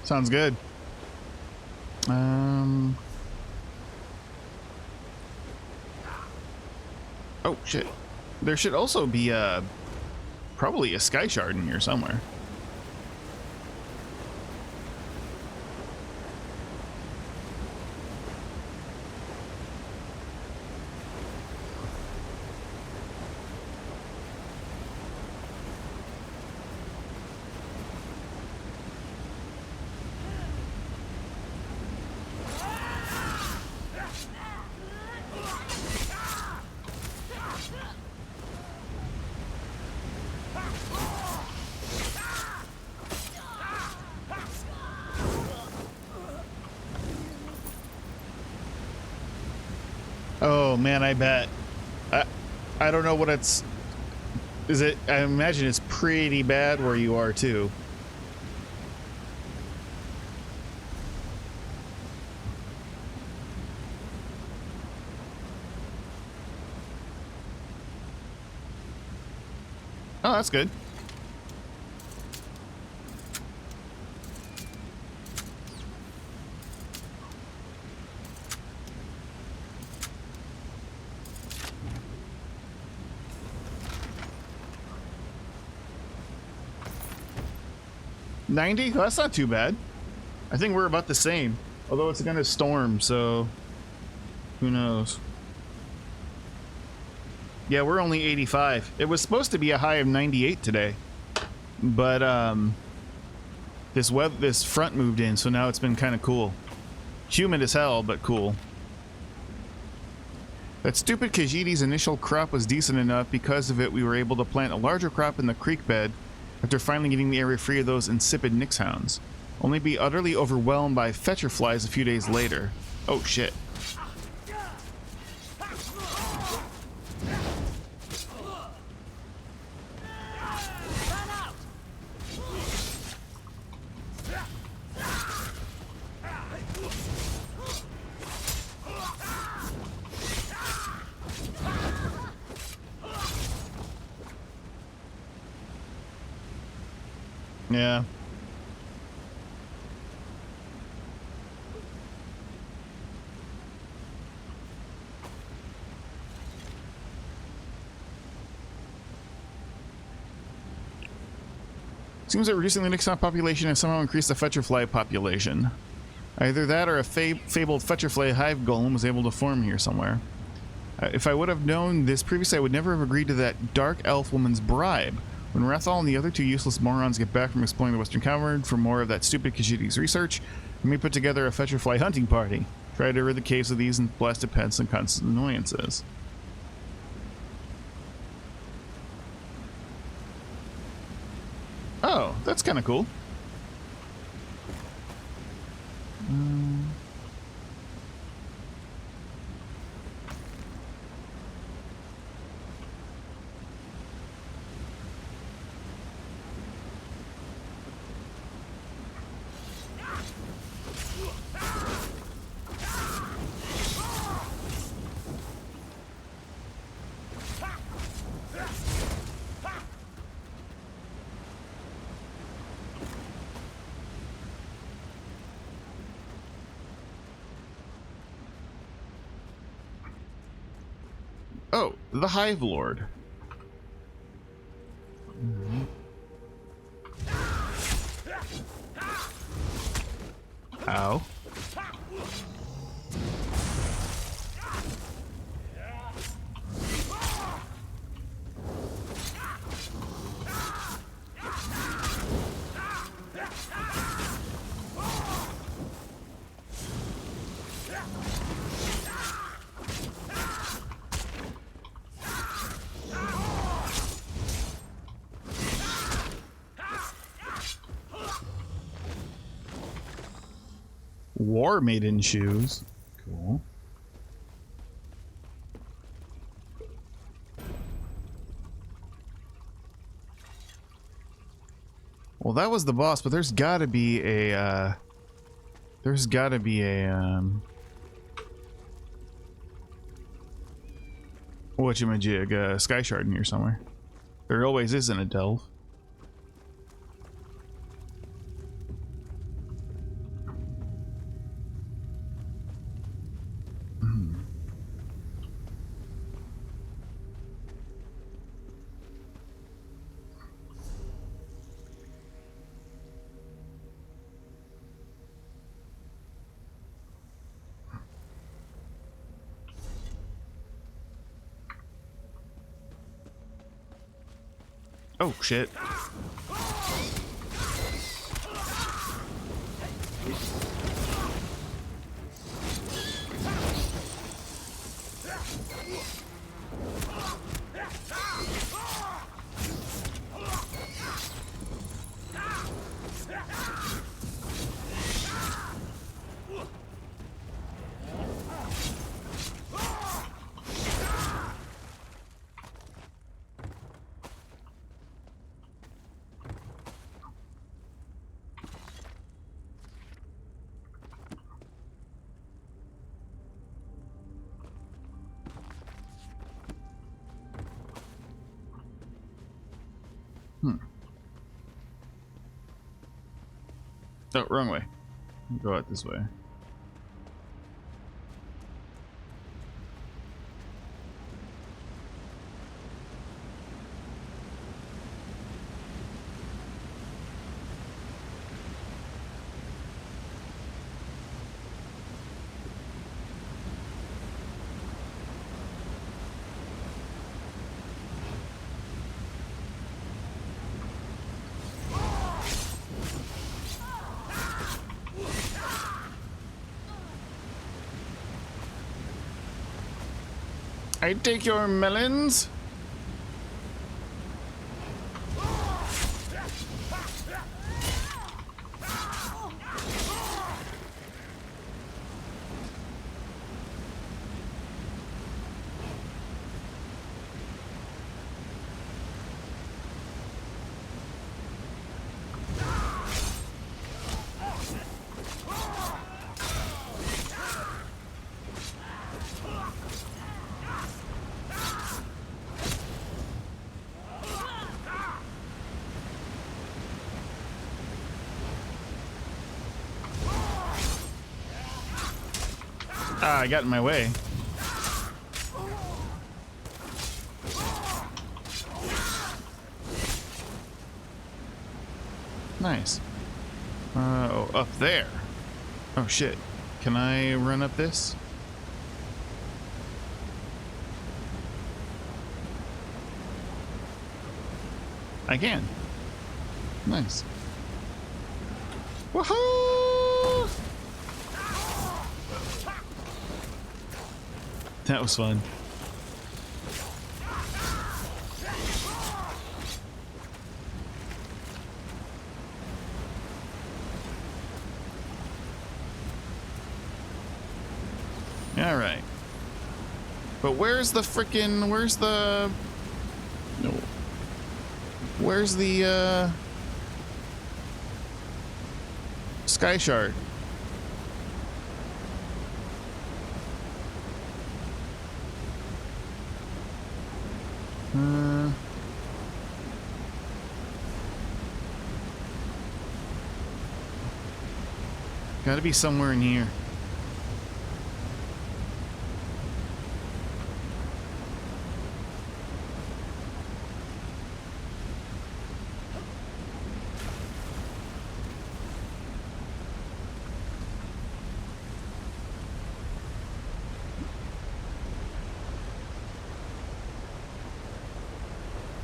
Sounds good. Oh shit. There should also be probably a sky shard in here somewhere. Oh man, I bet. I don't know what it's. Is it? I imagine it's pretty bad where you are too. Oh, that's good. $90? Well, that's not too bad. I think we're about the same. Although it's gonna storm, so who knows? Yeah, we're only 85. It was supposed to be a high of 98 today, but this front moved in, so now it's been kind of cool. Humid as hell, but cool. That stupid Khajiiti's initial crop was decent enough. Because of it, we were able to plant a larger crop in the creek bed after finally getting the area free of those insipid Nyx hounds. Only be utterly overwhelmed by fetcher flies a few days later. Oh shit. Yeah. Seems that reducing the Nyx population has somehow increased the Fetcherfly population. Either that or a fabled Fetcherfly hive golem was able to form here somewhere. If I would have known this previously, I would never have agreed to that dark elf woman's bribe. When Rathal and the other two useless morons get back from exploring the Western Cavern for more of that stupid Khajiiti's research, we may put together a Fetcherfly hunting party. Try to rid the caves of these and blasted pets and constant annoyances. Oh, that's kind of cool. Oh, the Hive Lord. Ow. War Maiden shoes. Cool. Well, that was the boss, but there's gotta be a, whatchamajig, Sky Shard in here somewhere. There always is in a delve. Oh, shit. Oh, wrong way. Go out this way. I take your melons. Ah, I got in my way. Nice. Oh, up there. Oh shit. Can I run up this? I can. Nice. Woohoo! That was fun. All right. But where's the frickin', where's the Sky Shard? Gotta be somewhere in here.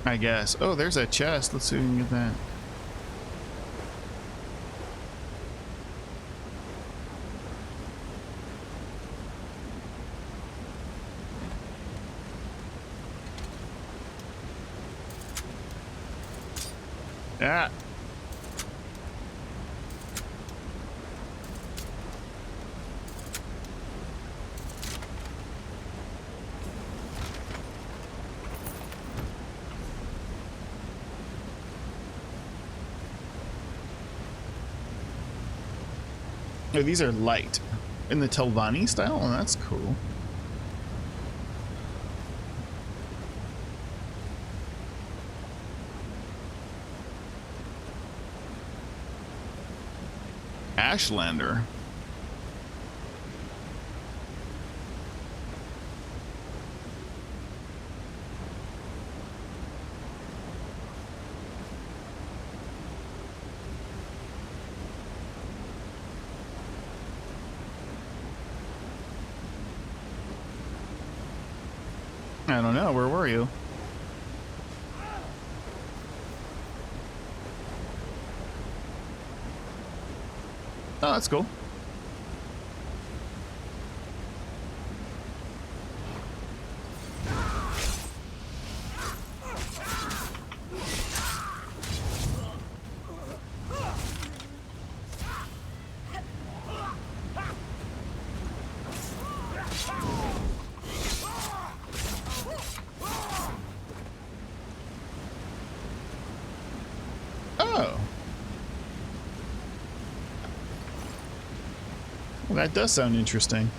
I guess. Oh, there's a chest. Let's see if we can get that. Ah. Oh, these are light in the Telvanni style. Oh, that's cool. Ashlander. I don't know. Where were you? Oh, that's cool. Oh. Well, that does sound interesting.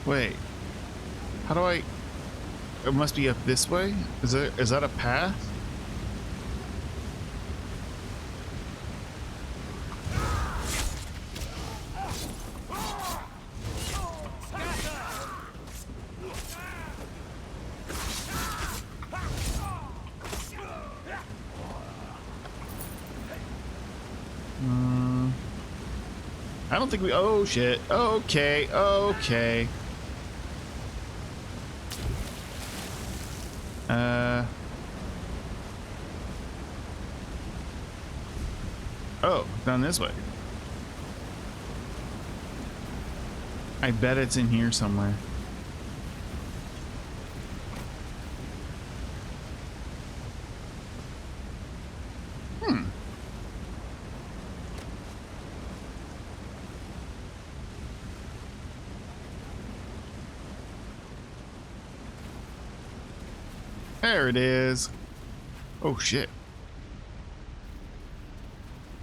Wait. How do I... It must be up this way? Is that a path? I don't think we... Oh, shit. Okay, okay. Oh, down this way. I bet it's in here somewhere. There it is. Oh shit.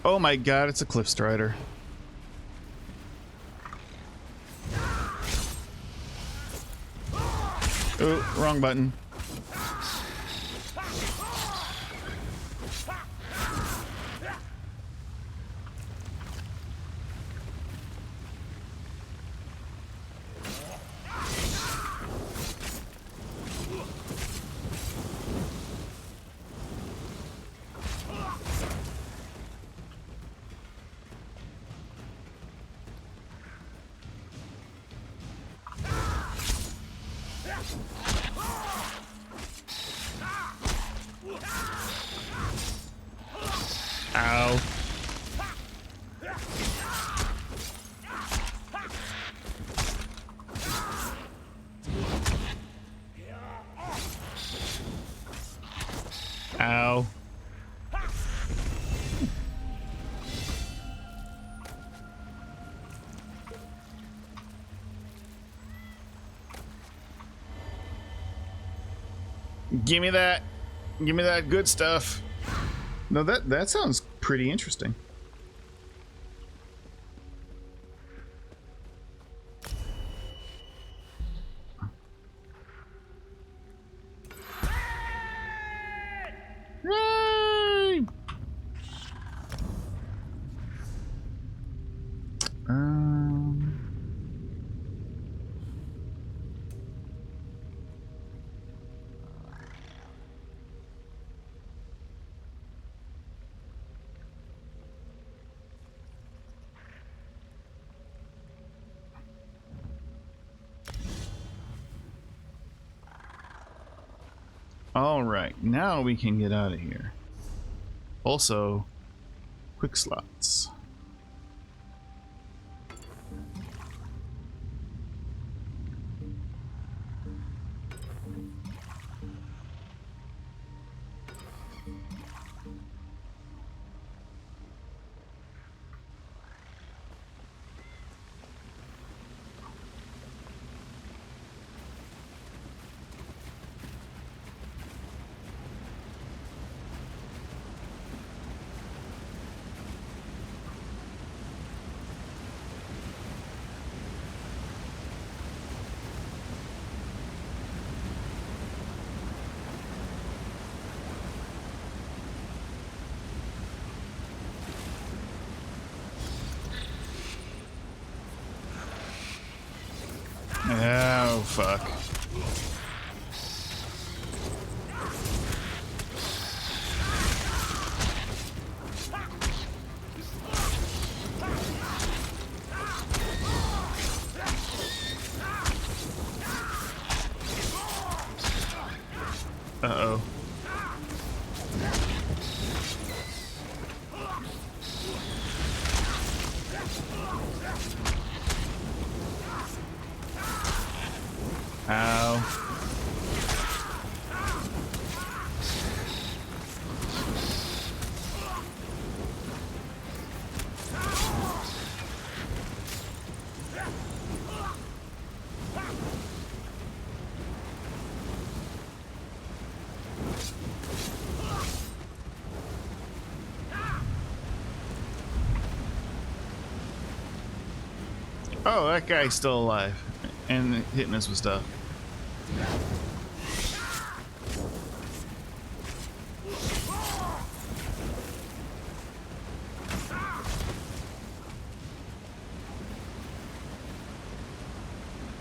Oh my god, it's a cliff strider. Oh, wrong button. Ow. Ow. Give me that. Give me that good stuff. No, that sounds pretty interesting. Yay! All right, now we can get out of here. Also, quick slots. Oh, fuck. Oh, that guy's still alive and hitting us with stuff.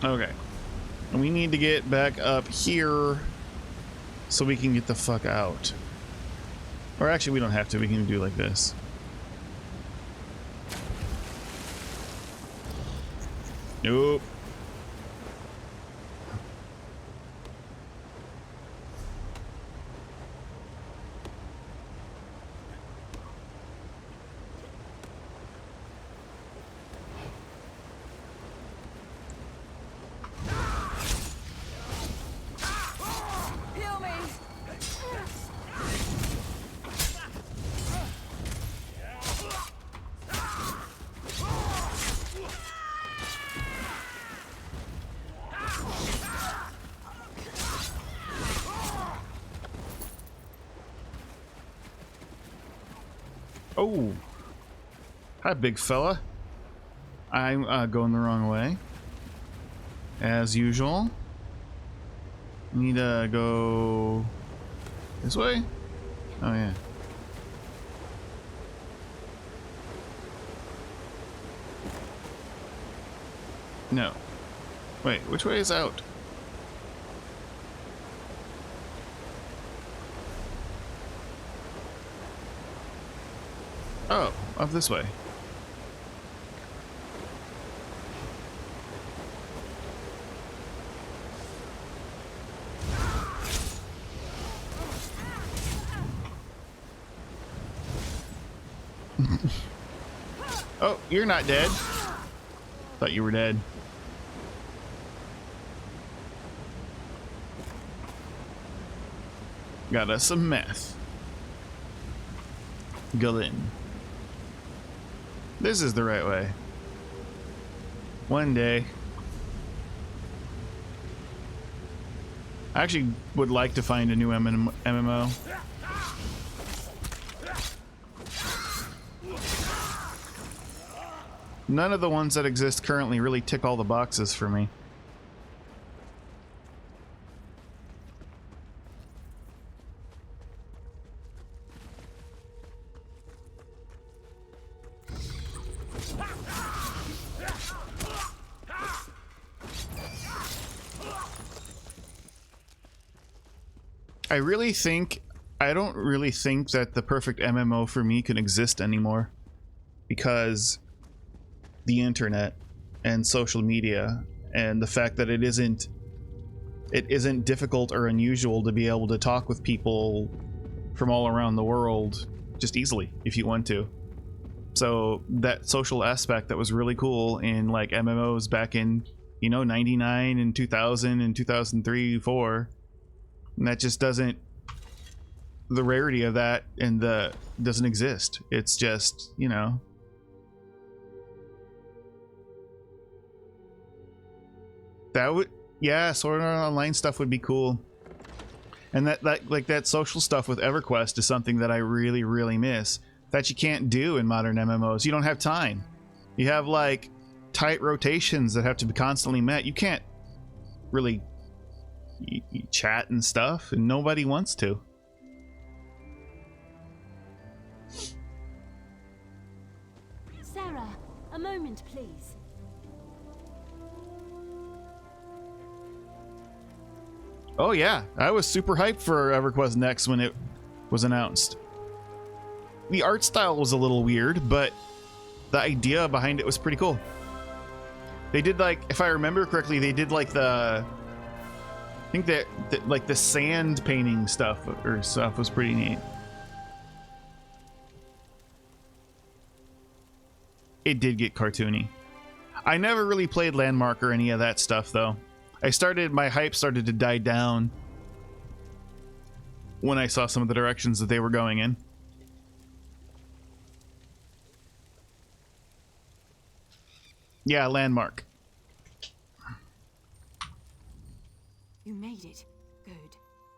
Okay. We need to get back up here so we can get the fuck out. Or actually, we don't have to. We can do like this. Nope. Heal me! Oh. Hi, big fella. I'm going the wrong way. As usual. Need to go this way? Oh, yeah. No. Wait, which way is out? Oh, up this way. Oh, you're not dead. Thought you were dead. Got us some meth. Gulin. This is the right way. One day. I actually would like to find a new MMO. None of the ones that exist currently really tick all the boxes for me. I don't really think that the perfect MMO for me can exist anymore, because the internet and social media and the fact that it isn't difficult or unusual to be able to talk with people from all around the world just easily if you want to. So that social aspect that was really cool in like MMOs back in, you know, 99 and 2000 and 2003, 4, and that just doesn't, the rarity of that and the doesn't exist. It's just, you know, that would, yeah, Sword Art Online stuff would be cool. And that like that social stuff with EverQuest is something that I really, really miss, that you can't do in modern MMOs. You don't have time. You have like tight rotations that have to be constantly met. You can't really chat and stuff, and nobody wants to. Sarah, a moment, please. Oh yeah, I was super hyped for EverQuest Next when it was announced. The art style was a little weird, but the idea behind it was pretty cool. They did, like, if I remember correctly, they did like the, I think that like the sand painting stuff or stuff was pretty neat. It did get cartoony. I never really played Landmark or any of that stuff though. My hype started to die down when I saw some of the directions that they were going in. Yeah, Landmark. You made it. Good.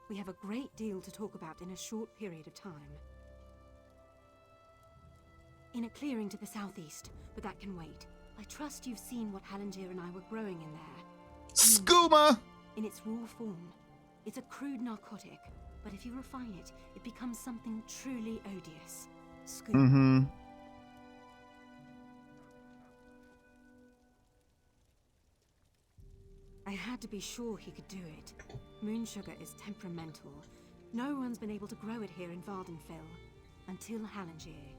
We have a great deal to talk about in a short period of time. In a clearing to the southeast, but that can wait. I trust you've seen what Hallengier and I were growing in there. Skooma! In its raw form. It's a crude narcotic, but if you refine it, it becomes something truly odious. Skooma. Mm-hmm. I had to be sure he could do it. Moon sugar is temperamental. No one's been able to grow it here in Vardenfell. Until Hallengier.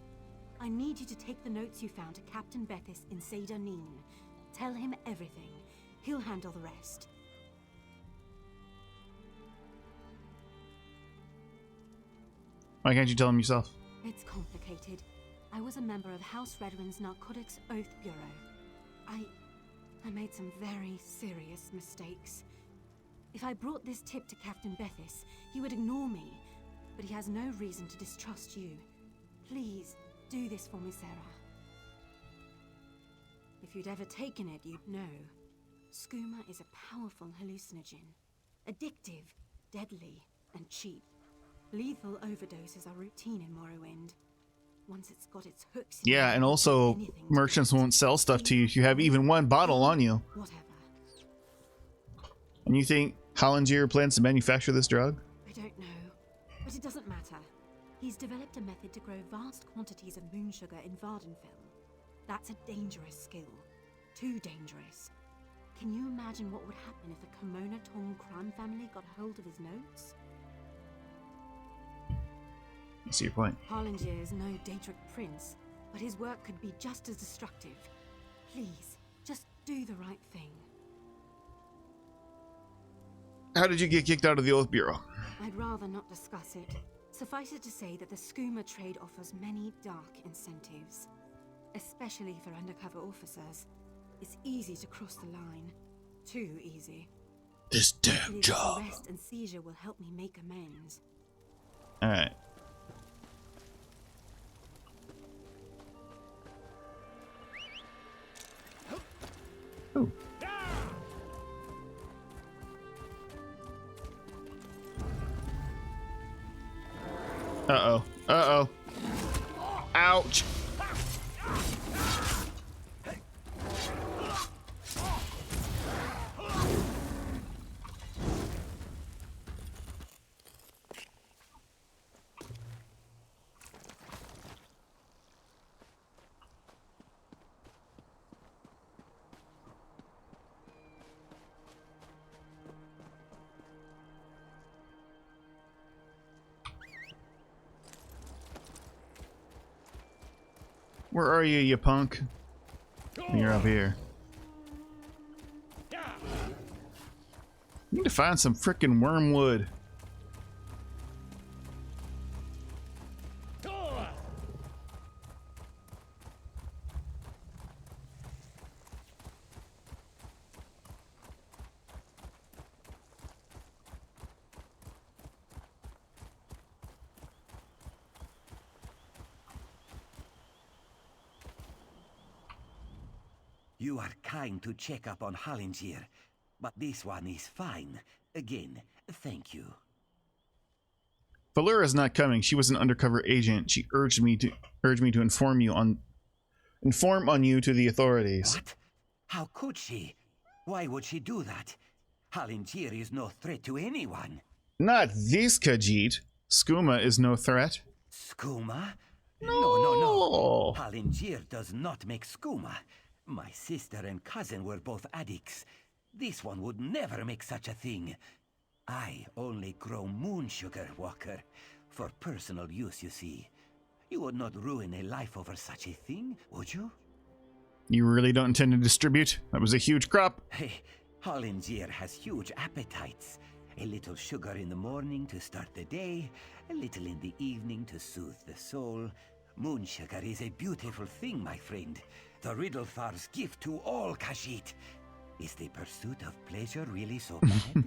I need you to take the notes you found to Captain Bethis in Seder Neen. Tell him everything. He'll handle the rest. Why can't you tell him yourself? It's complicated. I was a member of House Redwin's Narcotics Oath Bureau. I made some very serious mistakes. If I brought this tip to Captain Bethis, he would ignore me. But he has no reason to distrust you. Please, do this for me, Sarah. If you'd ever taken it, you'd know. Skooma is a powerful hallucinogen. Addictive, deadly, and cheap. Lethal overdoses are routine in Morrowind. Once it's got its hooks... Yeah, and also merchants won't sell stuff to you if you have even one bottle on you. Whatever. And you think Hallengier plans to manufacture this drug? I don't know, but it doesn't matter. He's developed a method to grow vast quantities of moon sugar in Vardenfell. That's a dangerous skill. Too dangerous. Can you imagine what would happen if the Kimona Tong crime family got hold of his notes? I see your point. Hallengier is no Daedric prince, but his work could be just as destructive. Please, just do the right thing. How did you get kicked out of the Oath Bureau? I'd rather not discuss it. Suffice it to say that the skooma trade offers many dark incentives. Especially for undercover officers. It's easy to cross the line. Too easy. This damn job. Arrest and seizure will help me make amends. Alright. Ooh. Uh-oh. Uh-oh. Ouch. Where are you, you punk? You're up here. You need to find some frickin' wormwood. You are kind to check up on Hallengier, but this one is fine. Again, thank you. Valera's not coming. She was an undercover agent. She urged me to inform on you to the authorities. What? How could she? Why would she do that? Hallengier is no threat to anyone. Not this Khajiit. Skooma is no threat. Skooma? No. Hallengier does not make skooma. My sister and cousin were both addicts. This one would never make such a thing. I only grow moon sugar, Walker. For personal use, you see. You would not ruin a life over such a thing, would you? You really don't intend to distribute? That was a huge crop. Hey, Hallengier has huge appetites. A little sugar in the morning to start the day, a little in the evening to soothe the soul. Moon sugar is a beautiful thing, my friend. The Riddlethar's gift to all Khajiit. Is the pursuit of pleasure really so bad?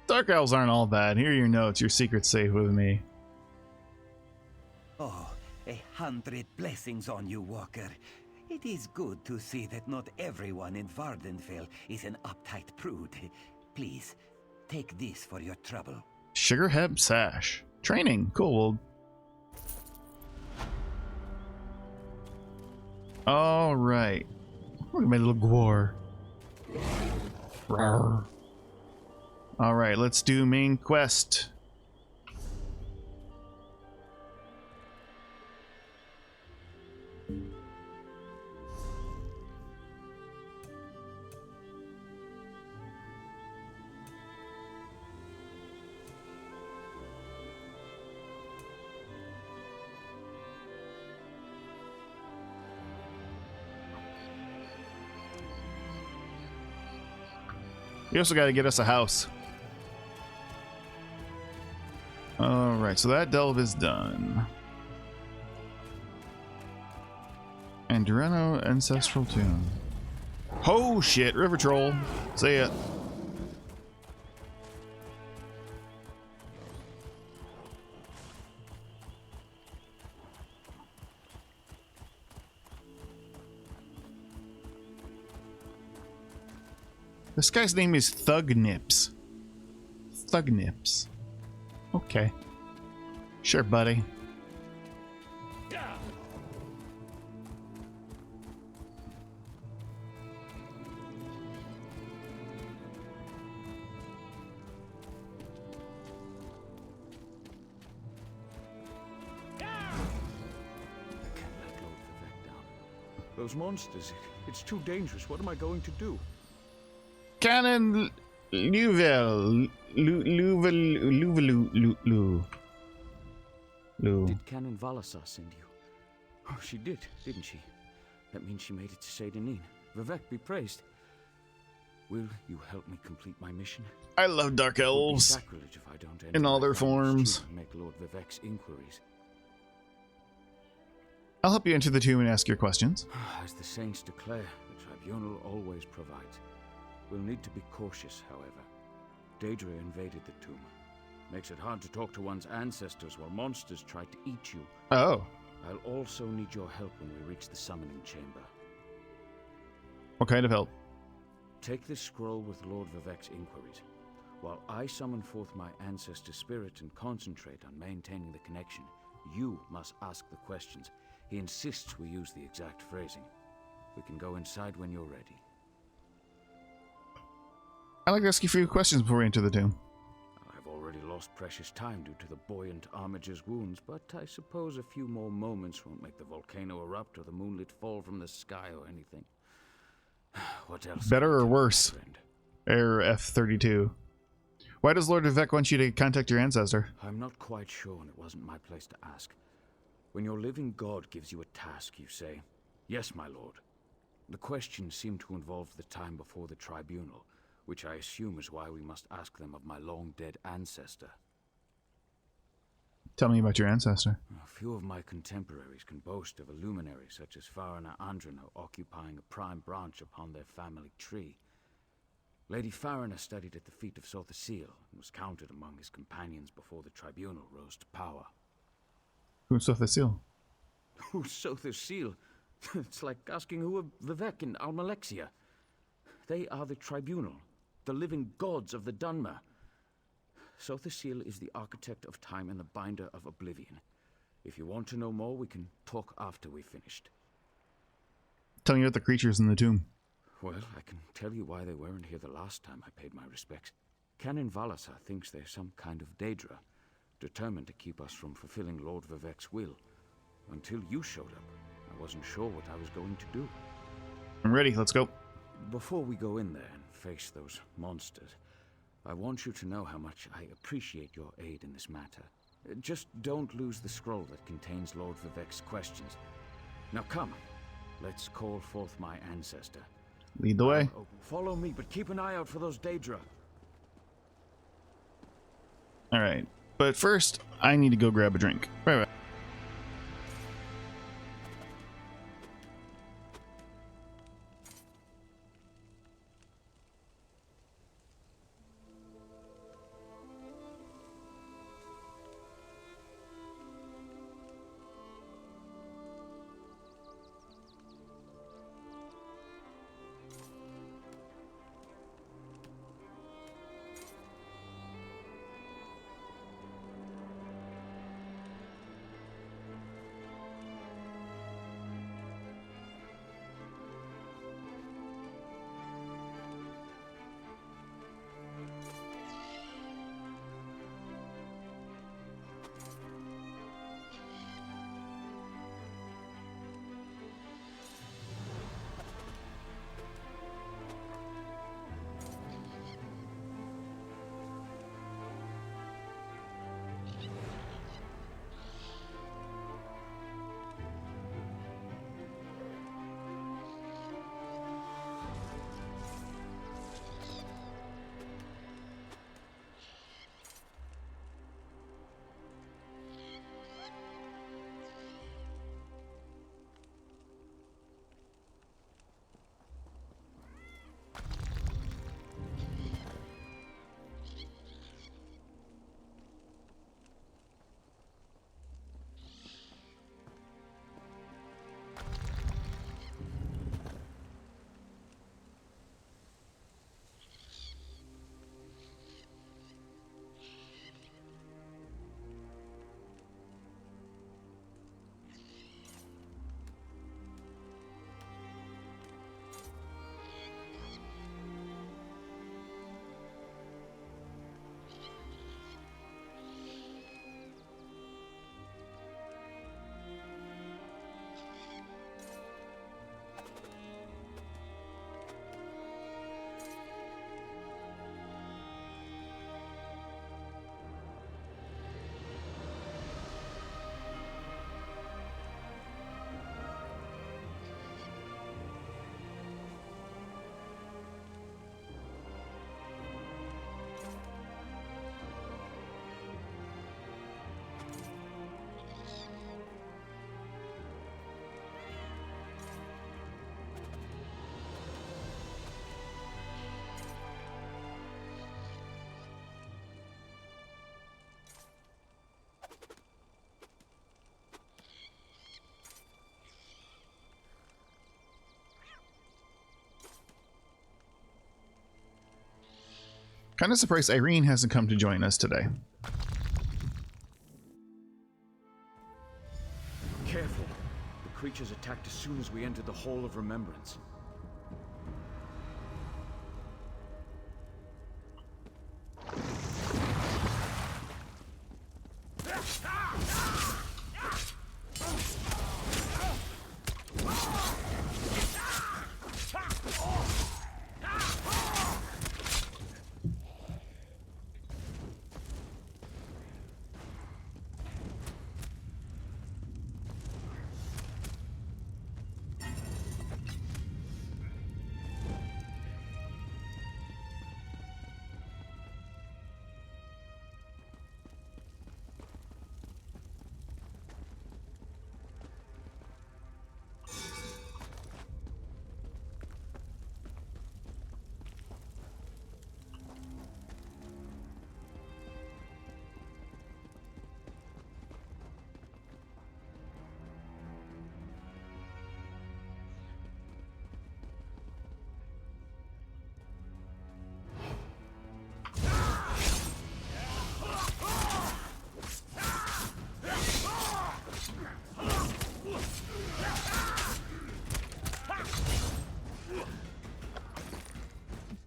Dark elves aren't all bad. Here are your notes. Your secret's safe with me. Oh, 100 blessings on you, Walker. It is good to see that not everyone in Vardenfell is an uptight prude. Please, take this for your trouble. Sugar Heb Sash. Training. Cool. All right. Look at my little Gwar. Rawr. All right, let's do main quest. We also got to get us a house. Alright, so that delve is done. Andreno Ancestral Toon. Oh shit, River Troll. See ya. This guy's name is Thugnips. Thugnips. Okay. Sure, buddy. Those monsters, it's too dangerous. What am I going to do? Cannon Louvel. Did Canon Valasar send you? Oh, she did, didn't she? That means she made it to Saint Denis. Vivek be praised. Will you help me complete my mission? I love Dark Elves. Sacrilege if I don't In all their forms. Make Lord Vivek's inquiries. I'll help you enter the tomb and ask your questions. As the saints declare, the tribunal always provides. We'll need to be cautious, however. Daedra invaded the tomb. Makes it hard to talk to one's ancestors while monsters try to eat you. Oh. I'll also need your help when we reach the summoning chamber. What kind of help? Take this scroll with Lord Vivek's inquiries. While I summon forth my ancestor spirit and concentrate on maintaining the connection, you must ask the questions. He insists we use the exact phrasing. We can go inside when you're ready. I'd like to ask you a few questions before we enter the tomb. I've already lost precious time due to the buoyant armiger's wounds, but I suppose a few more moments won't make the volcano erupt or the moonlit fall from the sky or anything. What else? Better or worse? Error F32. Why does Lord Vivek want you to contact your ancestor? I'm not quite sure, and it wasn't my place to ask. When your living god gives you a task, you say, "Yes, my lord." The questions seem to involve the time before the tribunal, which I assume is why we must ask them of my long-dead ancestor. Tell me about your ancestor. A few of my contemporaries can boast of a luminary such as Farina Andrino occupying a prime branch upon their family tree. Lady Farina studied at the feet of Sothasil and was counted among his companions before the tribunal rose to power. Who's Sothasil? Who's Sothasil? It's like asking who are Vivek and Almalexia. They are the tribunal, the living gods of the Dunmer. Sothasil is the architect of time and the binder of oblivion. If you want to know more, we can talk after we've finished. Tell me about the creatures in the tomb. Well, I can tell you why they weren't here the last time I paid my respects. Canon Valasar thinks they're some kind of Daedra, determined to keep us from fulfilling Lord Vivek's will. Until you showed up, I wasn't sure what I was going to do. I'm ready, let's go. Before we go in there and face those monsters, I want you to know how much I appreciate your aid in this matter. Just don't lose the scroll that contains Lord Vivek's questions. Now come, let's call forth my ancestor. Lead the way. Follow me, but keep an eye out for those Daedra. Alright, but first, I need to go grab a drink. Right back. Kind of surprised Irene hasn't come to join us today. Careful. The creatures attacked as soon as we entered the Hall of Remembrance.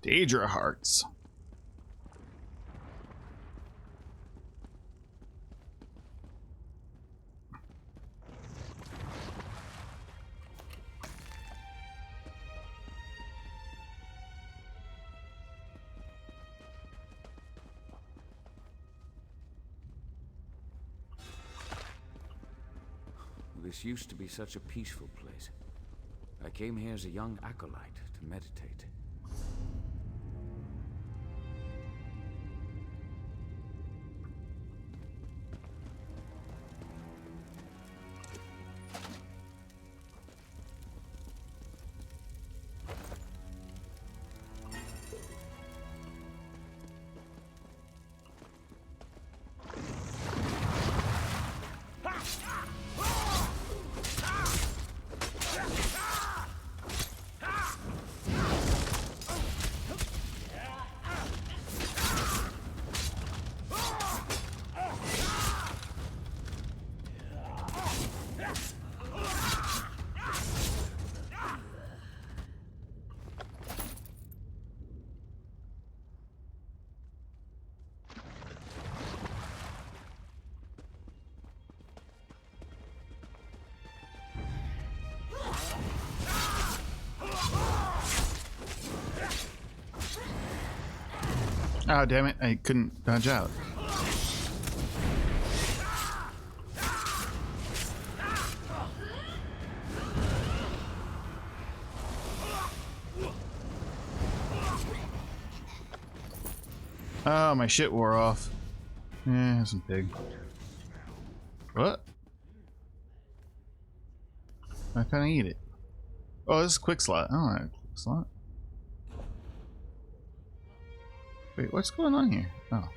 Daedra hearts. This used to be such a peaceful place. I came here as a young acolyte to meditate. Oh, damn it. I couldn't dodge out. Oh, my shit wore off. Yeah, it wasn't big. What? How can I eat it? Oh, this is quick slot. Oh, quick slot. Wait, what's going on here? Oh.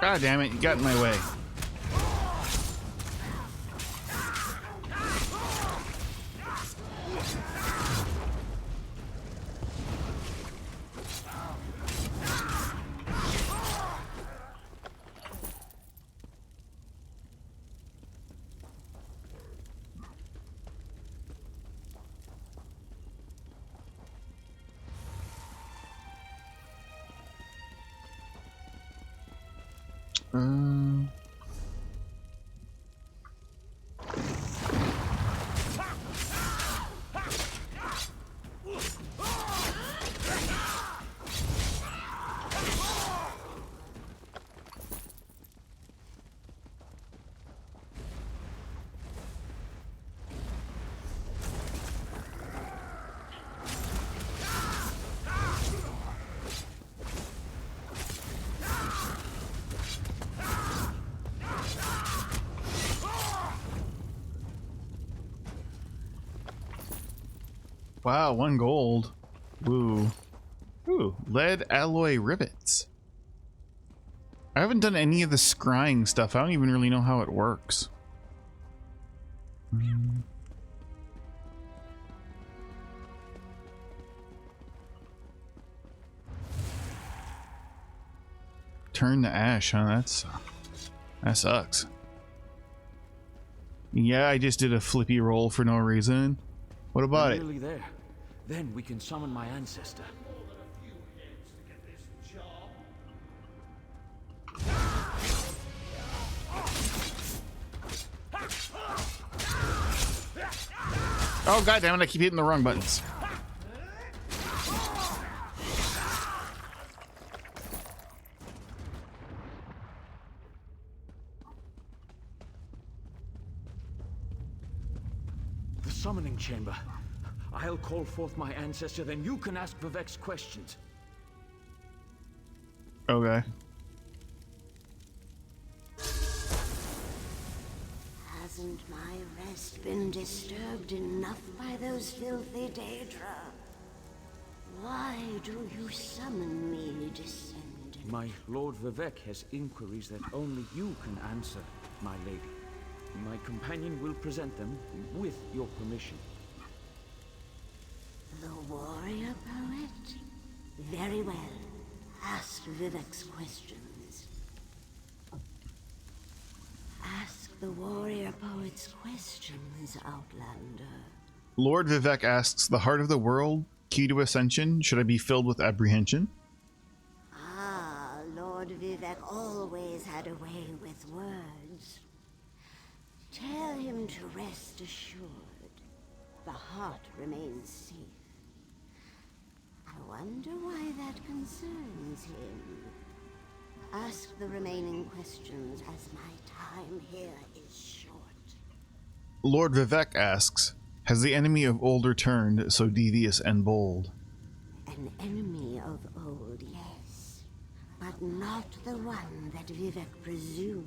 God damn it, you got in my way. Wow, 1 gold. Woo. Ooh, lead alloy rivets. I haven't done any of the scrying stuff. I don't even really know how it works. Turn to ash, huh? That sucks. Yeah, I just did a flippy roll for no reason. What about We're it? nearly there. Then we can summon my ancestor. Oh god damn it, I keep hitting the wrong buttons. The summoning chamber. I'll call forth my ancestor, then you can ask Vivek's questions. Okay. Hasn't my rest been disturbed enough by those filthy Daedra? Why do you summon me, descendant? My Lord Vivek has inquiries that only you can answer, my lady. My companion will present them with your permission. The warrior poet? Very well. Ask Vivek's questions. Ask the warrior poet's questions, Outlander. Lord Vivek asks, the heart of the world, key to ascension, should I be filled with apprehension? Ah, Lord Vivek always had a way with words. Tell him to rest assured. The heart remains safe. I wonder why that concerns him. Ask the remaining questions, as my time here is short. Lord Vivek asks, has the enemy of old returned, so devious and bold? An enemy of old, yes. But not the one that Vivek presumes.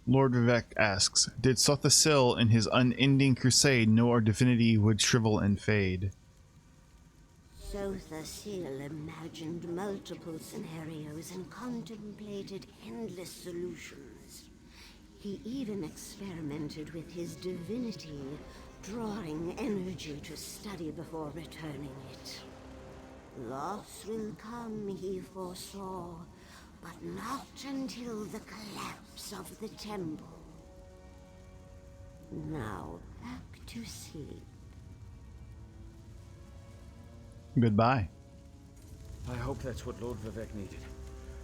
Lord Vivek asks, did Sothasil in his unending crusade know our divinity would shrivel and fade? Sothasil imagined multiple scenarios and contemplated endless solutions. He even experimented with his divinity, drawing energy to study before returning it. Loss will come, he foresaw, but not until the collapse of the temple. Now, back to sleep. Goodbye. I hope that's what Lord Vivek needed.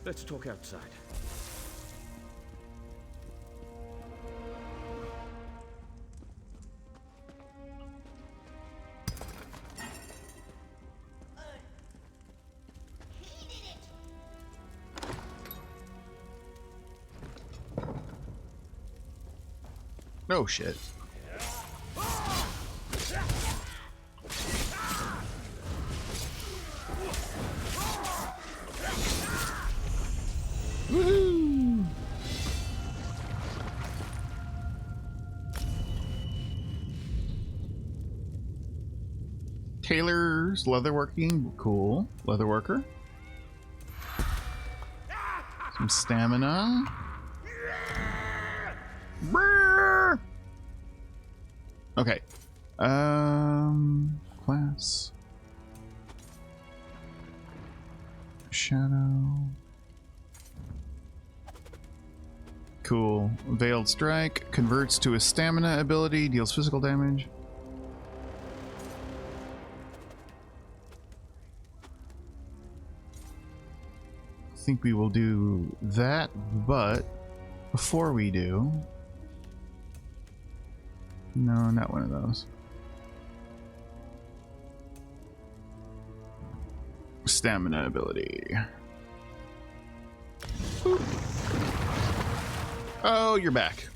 Let's talk outside. No shit. Woohoo! Taylor's leatherworking, cool. Leatherworker. Some stamina. Brrr! Okay. Class. Shadow. Cool. Veiled Strike converts to a stamina ability, deals physical damage. I think we will do that, but before we do... No, not one of those. Stamina ability. Boop. Oh, you're back.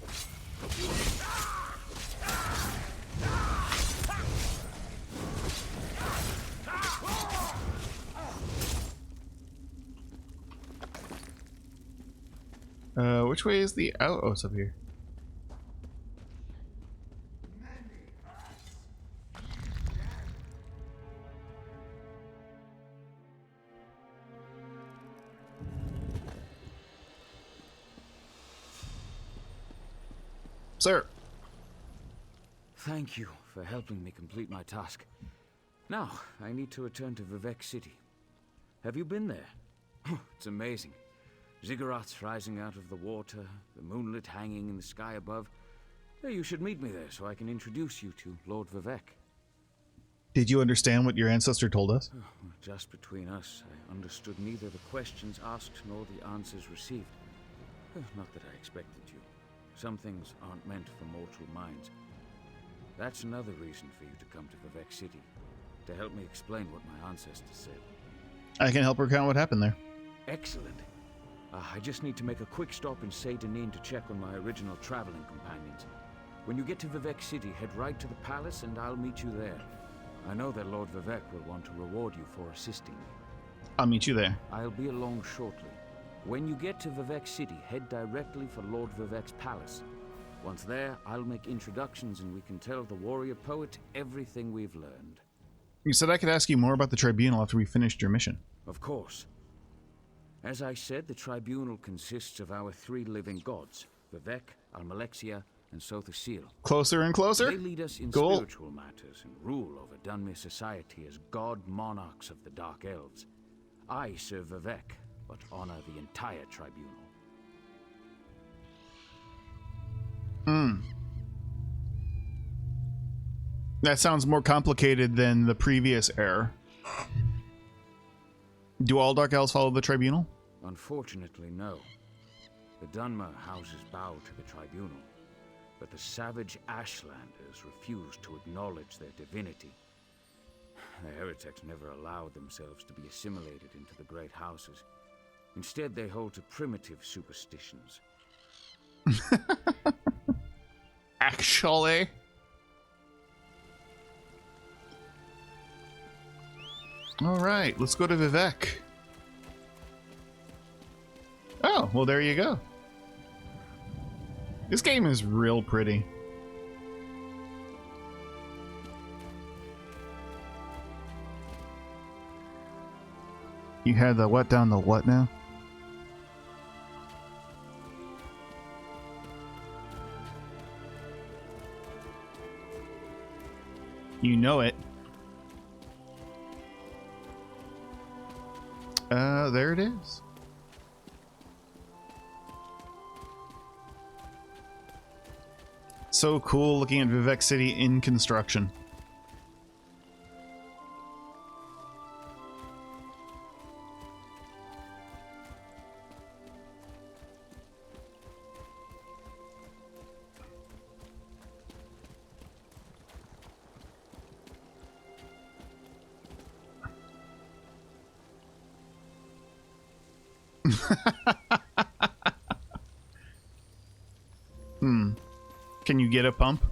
Which way is the out? Oh, it's up here. Sir. Thank you for helping me complete my task. Now, I need to return to Vivek City. Have you been there? It's amazing. Ziggurats rising out of the water, the moonlit hanging in the sky above. You should meet me there so I can introduce you to Lord Vivek. Did you understand what your ancestor told us? Just between us, I understood neither the questions asked nor the answers received. Not that I expected you. Some things aren't meant for mortal minds. That's another reason for you to come to Vivek City, to help me explain what my ancestors said. I can help recount what happened there. Excellent. I just need to make a quick stop in Seydanin to check on my original traveling companions. When you get to Vivek City, head right to the palace and I'll meet you there. I know that Lord Vivek will want to reward you for assisting me. I'll meet you there. I'll be along shortly. When you get to Vivek City, head directly for Lord Vivek's palace. Once there, I'll make introductions and we can tell the warrior poet everything we've learned. You said I could ask you more about the tribunal after we finished your mission. Of course. As I said, the tribunal consists of our 3 living gods, Vivek, Almalexia, and Sothasil. Closer and closer? They lead us in spiritual matters and rule over Dunmer society as god monarchs of the Dark Elves. I serve Vivek, but honor the entire tribunal. That sounds more complicated than the previous error. Do all Dark Elves follow the tribunal? Unfortunately, no. The Dunmer houses bow to the tribunal, but the savage Ashlanders refuse to acknowledge their divinity. The heretics never allowed themselves to be assimilated into the great houses. Instead, they hold to primitive superstitions. Actually? Alright, let's go to Vivek. Oh, well there you go. This game is real pretty. You had the what down the what now? You know it. There it is. So cool looking at Vivek City in construction. Can you get a pump?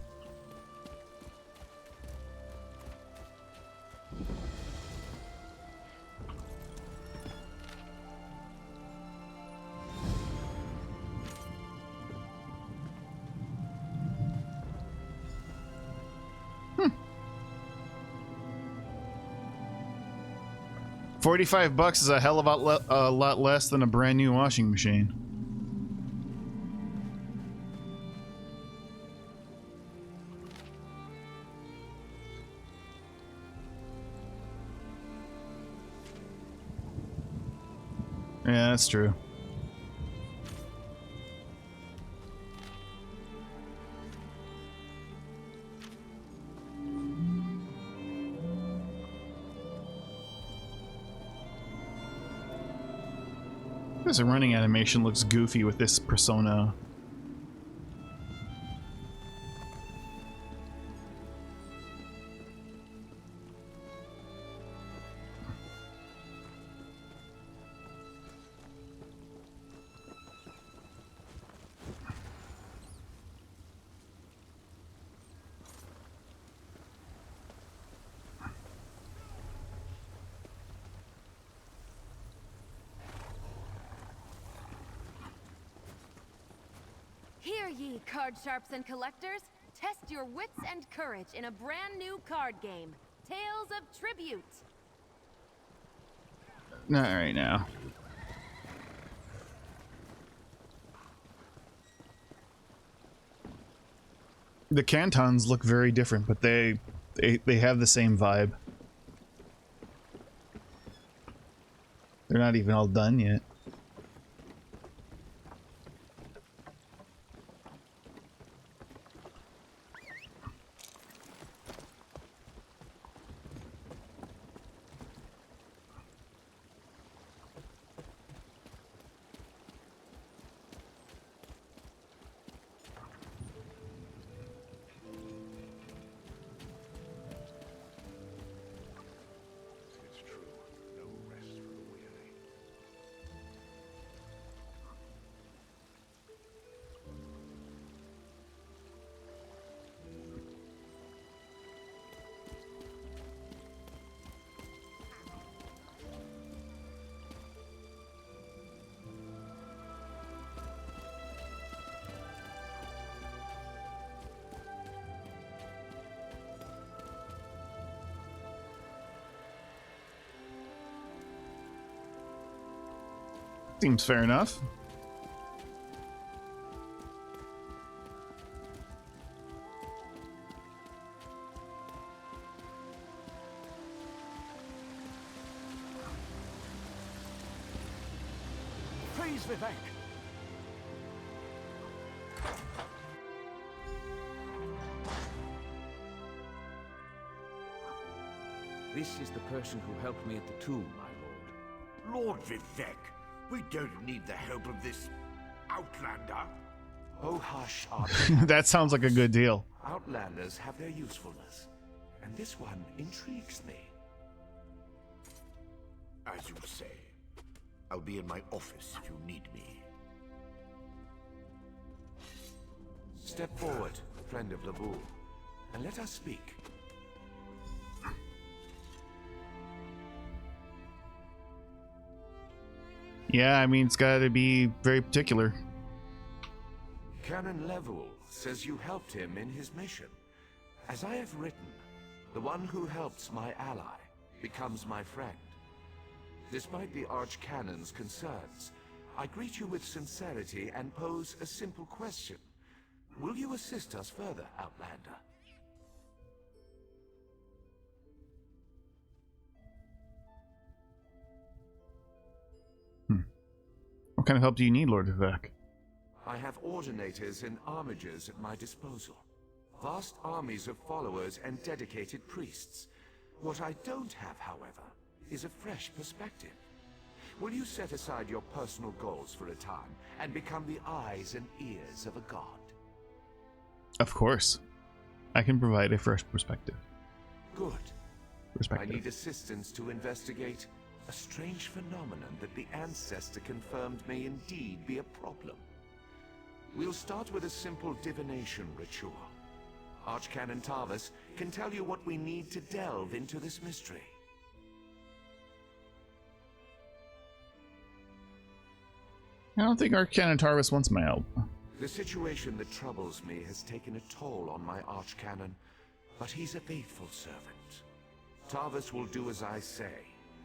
$45 is a hell of a lot less than a brand new washing machine. Yeah, that's true. This running animation looks goofy with this persona. Hear ye, card sharps and collectors! Test your wits and courage in a brand new card game, Tales of Tribute! Not right now. The cantons look very different, but they have the same vibe. They're not even all done yet. Seems fair enough. Praise Vivek! This is the person who helped me at the tomb, my lord. Lord Vivek, we don't need the help of this outlander. Oh, hush, That sounds like a good deal. Outlanders have their usefulness, and this one intrigues me. As you say, I'll be in my office if you need me. Step forward, friend of Laboul, and let us speak. Yeah, I mean, it's got to be very particular. Canon Levoul says you helped him in his mission. As I have written, the one who helps my ally becomes my friend. Despite the Archcanon's concerns, I greet you with sincerity and pose a simple question. Will you assist us further, Outlander? What kind of help do you need, Lord Vivek? I have ordinators and armigers at my disposal. Vast armies of followers and dedicated priests. What I don't have, however, is a fresh perspective. Will you set aside your personal goals for a time and become the eyes and ears of a god? Of course. I can provide a fresh perspective. Good. Perspective. I need assistance to investigate a strange phenomenon that the Ancestor confirmed may indeed be a problem. We'll start with a simple divination ritual. Archcanon Tarvis can tell you what we need to delve into this mystery. I don't think Archcanon Tarvis wants my help. The situation that troubles me has taken a toll on my Archcanon, but he's a faithful servant. Tarvis will do as I say,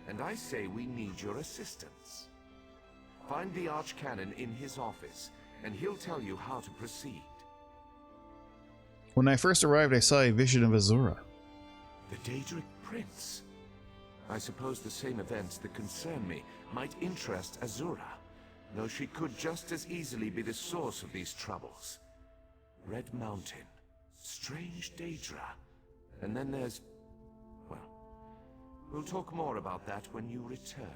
and I say we need your assistance. Find the Archcanon in his office, and he'll tell you how to proceed. When I first arrived, I saw a vision of Azura. The Daedric Prince? I suppose the same events that concern me might interest Azura, though she could just as easily be the source of these troubles. Red Mountain, strange Daedra, and then there's... well, we'll talk more about that when you return.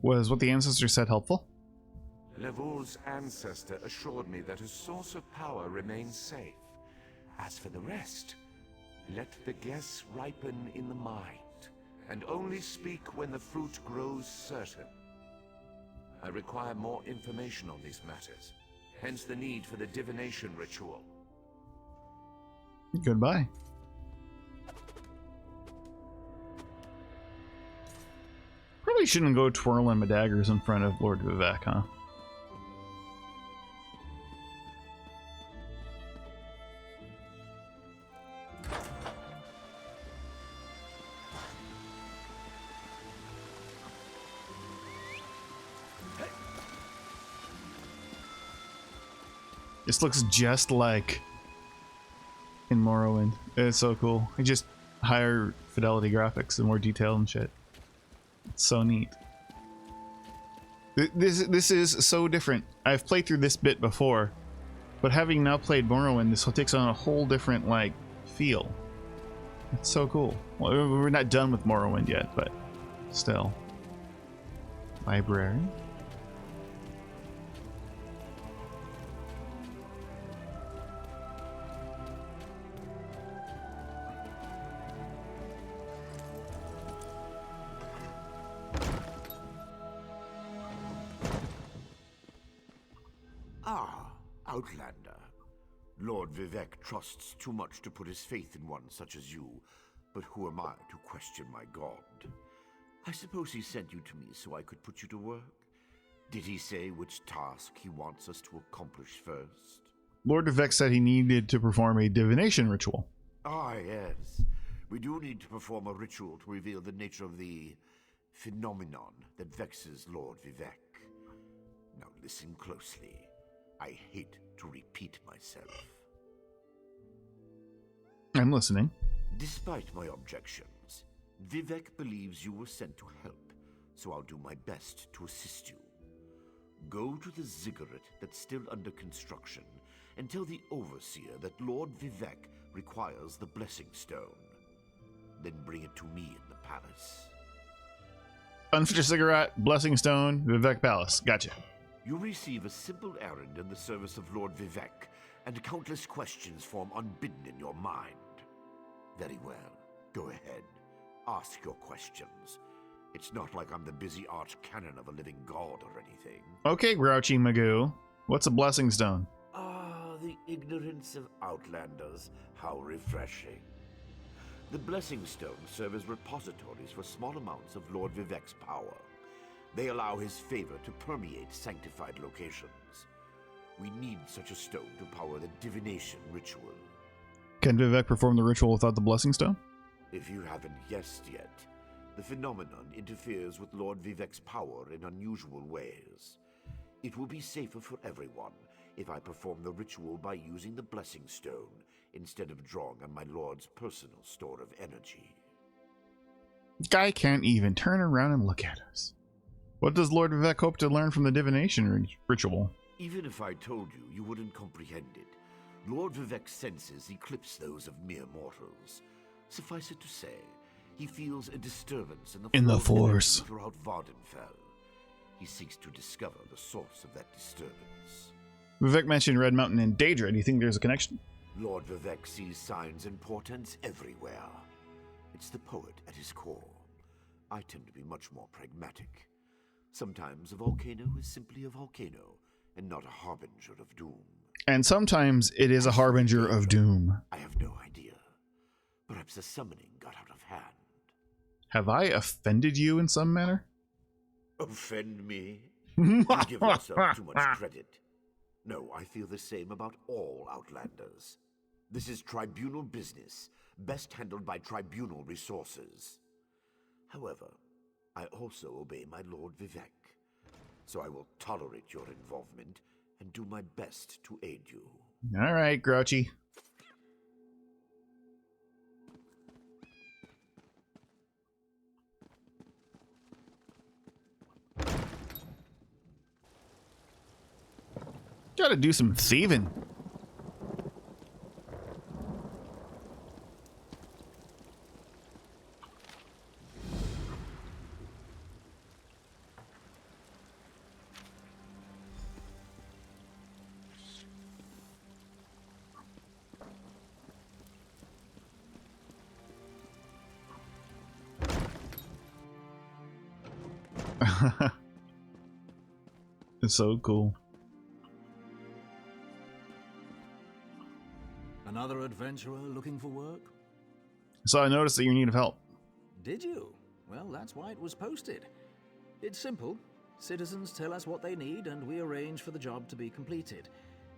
Was what the ancestor said helpful? Levoul's ancestor assured me that a source of power remains safe. As for the rest, let the guess ripen in the mind, and only speak when the fruit grows certain. I require more information on these matters, hence the need for the divination ritual. Goodbye. Probably shouldn't go twirling my daggers in front of Lord Vivek, huh? This looks just like in Morrowind. It's so cool. Just higher fidelity graphics and more detail and shit. It's so neat. This is so different. I've played through this bit before, but having now played Morrowind, this takes on a whole different like feel. It's so cool. Well, we're not done with Morrowind yet, but still. Library. Outlander. Lord Vivek trusts too much to put his faith in one such as you, but who am I to question my god? I suppose he sent you to me so I could put you to work? Did he say which task he wants us to accomplish first? Lord Vivek said he needed to perform a divination ritual. Ah, yes. We do need to perform a ritual to reveal the nature of the phenomenon that vexes Lord Vivek. Now listen closely. I hate to repeat myself. I'm listening. Despite my objections, Vivek believes you were sent to help, so I'll do my best to assist you. Go to the ziggurat that's still under construction and tell the overseer that Lord Vivek requires the blessing stone. Then bring it to me in the palace. Unfinished cigarette, blessing stone, Vivek Palace. Gotcha. You receive a simple errand in the service of Lord Vivek, and countless questions form unbidden in your mind. Very well. Go ahead. Ask your questions. It's not like I'm the busy arch-canon of a living god or anything. Okay, Grouchy Magoo. What's a blessing stone? Ah, the ignorance of Outlanders. How refreshing. The blessing stones serve as repositories for small amounts of Lord Vivek's power. They allow his favor to permeate sanctified locations. We need such a stone to power the divination ritual. Can Vivek perform the ritual without the blessing stone? If you haven't guessed yet, the phenomenon interferes with Lord Vivek's power in unusual ways. It will be safer for everyone if I perform the ritual by using the blessing stone instead of drawing on my lord's personal store of energy. Guy can't even turn around and look at us. What does Lord Vivek hope to learn from the divination ritual? Even if I told you, you wouldn't comprehend it. Lord Vivek's senses eclipse those of mere mortals. Suffice it to say, he feels a disturbance in the Force throughout Vardenfell. He seeks to discover the source of that disturbance. Vivek mentioned Red Mountain and Daedra. Do you think there's a connection? Lord Vivek sees signs and portents everywhere. It's the poet at his core. I tend to be much more pragmatic. Sometimes a volcano is simply a volcano, and not a harbinger of doom. And sometimes it is a harbinger of doom. I have no idea. Perhaps the summoning got out of hand. Have I offended you in some manner? Offend me? You give yourself too much credit. No, I feel the same about all Outlanders. This is tribunal business, best handled by tribunal resources. However, I also obey my Lord Vivek, so I will tolerate your involvement and do my best to aid you. All right, Grouchy. Gotta do some thieving. It's so cool. Another adventurer looking for work? So I noticed that you need help. Did you? Well, that's why it was posted. It's simple. Citizens tell us what they need and we arrange for the job to be completed.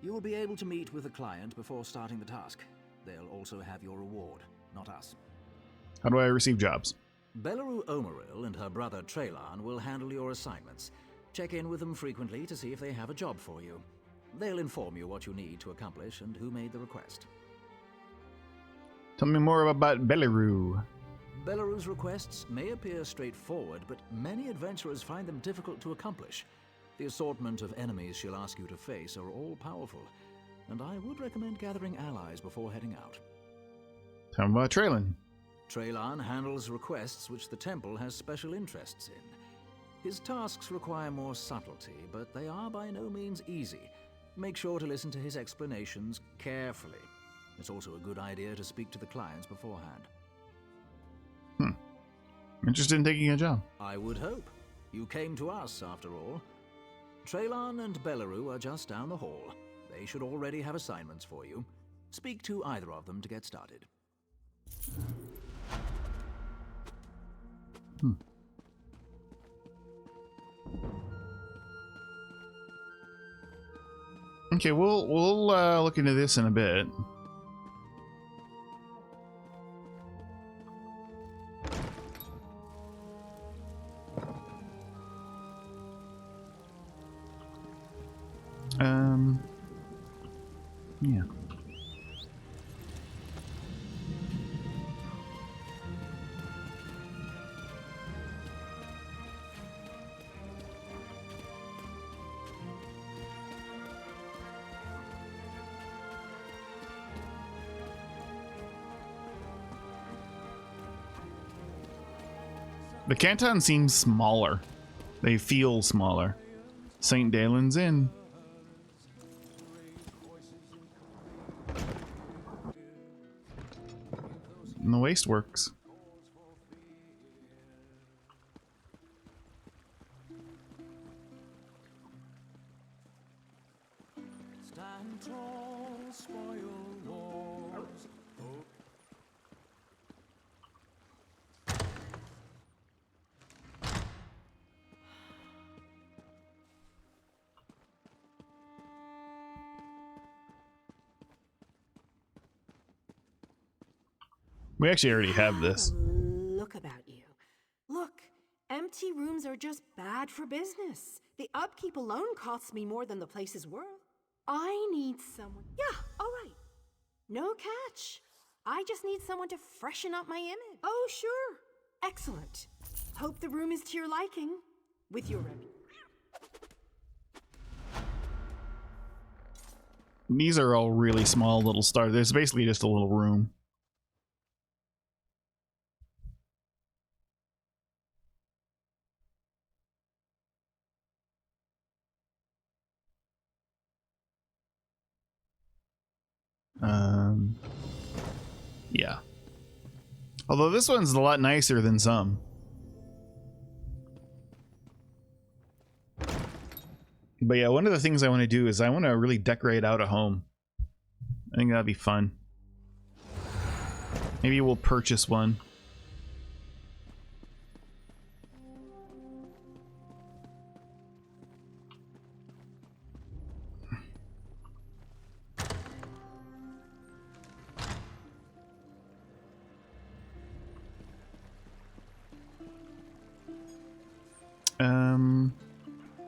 You will be able to meet with the client before starting the task. They'll also have your reward, not us. How do I receive jobs? Belarus Omaril and her brother Traylan will handle your assignments. Check in with them frequently to see if they have a job for you. They'll inform you what you need to accomplish and who made the request. Tell me more about Belarus. Belarus' requests may appear straightforward, but many adventurers find them difficult to accomplish. The assortment of enemies she'll ask you to face are all powerful, and I would recommend gathering allies before heading out. Tell me about Traylon. Traylon handles requests which the temple has special interests in. His tasks require more subtlety, but they are by no means easy. Make sure to listen to his explanations carefully. It's also a good idea to speak to the clients beforehand. Interested in taking a job? I would hope. You came to us, after all. Traylon and Belarus are just down the hall. They should already have assignments for you. Speak to either of them to get started. Okay, we'll look into this in a bit. Yeah. The canton seems smaller. They feel smaller. St. Dalen's Inn. And the waste works. Stand tall, spoil wars. We actually already have this. Look about you. Look, empty rooms are just bad for business. The upkeep alone costs me more than the place is worth. I need someone. Yeah, all right. No catch. I just need someone to freshen up my image. Oh, sure. Excellent. Hope the room is to your liking. With your reputation. These are all really small little stars. It's basically just a little room. Yeah. Although this one's a lot nicer than some. But yeah, one of the things I want to do is I want to really decorate out a home. I think that'd be fun. Maybe we'll purchase one.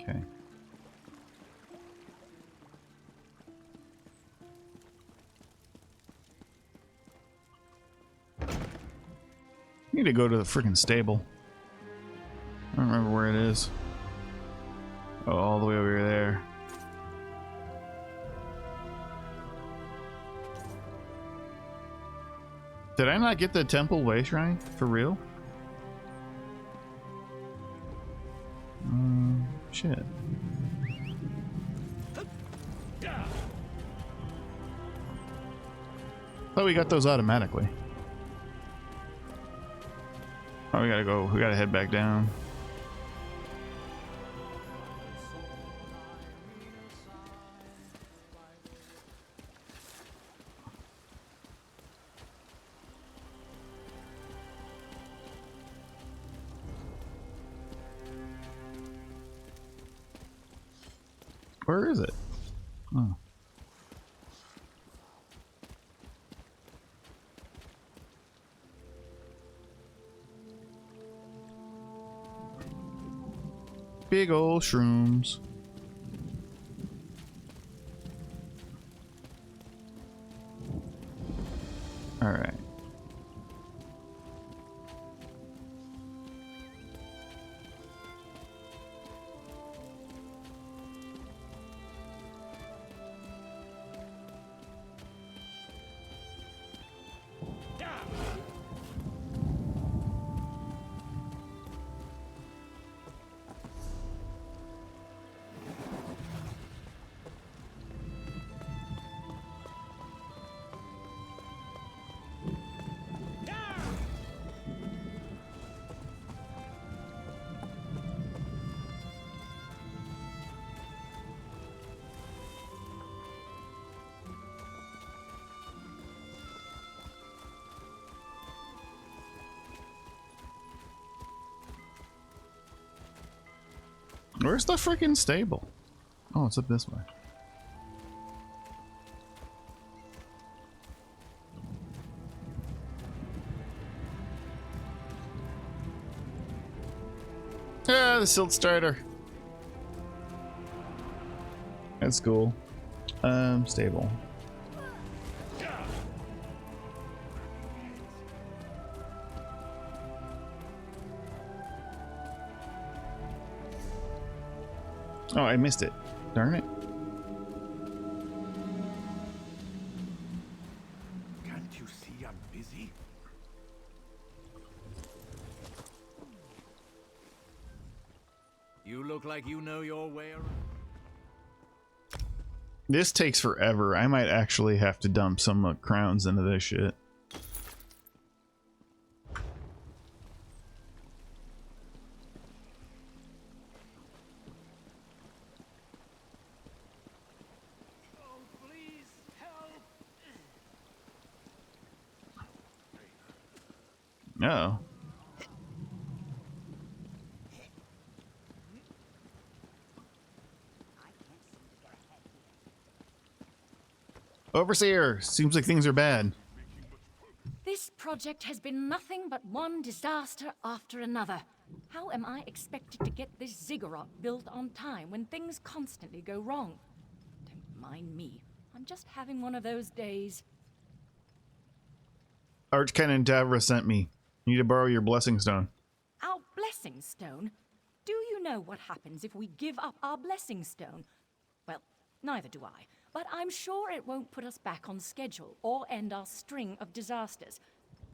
Okay. Need to go to the freaking stable. I don't remember where it is. Oh, all the way over there. Did I not get the temple way shrine? For real? Shit. Thought we got those automatically. Oh, we gotta go. We gotta head back down. Where is it? Oh. Big old shrooms. Where's the freaking stable? Oh, it's up this way. Ah, the Silt Strider. That's cool. Stable. Oh, I missed it. Darn it. Can't you see I'm busy? You look like you know your way around. This takes forever. I might actually have to dump some crowns into this shit. Uh-oh. Overseer, seems like things are bad. This project has been nothing but one disaster after another. How am I expected to get this ziggurat built on time when things constantly go wrong? Don't mind me. I'm just having one of those days. Archcanon Davra sent me. Need to borrow your blessing stone. Our blessing stone? Do you know what happens if we give up our blessing stone? Well, neither do I. But I'm sure it won't put us back on schedule or end our string of disasters.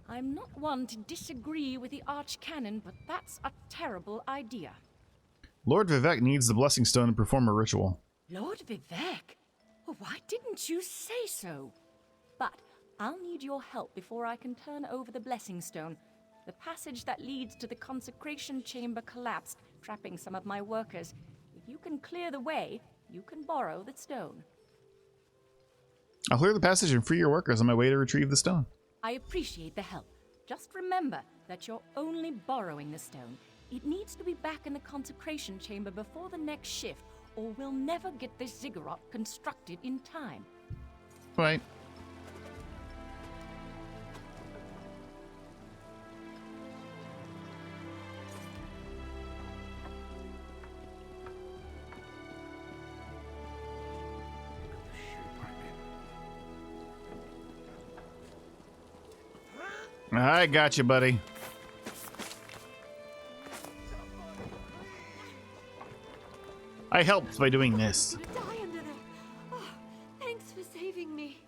I'm not one to disagree with the Archcanon, but that's a terrible idea. Lord Vivek needs the blessing stone to perform a ritual. Lord Vivek? Well, why didn't you say so? But I'll need your help before I can turn over the blessing stone. The passage that leads to the consecration chamber collapsed, trapping some of my workers. If you can clear the way, you can borrow the stone. I'll clear the passage and free your workers on my way to retrieve the stone. I appreciate the help. Just remember that you're only borrowing the stone. It needs to be back in the consecration chamber before the next shift, or we'll never get this ziggurat constructed in time. Right. I got you, buddy. I helped by doing this. Die under there. Oh, thanks for saving me.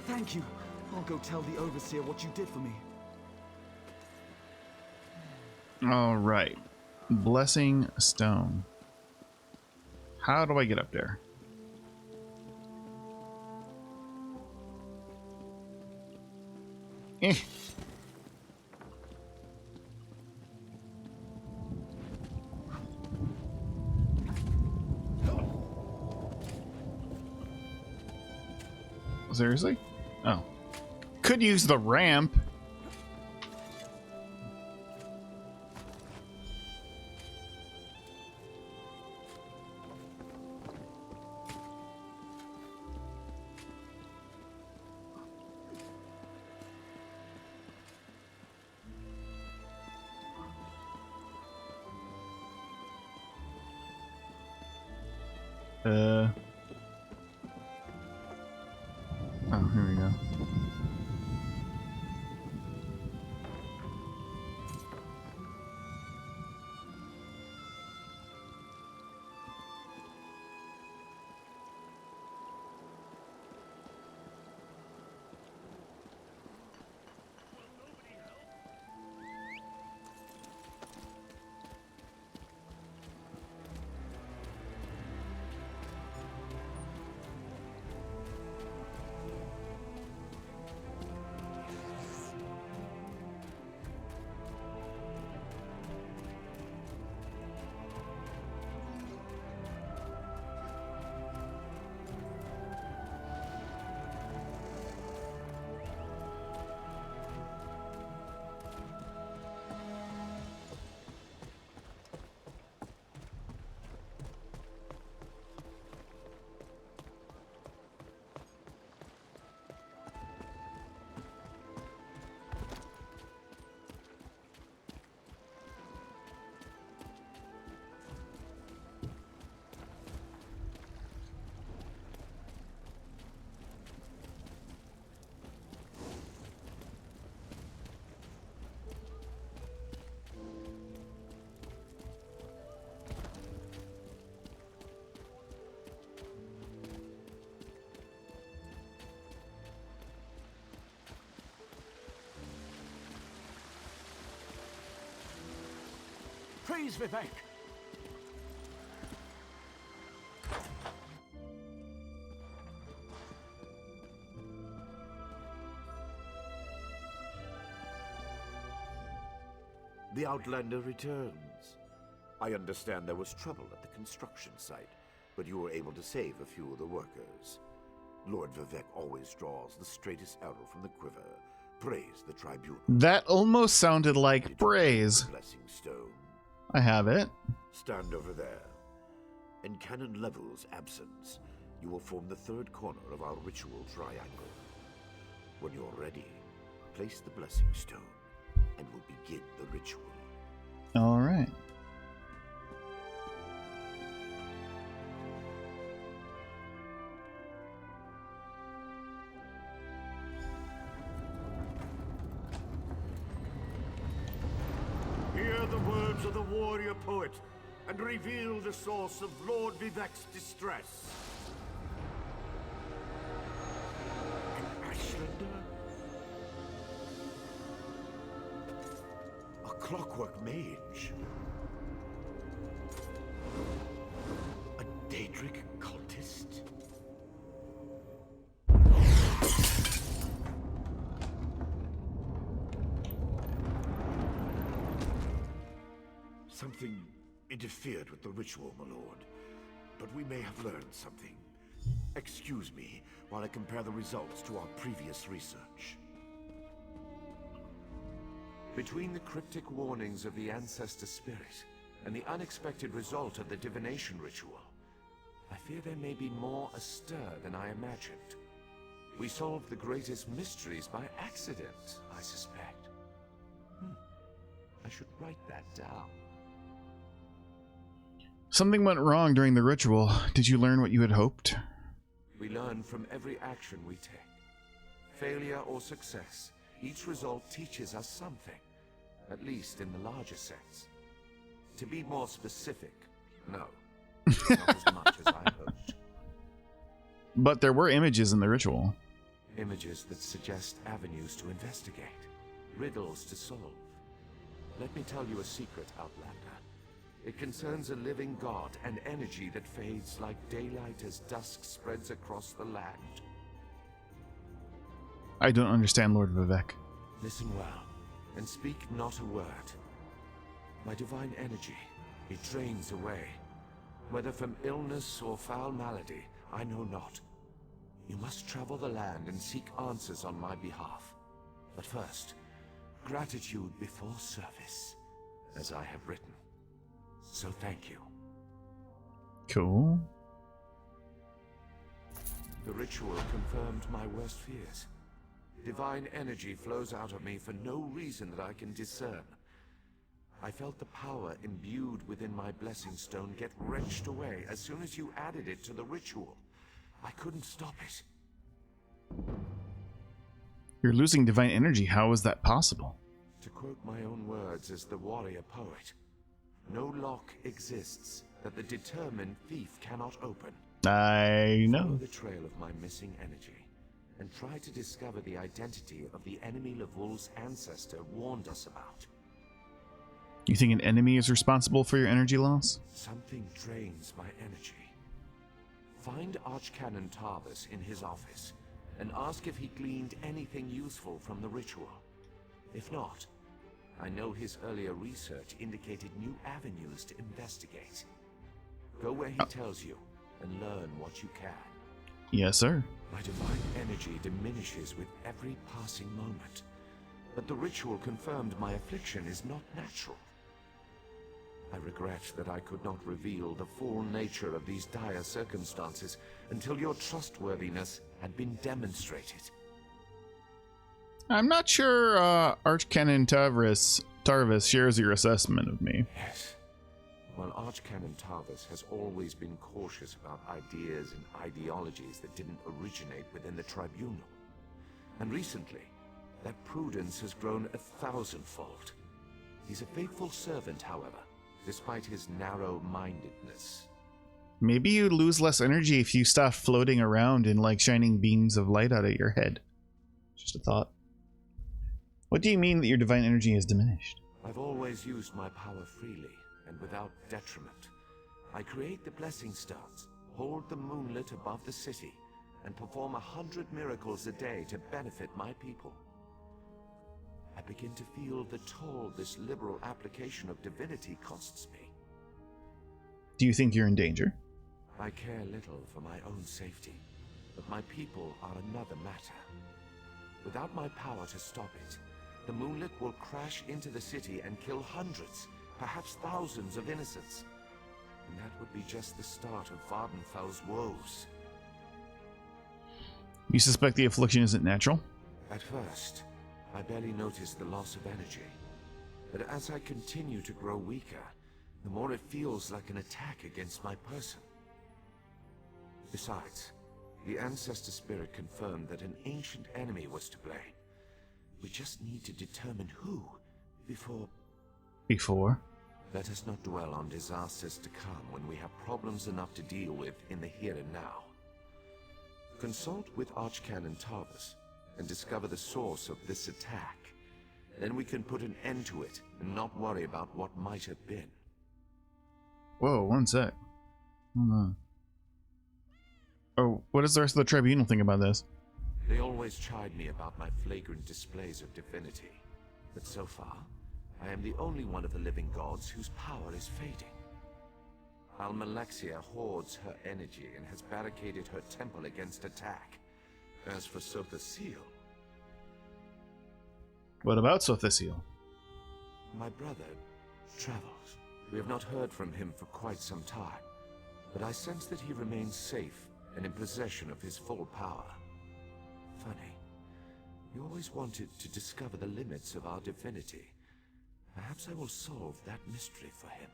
Thank you. I'll go tell the Overseer what you did for me. All right. Blessing stone. How do I get up there? Eh. Seriously? Oh. Could use the ramp. Oh, here we go. Praise Vivek! The Outlander returns. I understand there was trouble at the construction site, but you were able to save a few of the workers. Lord Vivek always draws the straightest arrow from the quiver. Praise the tribunal. That almost sounded like praise. Blessing stone. I have it. Stand over there. In Canon Level's absence, you will form the third corner of our ritual triangle. When you're ready, place the blessing stone, and we'll begin the ritual. All right. Hear the words of the warrior poet, and reveal the source of Lord Vivek's distress. An Ashlander? A clockwork mage? A Daedric cultist? Something interfered with the ritual, my lord. But we may have learned something. Excuse me while I compare the results to our previous research. Between the cryptic warnings of the ancestor spirit and the unexpected result of the divination ritual, I fear there may be more astir than I imagined. We solved the greatest mysteries by accident, I suspect. I should write that down. Something went wrong during the ritual. Did you learn what you had hoped? We learn from every action we take. Failure or success, each result teaches us something, at least in the larger sense. To be more specific, no, not as much as I hoped. But there were images in the ritual. Images that suggest avenues to investigate, riddles to solve. Let me tell you a secret, Outlander. It concerns a living god, an energy that fades like daylight as dusk spreads across the land. I don't understand, Lord Vivek. Listen well, and speak not a word. My divine energy, it drains away. Whether from illness or foul malady, I know not. You must travel the land and seek answers on my behalf. But first, gratitude before service, as I have written. So thank you. Cool. The ritual confirmed my worst fears. Divine energy flows out of me for no reason that I can discern. I felt the power imbued within my blessing stone get wrenched away as soon as you added it to the ritual. I couldn't stop it. You're losing divine energy. How is that possible? To quote my own words as the warrior poet, no lock exists that the determined thief cannot open. I know. Follow the trail of my missing energy, and try to discover the identity of the enemy Lavul's ancestor warned us about. You think an enemy is responsible for your energy loss? Something drains my energy. Find Archcanon Tarvis in his office, and ask if he gleaned anything useful from the ritual. If not, I know his earlier research indicated new avenues to investigate. Go where he tells you, and learn what you can. Yes, sir. My divine energy diminishes with every passing moment, but the ritual confirmed my affliction is not natural. I regret that I could not reveal the full nature of these dire circumstances until your trustworthiness had been demonstrated. I'm not sure Archcanon Tarvis shares your assessment of me. Yes. While Archcanon Tarvis has always been cautious about ideas and ideologies that didn't originate within the tribunal. And recently, that prudence has grown 1,000-fold. He's a faithful servant, however, despite his narrow-mindedness. Maybe you lose less energy if you stop floating around in like shining beams of light out of your head. Just a thought. What do you mean that your divine energy is diminished? I've always used my power freely, and without detriment. I create the blessing stones, hold the moonlit above the city, and perform 100 miracles a day to benefit my people. I begin to feel the toll this liberal application of divinity costs me. Do you think you're in danger? I care little for my own safety, but my people are another matter. Without my power to stop it, the moonlit will crash into the city and kill hundreds, perhaps thousands of innocents. And that would be just the start of Vardenfell's woes. You suspect the affliction isn't natural? At first, I barely noticed the loss of energy. But as I continue to grow weaker, the more it feels like an attack against my person. Besides, the Ancestor Spirit confirmed that an ancient enemy was to blame. We just need to determine who before... Before? Let us not dwell on disasters to come when we have problems enough to deal with in the here and now. Consult with Archcanon Tarvis and discover the source of this attack. Then we can put an end to it and not worry about what might have been. Whoa, one sec. Hold on. Oh, what does the rest of the tribunal think about this? They always chide me about my flagrant displays of divinity. But so far, I am the only one of the living gods whose power is fading. Almalexia hoards her energy and has barricaded her temple against attack. As for Sothasiel... What about Sothasiel? My brother travels. We have not heard from him for quite some time, but I sense that he remains safe and in possession of his full power. Funny. You always wanted to discover the limits of our divinity. Perhaps I will solve that mystery for him.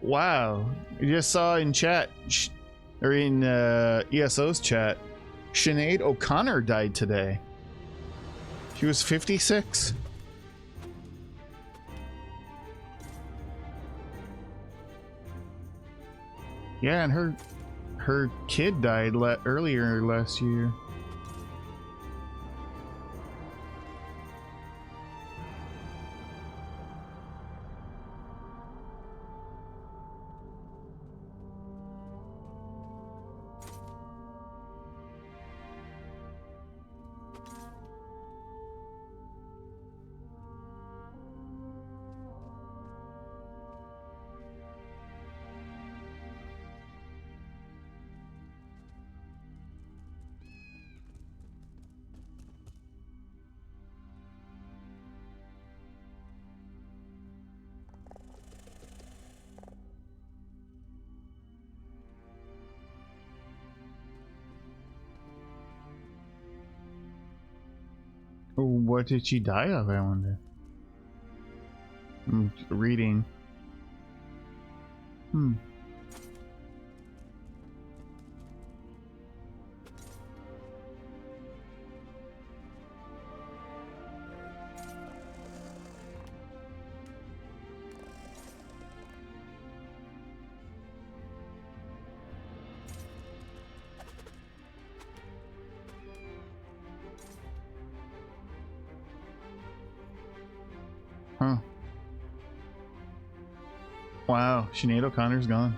Wow. I just saw in chat, or in ESO's chat, Sinead O'Connor died today. She was 56. Yeah, and her kid died earlier last year. What did she die of, I wonder? I'm reading. Huh. Wow, Sinead O'Connor's gone.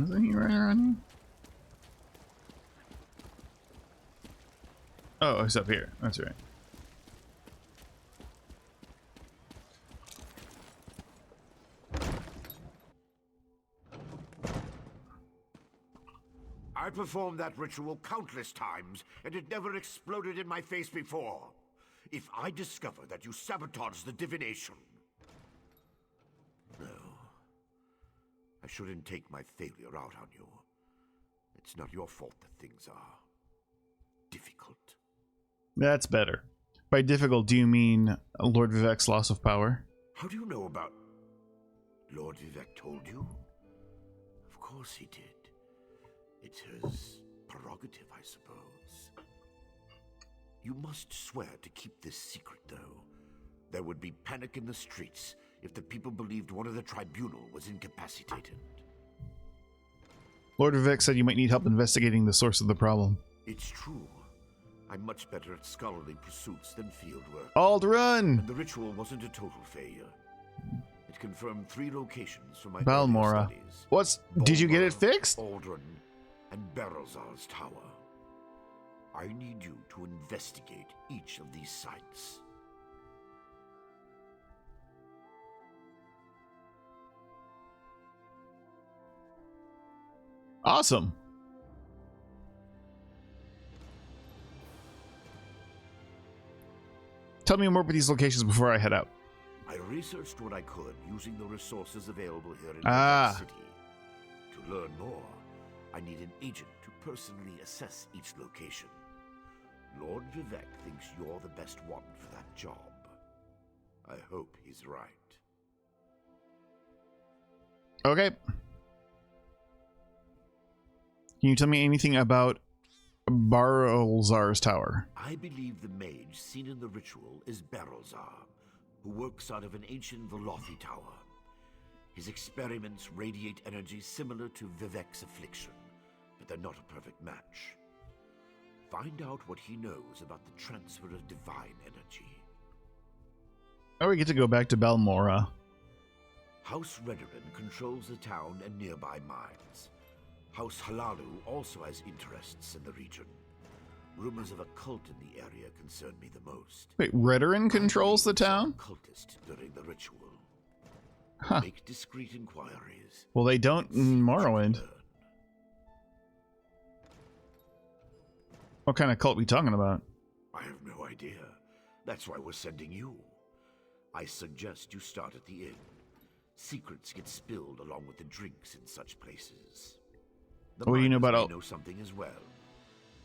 Isn't he right around here? Oh, it's up here. That's right. I performed that ritual countless times, and it never exploded in my face before. If I discover that you sabotage the divination... No. I shouldn't take my failure out on you. It's not your fault that things are... difficult. That's better. By difficult, do you mean Lord Vivek's loss of power? How do you know about... Lord Vivek told you? Of course he did. It's his prerogative, I suppose. You must swear to keep this secret, though. There would be panic in the streets if the people believed one of the tribunal was incapacitated. Lord Vivek said you might need help investigating the source of the problem. It's true. I'm much better at scholarly pursuits than field work. Aldrun! And the ritual wasn't a total failure. It confirmed 3 locations from my Balmora. studies. What's... Did you get it fixed? Aldrun and Berelzar's tower. I need you to investigate each of these sites. Awesome. Tell me more about these locations before I head out. I researched what I could using the resources available here in Ah. City. To learn more, I need an agent to personally assess each location. Lord Vivek thinks you're the best one for that job. I hope he's right. Okay. Can you tell me anything about Berelzar's tower? I believe the mage seen in the ritual is Berelzar, who works out of an ancient Velothi tower. His experiments radiate energy similar to Vivek's affliction, but they're not a perfect match. Find out what he knows about the transfer of divine energy. Oh, we get to go back to Balmora. House Redoran controls the town and nearby mines. House Halalu also has interests in the region. Rumors of a cult in the area concern me the most. Wait, Redoran controls the town? Cultist during the ritual. Huh. Make discreet inquiries. Well, they don't in Morrowind. What kind of cult we talking about? I have no idea. That's why we're sending you. I suggest you start at the inn. Secrets get spilled along with the drinks in such places. The What do you know miners about may know something as well.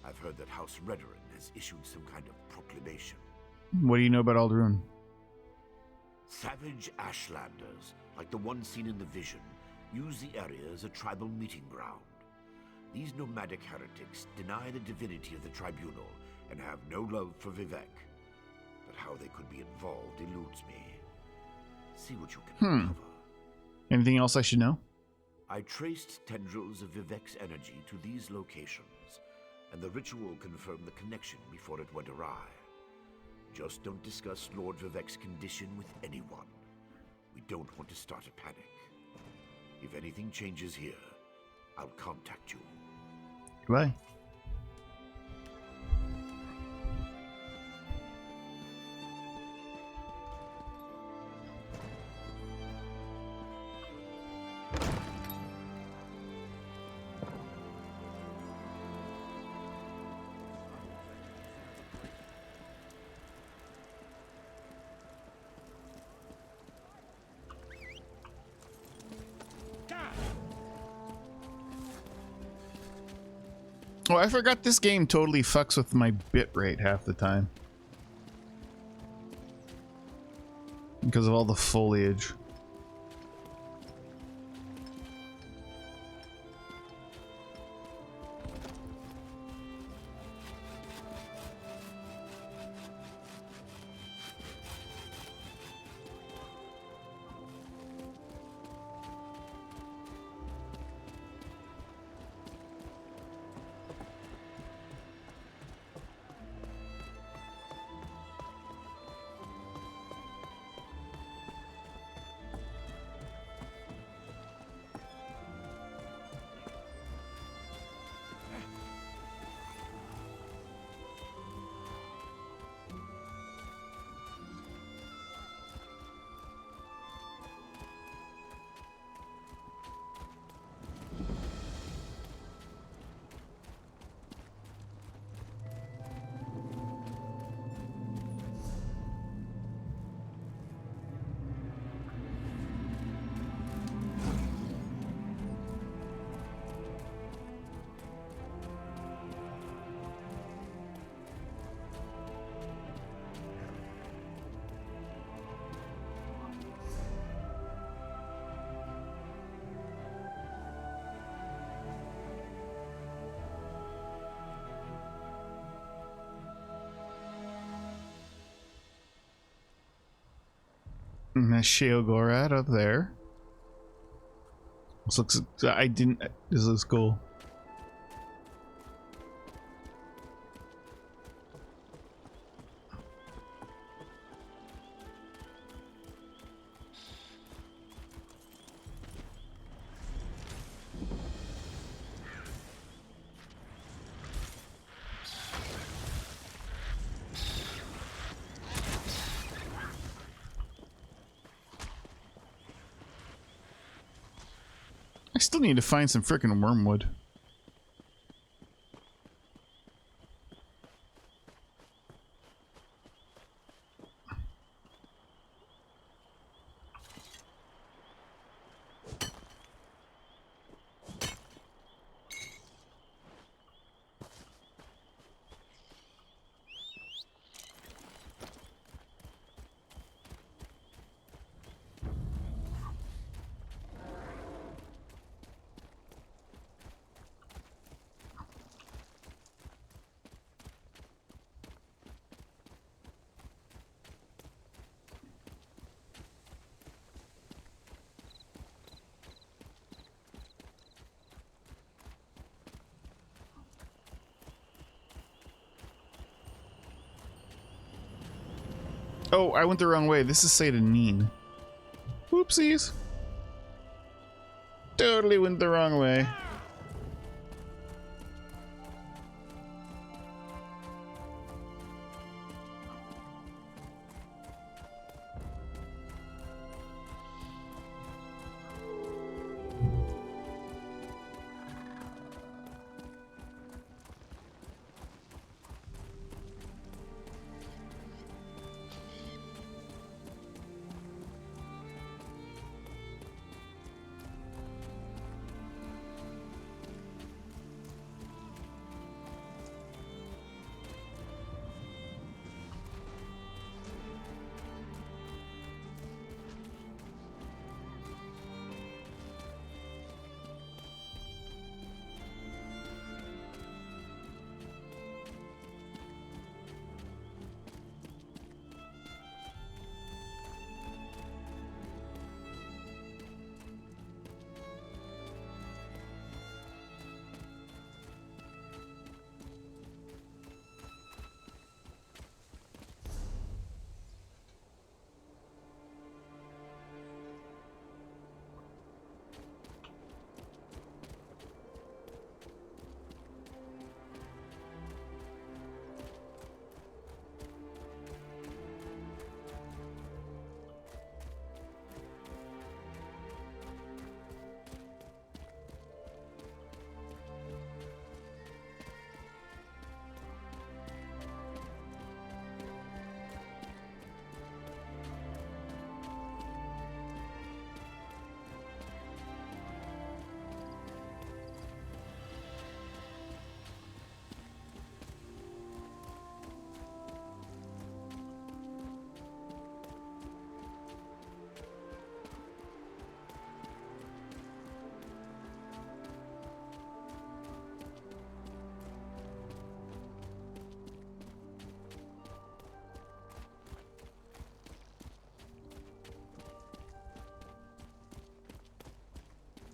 I've heard that House Redoran has issued some kind of proclamation. What do you know about Aldrun? Savage Ashlanders, like the one seen in the vision, use the area as a tribal meeting ground. These nomadic heretics deny the divinity of the tribunal and have no love for Vivek. But how they could be involved eludes me. See what you can uncover. Anything else I should know? I traced tendrils of Vivek's energy to these locations, and the ritual confirmed the connection before it went awry. Just don't discuss Lord Vivek's condition with anyone. We don't want to start a panic. If anything changes here, I'll contact you. Goodbye. Oh, I forgot this game totally fucks with my bitrate half the time. Because of all the foliage. And that's Sheogorad up there. This looks. This looks cool. I still need to find some frickin' wormwood. Oh, I went the wrong way. This is Satan. Whoopsies. Totally went the wrong way.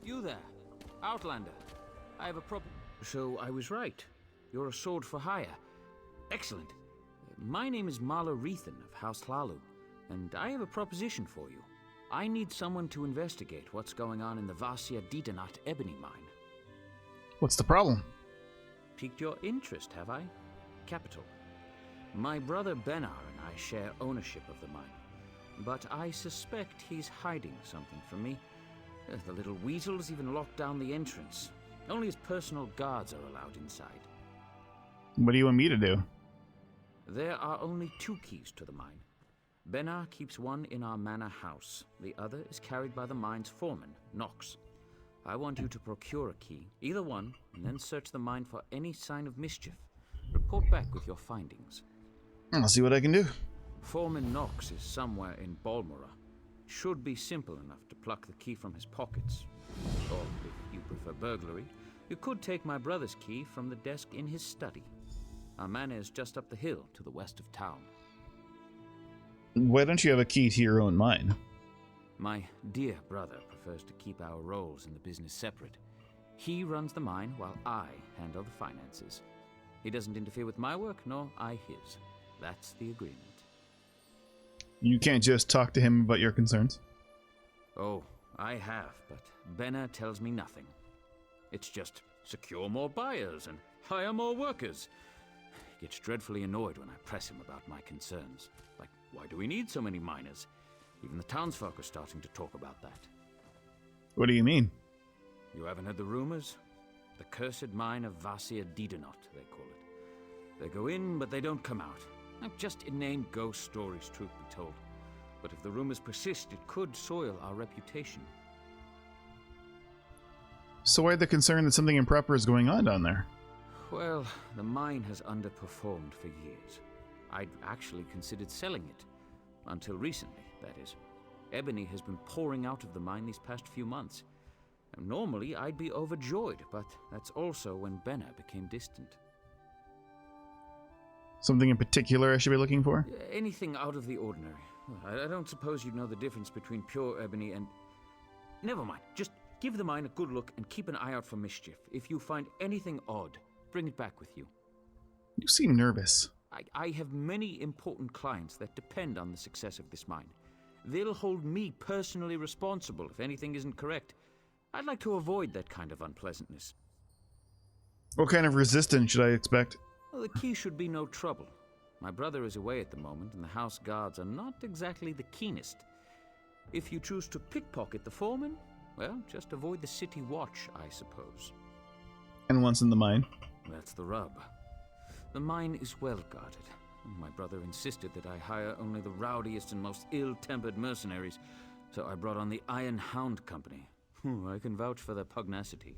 You there, Outlander. I have a problem. So I was right. You're a sword for hire. Excellent. My name is Marla Rethan of House Hlalu, and I have a proposition for you. I need someone to investigate what's going on in the Vasia Ditanat ebony mine. What's the problem? Piqued your interest, have I? Capital. My brother Benar and I share ownership of the mine, but I suspect he's hiding something from me. The little weasels even locked down the entrance. Only his personal guards are allowed inside. What do you want me to do? There are only 2 keys to the mine. Benar keeps one in our manor house. The other is carried by the mine's foreman, Nox. I want you to procure a key, either one, and then search the mine for any sign of mischief. Report back with your findings. I'll see what I can do. Foreman Nox is somewhere in Balmora. Should be simple enough to pluck the key from his pockets. Or, if you prefer burglary, you could take my brother's key from the desk in his study. Our manor is just up the hill to the west of town. Why don't you have a key to your own mine? My dear brother prefers to keep our roles in the business separate. He runs the mine while I handle the finances. He doesn't interfere with my work, nor I his. That's the agreement. You can't just talk to him about your concerns? Oh, I have, but Benna tells me nothing. It's just secure more buyers and hire more workers. He gets dreadfully annoyed when I press him about my concerns. Like, why do we need so many miners? Even the townsfolk are starting to talk about that. What do you mean? You haven't heard the rumors? The cursed mine of Vasia Didenot, they call it. They go in, but they don't come out. Just inane ghost stories, truth be told. But if the rumors persist, it could soil our reputation. So why the concern that something improper is going on down there? Well, the mine has underperformed for years. I'd actually considered selling it. Until recently, that is. Ebony has been pouring out of the mine these past few months. And normally, I'd be overjoyed, but that's also when Benna became distant. Something in particular I should be looking for? Anything out of the ordinary. I don't suppose you'd know the difference between pure ebony and... Never mind. Just give the mine a good look and keep an eye out for mischief. If you find anything odd, bring it back with you. You seem nervous. I have many important clients that depend on the success of this mine. They'll hold me personally responsible if anything isn't correct. I'd like to avoid that kind of unpleasantness. What kind of resistance should I expect? Well, the key should be no trouble. My brother is away at the moment, and the house guards are not exactly the keenest. If you choose to pickpocket the foreman, well, just avoid the city watch, I suppose. And once in the mine? That's the rub. The mine is well guarded. My brother insisted that I hire only the rowdiest and most ill-tempered mercenaries, so I brought on the Iron Hound Company. I can vouch for their pugnacity.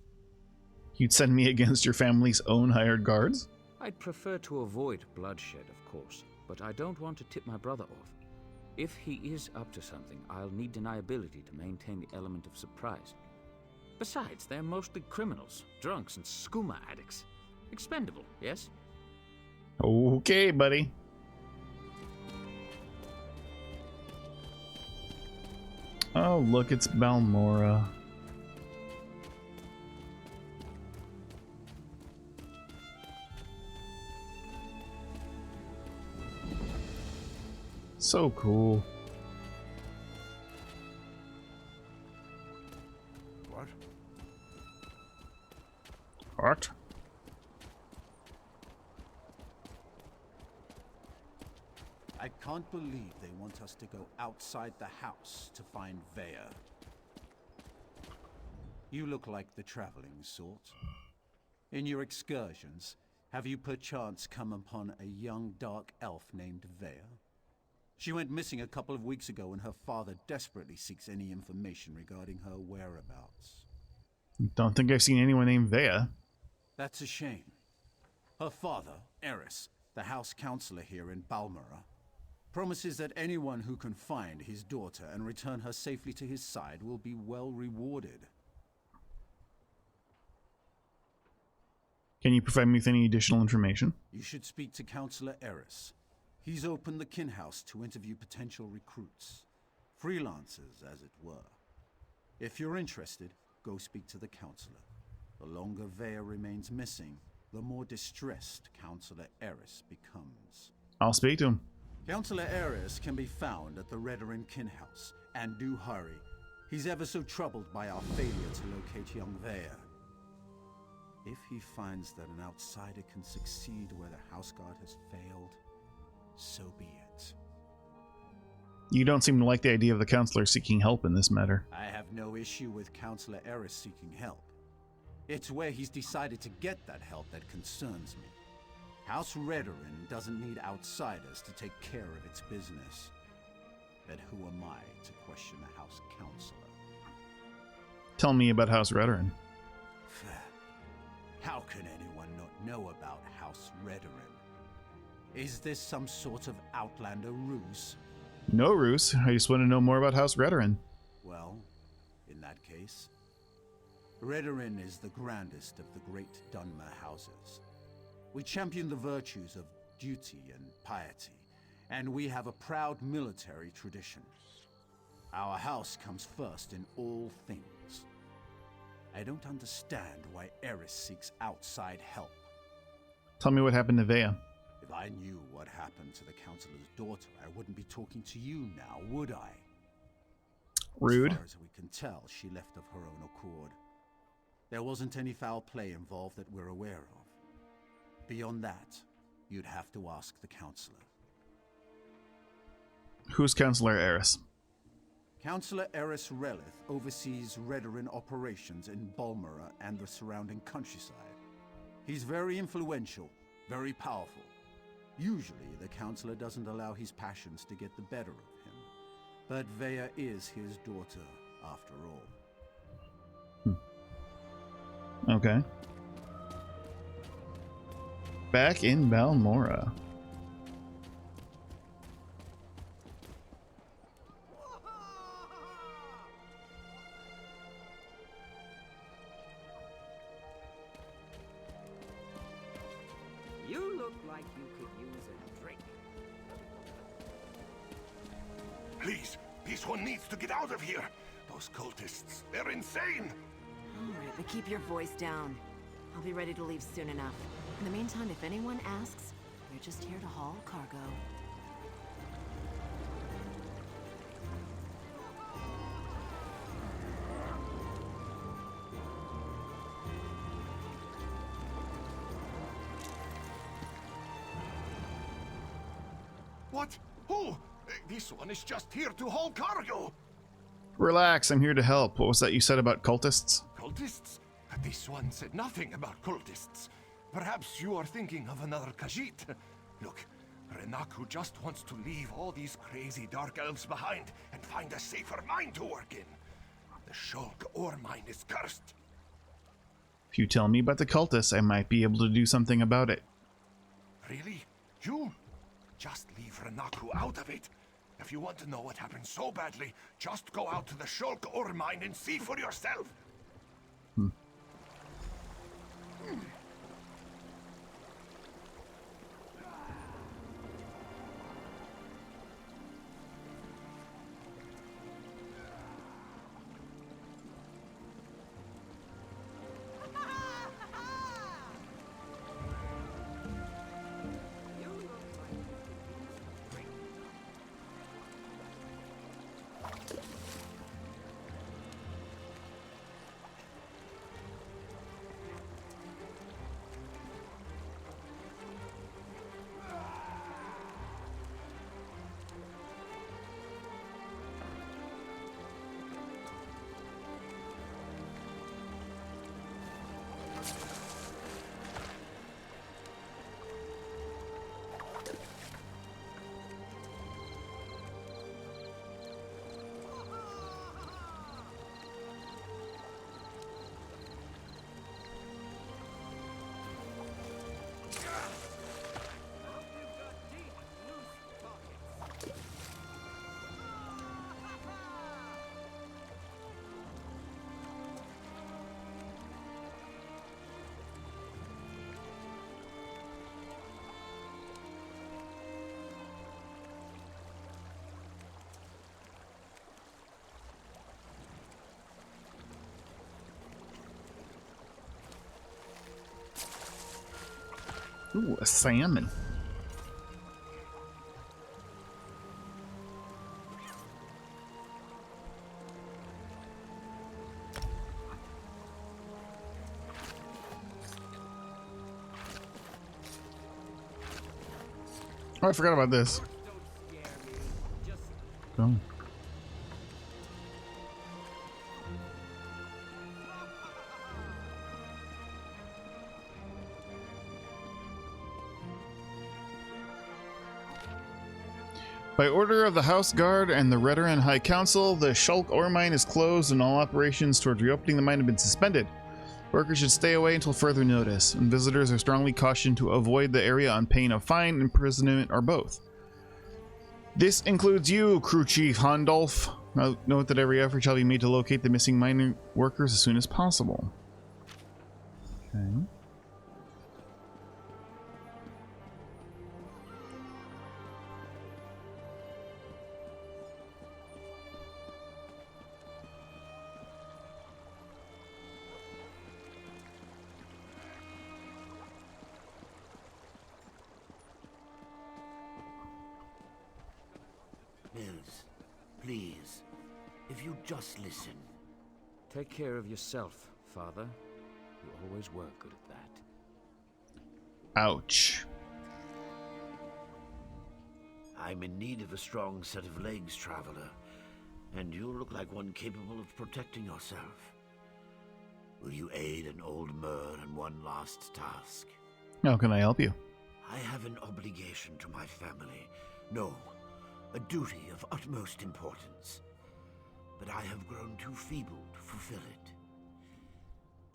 You'd send me against your family's own hired guards? I'd prefer to avoid bloodshed, of course, but I don't want to tip my brother off. If he is up to something, I'll need deniability to maintain the element of surprise. Besides, they're mostly criminals, drunks, and skooma addicts. Expendable, yes? Okay, buddy. Oh, look, it's Balmora. So cool. What? What? I can't believe they want us to go outside the house to find Vea. You look like the traveling sort. In your excursions, have you perchance come upon a young dark elf named Vea? She went missing a couple of weeks ago and her father desperately seeks any information regarding her whereabouts. Don't think I've seen anyone named Vea. That's a shame. Her father, Eris, the house counselor here in Balmora, promises that anyone who can find his daughter and return her safely to his side will be well rewarded. Can you provide me with any additional information? You should speak to Counselor Eris. He's opened the kin house to interview potential recruits. Freelancers, as it were. If you're interested, go speak to the counselor. The longer Vea remains missing, the more distressed Counselor Eris becomes. I'll speak to him. Counselor Eris can be found at the Redoran kin house, and do hurry. He's ever so troubled by our failure to locate young Vea. If he finds that an outsider can succeed where the house guard has failed, so be it. You don't seem to like the idea of the counselor seeking help in this matter. I have no issue with Counselor Eris seeking help. It's where he's decided to get that help that concerns me. House Redoran doesn't need outsiders to take care of its business. But who am I to question a house counselor? Tell me about House Redoran. How can anyone not know about House Redoran? Is this some sort of Outlander ruse? No, Roos. I just want to know more about House Redoran. Well, in that case, Redoran is the grandest of the great Dunmer houses. We champion the virtues of duty and piety, and we have a proud military tradition. Our house comes first in all things. I don't understand why Eris seeks outside help. Tell me what happened to Vea. If I knew what happened to the Councilor's daughter, I wouldn't be talking to you now, would I? Rude. As far as we can tell, she left of her own accord. There wasn't any foul play involved that we're aware of. Beyond that, you'd have to ask the Councilor. Who's Councilor Eris? Councilor Eris Relith oversees Redoran operations in Bulmera and the surrounding countryside. He's very influential, very powerful. Usually, the Councilor doesn't allow his passions to get the better of him. But Vea is his daughter, after all. Okay. Back in Balmora. You look like you could use a drink. Please, this one needs to get out of here. Those cultists, they're insane. All right, but keep your voice down. I'll be ready to leave soon enough. In the meantime, if anyone asks, we're just here to haul cargo. What? Who? This one is just here to haul cargo. Relax, I'm here to help. What was that you said about cultists? Cultists? This one said nothing about cultists. Perhaps you are thinking of another Khajiit. Look, Renaku just wants to leave all these crazy dark elves behind and find a safer mine to work in. The Shulk ore mine is cursed. If you tell me about the cultists, I might be able to do something about it. Really? You? Just leave Renaku out of it. If you want to know what happened so badly, just go out to the Shulk ore mine and see for yourself. Ooh, a salmon. Oh, I forgot about this. Oh. By order of the House Guard and the Redoran High Council, the Shulk ore mine is closed and all operations towards reopening the mine have been suspended. Workers should stay away until further notice, and visitors are strongly cautioned to avoid the area on pain of fine, imprisonment, or both. This includes you, Crew Chief Handolf. Note that every effort shall be made to locate the missing mine workers as soon as possible. Okay. please. If you just listen. Take care of yourself, Father. You always were good at that. Ouch. I'm in need of a strong set of legs, Traveler. And you look like one capable of protecting yourself. Will you aid an old mer in one last task? How can I help you? I have an obligation to my family. No, a duty of utmost importance. But I have grown too feeble to fulfill it.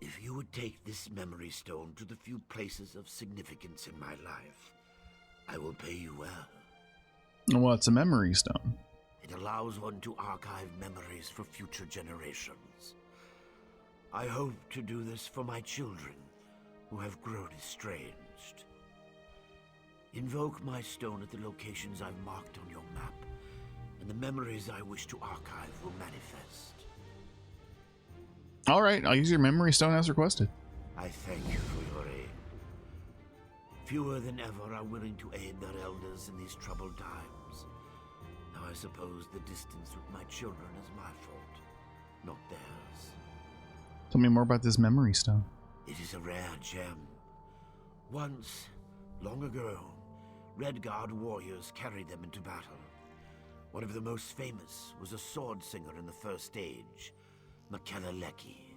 If you would take this memory stone to the few places of significance in my life, I will pay you well. What's a memory stone? It allows one to archive memories for future generations. I hope to do this for my children, who have grown estranged. Invoke my stone at the locations I've marked on your map, and the memories I wish to archive will manifest. All right, I'll use your memory stone as requested. I thank you for your aid. Fewer than ever are willing to aid their elders in these troubled times. Now I suppose the distance with my children is my fault, not theirs. Tell me more about this memory stone. It is a rare gem. Once, long ago, Red Guard warriors carried them into battle. One of the most famous was a sword singer in the First Age, Makeleleki.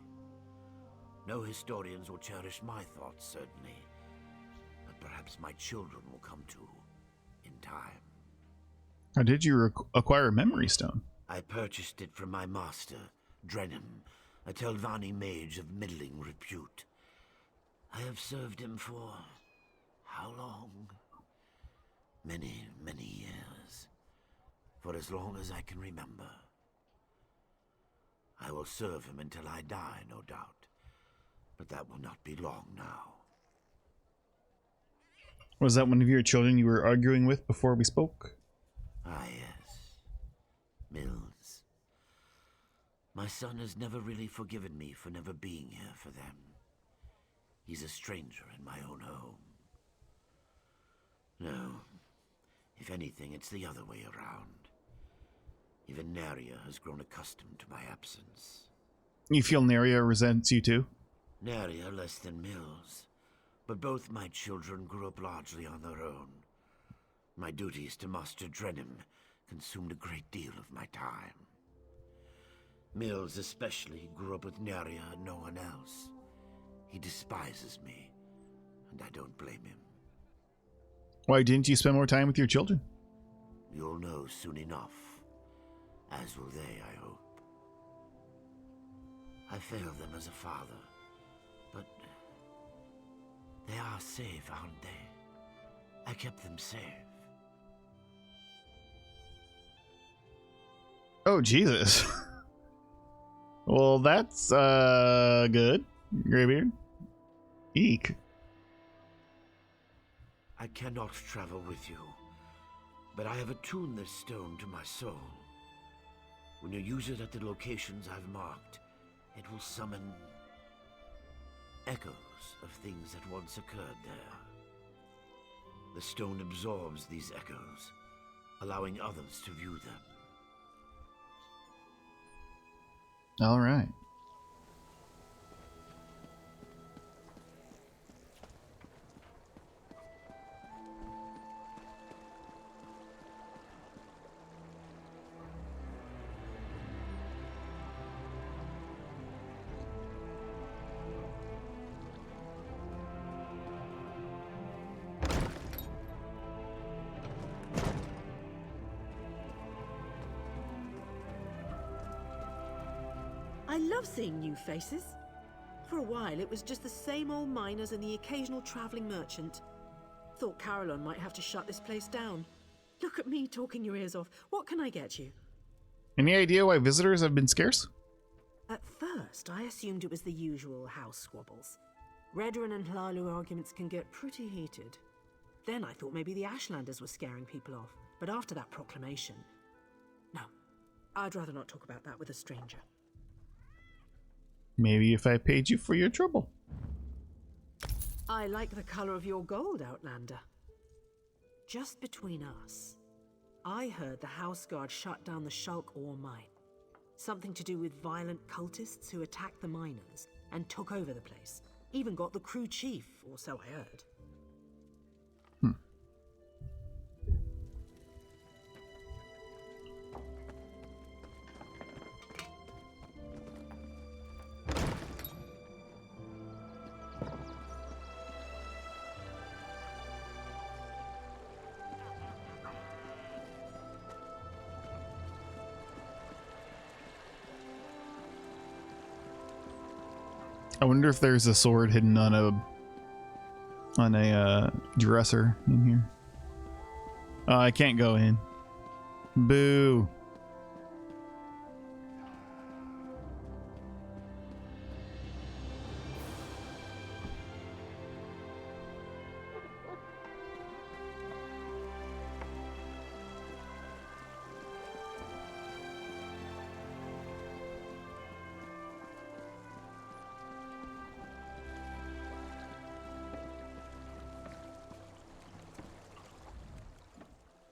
No historians will cherish my thoughts, certainly, but perhaps my children will come to in time. How did you acquire a memory stone? I purchased it from my master, Drenham, a Telvanni mage of middling repute. I have served him for how long? Many, many years. For as long as I can remember. I will serve him until I die, no doubt. But that will not be long now. Was that one of your children you were arguing with before we spoke? Ah, yes. Mills. My son has never really forgiven me for never being here for them. He's a stranger in my own home. No. If anything, it's the other way around. Even Naria has grown accustomed to my absence. You feel Naria resents you too? Naria less than Mills. But both my children grew up largely on their own. My duties to Master Drenham consumed a great deal of my time. Mills especially grew up with Naria and no one else. He despises me, and I don't blame him. Why didn't you spend more time with your children? You'll know soon enough. As will they, I hope. I failed them as a father, but they are safe, aren't they? I kept them safe. Oh, Jesus. Well, that's, good. Greybeard. Eek. I cannot travel with you, but I have attuned this stone to my soul. When you use it at the locations I've marked, it will summon echoes of things that once occurred there. The stone absorbs these echoes, allowing others to view them. All right. I love seeing new faces. For a while, it was just the same old miners and the occasional traveling merchant. Thought Caroline might have to shut this place down. Look at me talking your ears off. What can I get you? Any idea why visitors have been scarce? At first, I assumed it was the usual house squabbles. Redoran and Hlalu arguments can get pretty heated. Then I thought maybe the Ashlanders were scaring people off. But after that proclamation... No, I'd rather not talk about that with a stranger. Maybe if I paid you for your trouble. I like the color of your gold, Outlander. Just between us, I heard the House Guard shut down the Shulk ore mine. Something to do with violent cultists who attacked the miners and took over the place. Even got the crew chief, or so I heard. I wonder if there's a sword hidden on a dresser in here. I can't go in. Boo.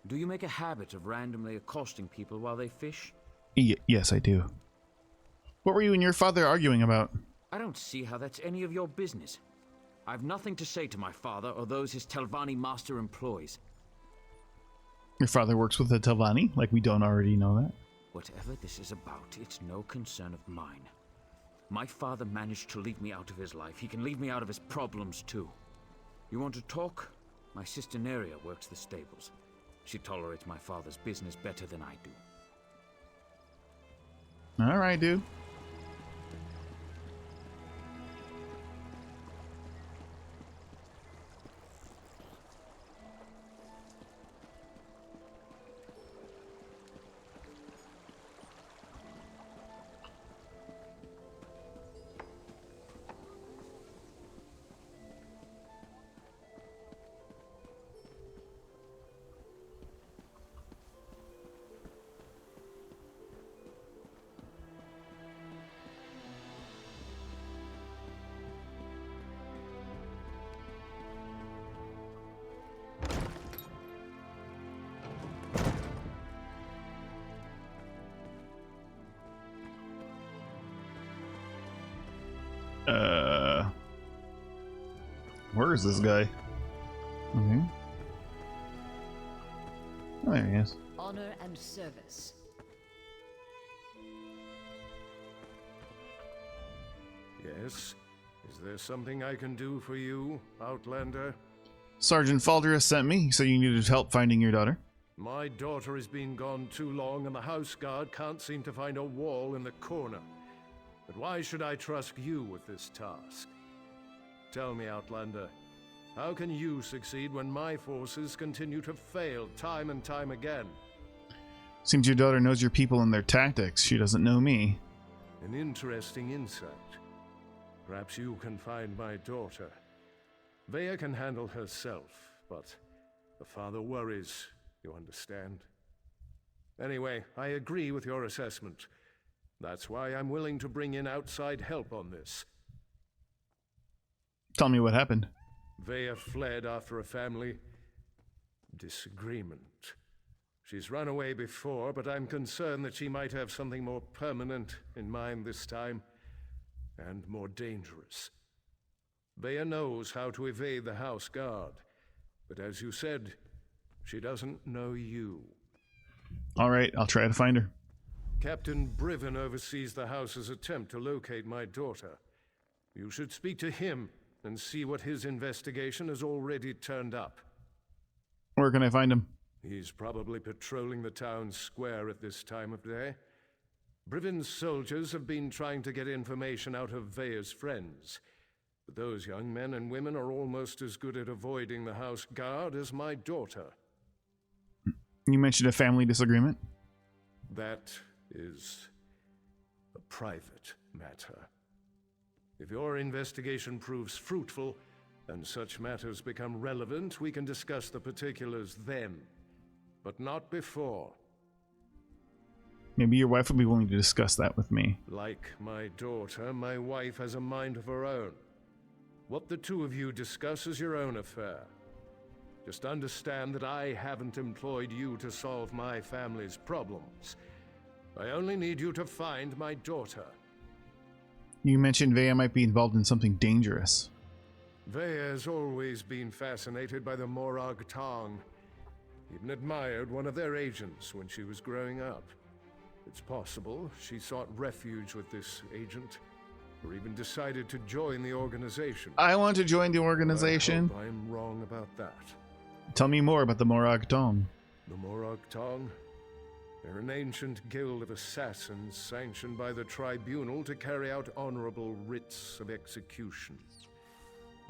Do you make a habit of randomly accosting people while they fish? Yes, I do. What were you and your father arguing about? I don't see how that's any of your business. I've nothing to say to my father or those his Telvanni master employs. Your father works with the Telvanni? Like we don't already know that? Whatever this is about, it's no concern of mine. My father managed to leave me out of his life. He can leave me out of his problems too. You want to talk? My sister Neria works the stables. She tolerates my father's business better than I do. All right, dude. Where is this guy? Okay. Oh, there he is. Honor and service. Yes? Is there something I can do for you, Outlander? Sergeant Falder sent me, so you needed help finding your daughter. My daughter has been gone too long, and the house guard can't seem to find a wall in the corner. But why should I trust you with this task? Tell me, Outlander, how can you succeed when my forces continue to fail time and time again? Seems your daughter knows your people and their tactics. She doesn't know me. An interesting insight. Perhaps you can find my daughter. Vea can handle herself, but the father worries, you understand? Anyway, I agree with your assessment. That's why I'm willing to bring in outside help on this. Tell me what happened. Vea fled after a family disagreement. She's run away before, but I'm concerned that she might have something more permanent in mind this time, and more dangerous. Vea knows how to evade the house guard, but as you said, she doesn't know you. All right, I'll try to find her. Captain Briven oversees the house's attempt to locate my daughter. You should speak to him and see what his investigation has already turned up. Where can I find him? He's probably patrolling the town square at this time of day. Briven's soldiers have been trying to get information out of Vea's friends, but those young men and women are almost as good at avoiding the house guard as my daughter. You mentioned a family disagreement? That is a private matter. If your investigation proves fruitful, and such matters become relevant, we can discuss the particulars then, but not before. Maybe your wife will be willing to discuss that with me. Like my daughter, my wife has a mind of her own. What the two of you discuss is your own affair. Just understand that I haven't employed you to solve my family's problems. I only need you to find my daughter. You mentioned Vea might be involved in something dangerous. Vea has always been fascinated by the Morag Tong. Even admired one of their agents when she was growing up. It's possible she sought refuge with this agent, or even decided to join the organization. I want to join the organization. I hope I'm wrong about that. Tell me more about the Morag Tong. The Morag Tong? They're an ancient guild of assassins sanctioned by the tribunal to carry out honorable writs of execution.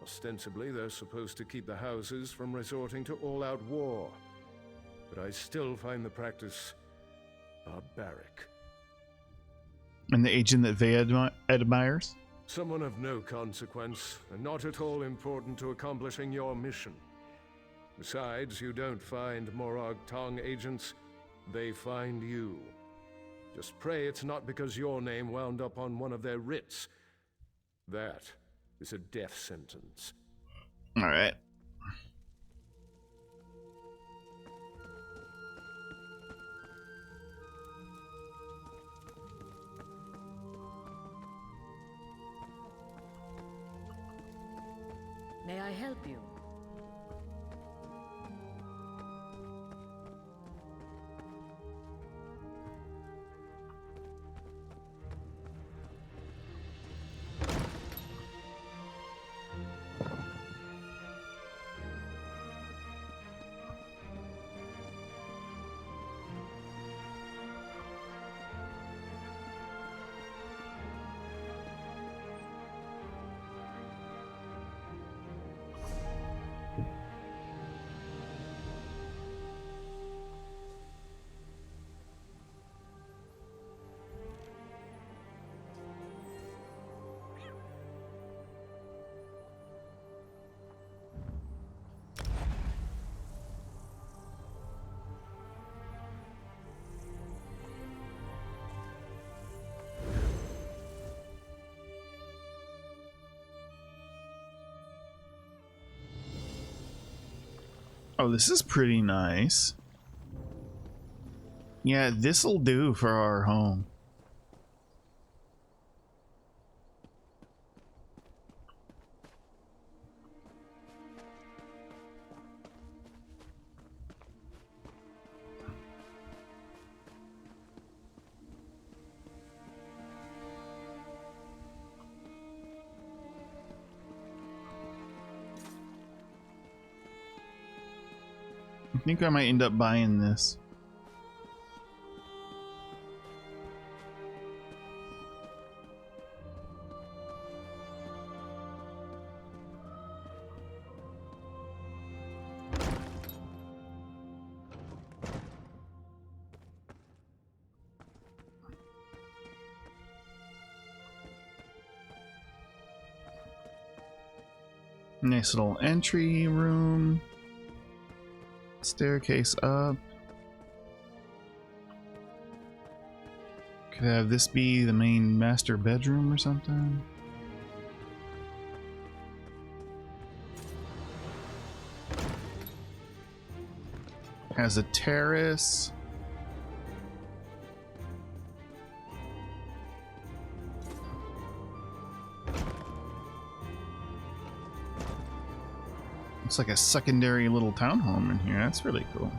Ostensibly, they're supposed to keep the houses from resorting to all-out war. But I still find the practice barbaric. And the agent that Vea admires? Someone of no consequence, and not at all important to accomplishing your mission. Besides, you don't find Morag Tong agents, they find you. Just pray it's not because your name wound up on one of their writs. That is a death sentence. Alright. May I help you? Oh, this is pretty nice. Yeah, this'll do for our home. I think I might end up buying this. Nice little entry room. Staircase up. Could have this be the main master bedroom or something. Has a terrace. It's like a secondary little townhome in here. That's really cool.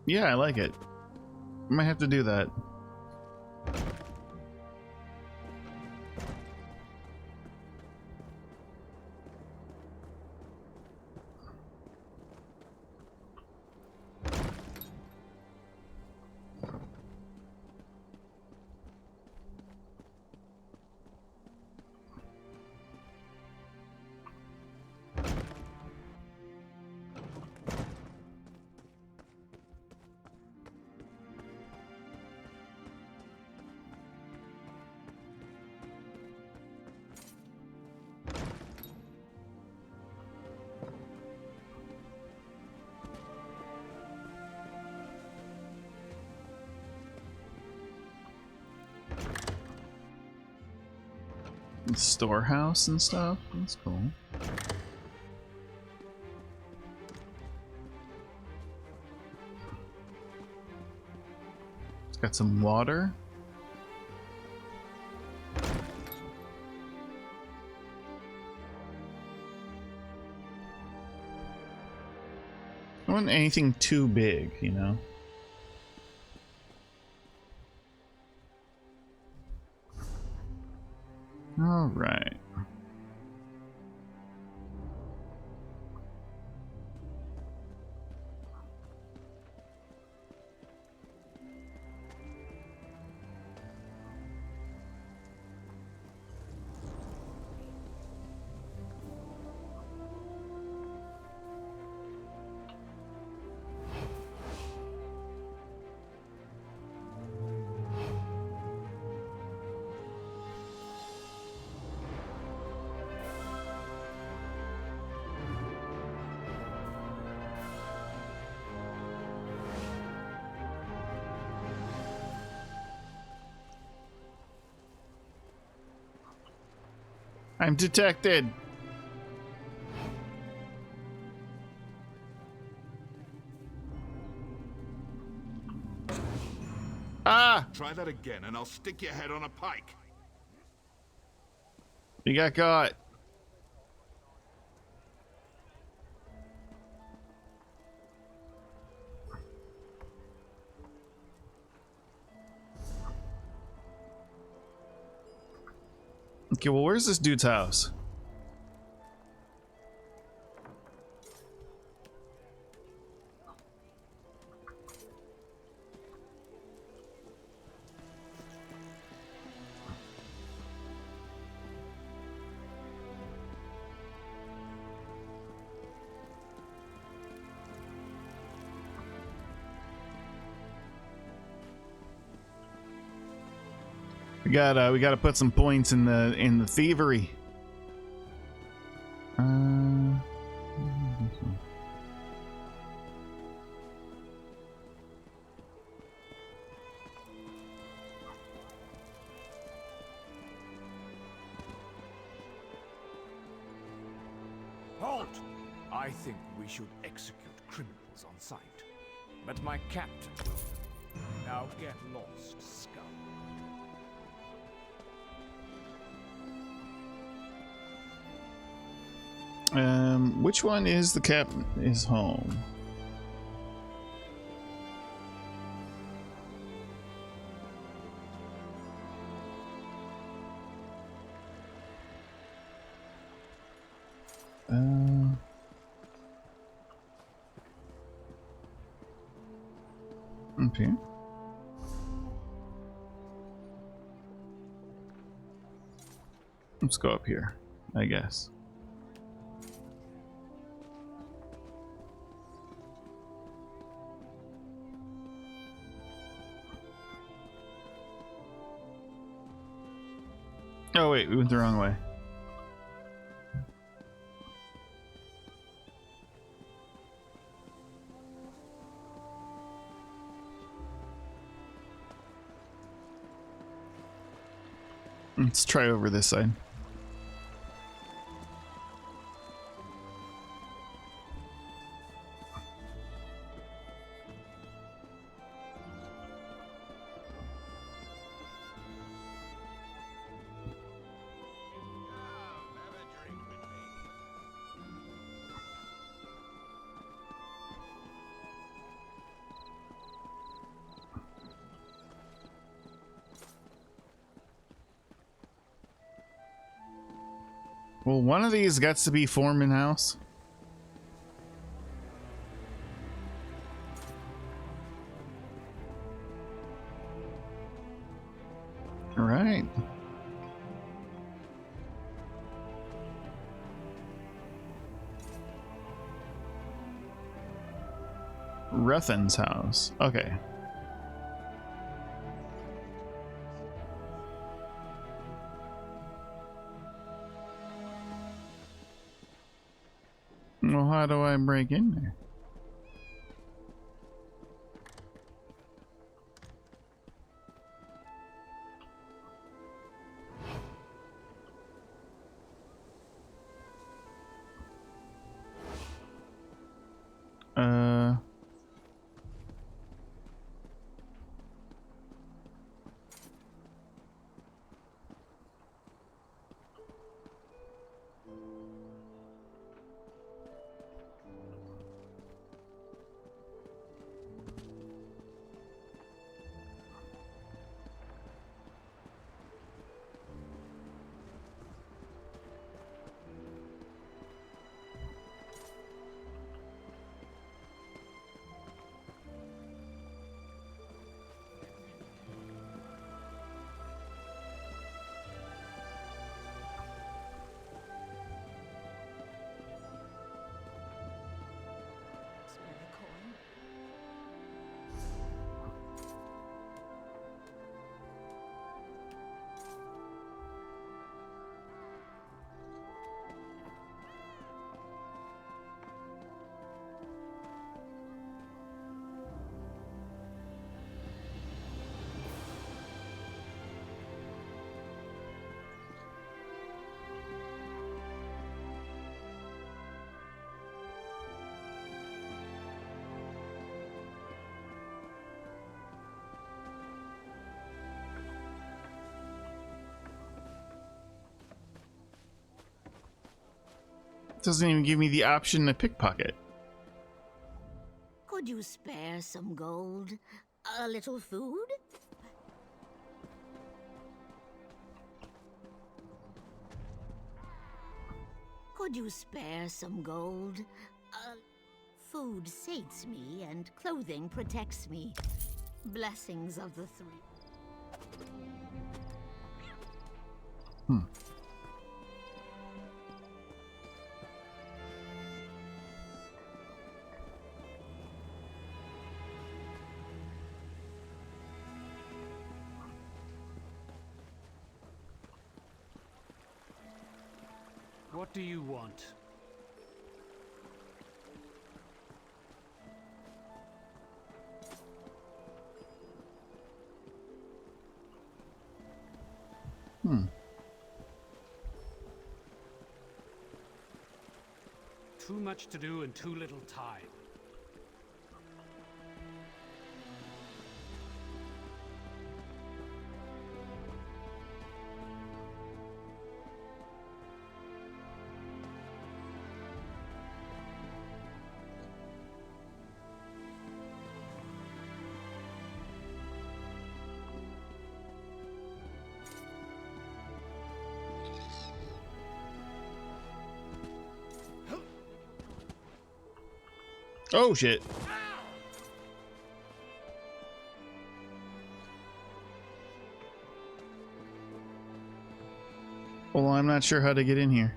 Yeah, I like it. Might have to do that. storehouse and stuff. That's cool. It's got some water. I don't want anything too big, you know? All right. I'm detected. Ah! Try that again and I'll stick your head on a pike. You got caught. Okay, well, where's this dude's house? We gotta put some points in the thievery. Halt! I think we should execute criminals on sight. But my captain will. Now get lost, scum. Which one is the captain is home? Okay. Let's go up here, I guess. Oh wait, we went the wrong way. Let's try over this side. Well, one of these got to be Foreman House. All right. Ruthen's house. Okay. Well, how do I break in there? Doesn't even give me the option to pickpocket. Could you spare some gold? A little food? Could you spare some gold? Food sates me and clothing protects me. Blessings of the three. What do you want? Too much to do and too little time. Oh shit. Well, I'm not sure how to get in here.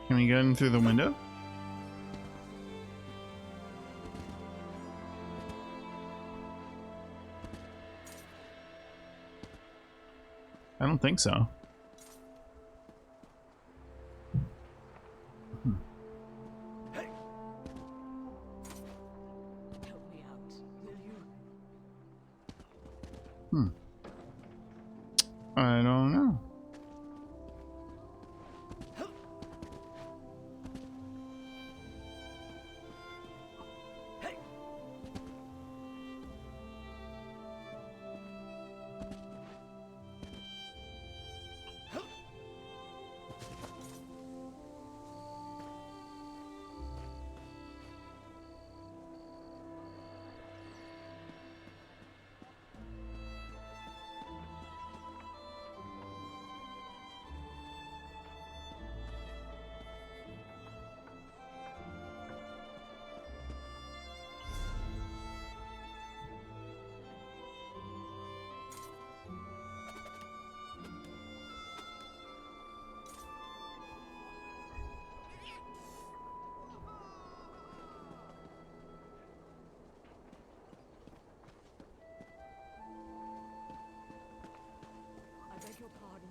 Can we get in through the window? I don't think so. Help me out, will you? I don't know. I beg your pardon.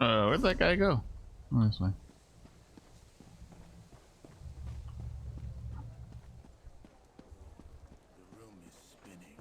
Where'd that guy go? Oh, this way. The room is spinning.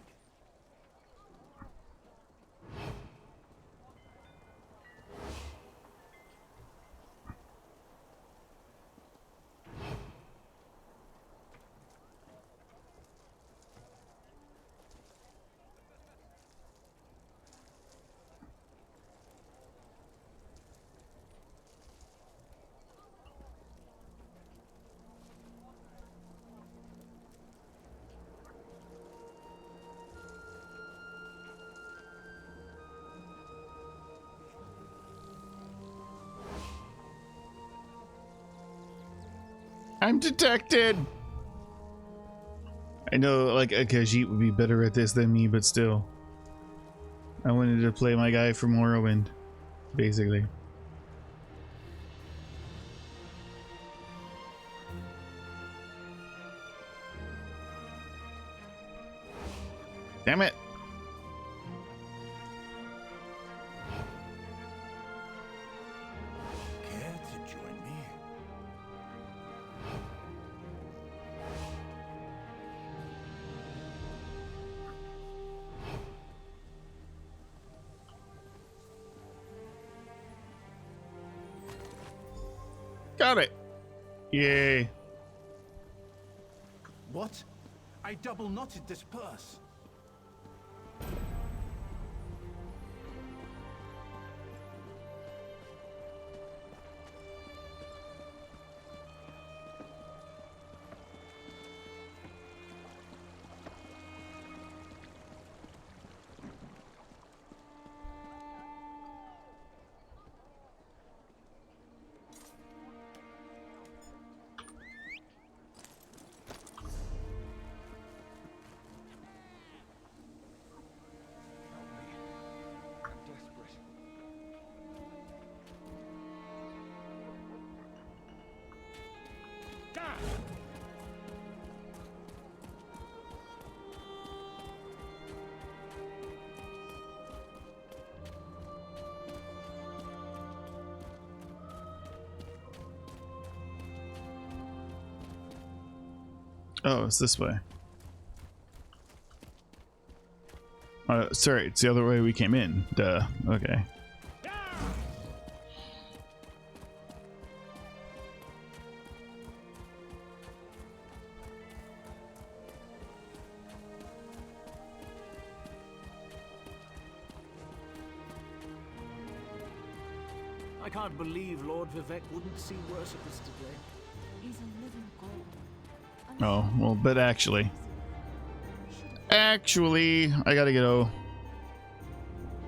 I'm detected. I know, like, a Khajiit would be better at this than me, but still. I wanted to play my guy from Morrowind, basically. Damn it. Care to join me? Got it. Yay. What? I double knotted this purse. Oh, it's this way. Sorry, it's the other way we came in. Duh. Okay. I can't believe Lord Vivek wouldn't see worse of us today. He's a living god. Oh, well, but actually, I gotta go.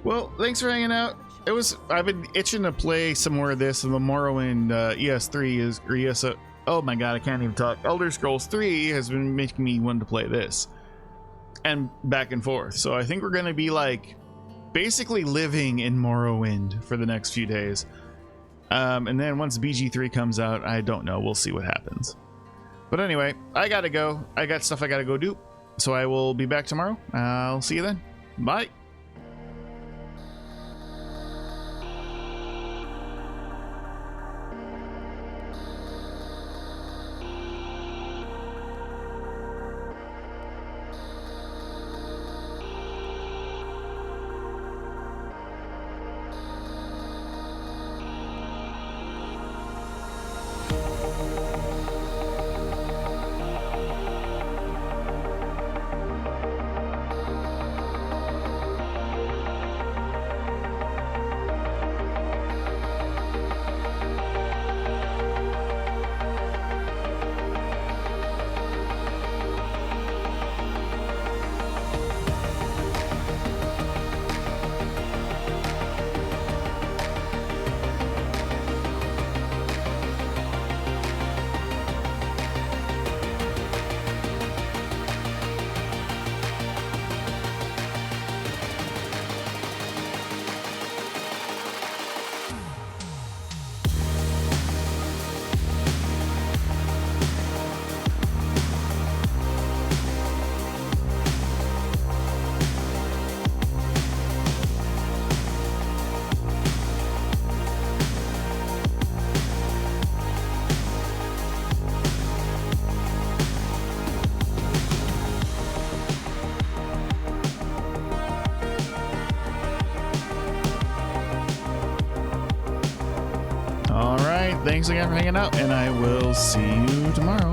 Well, thanks for hanging out. I've been itching to play some more of this, and the Morrowind ES3 is, or ESO. Oh my god, I can't even talk. Elder Scrolls 3 has been making me want to play this, and back and forth. So I think we're gonna be like basically living in Morrowind for the next few days. And then once BG3 comes out, I don't know. We'll see what happens. But anyway, I gotta go. I got stuff I gotta go do. So I will be back tomorrow. I'll see you then. Bye. Thanks again for hanging out, and I will see you tomorrow.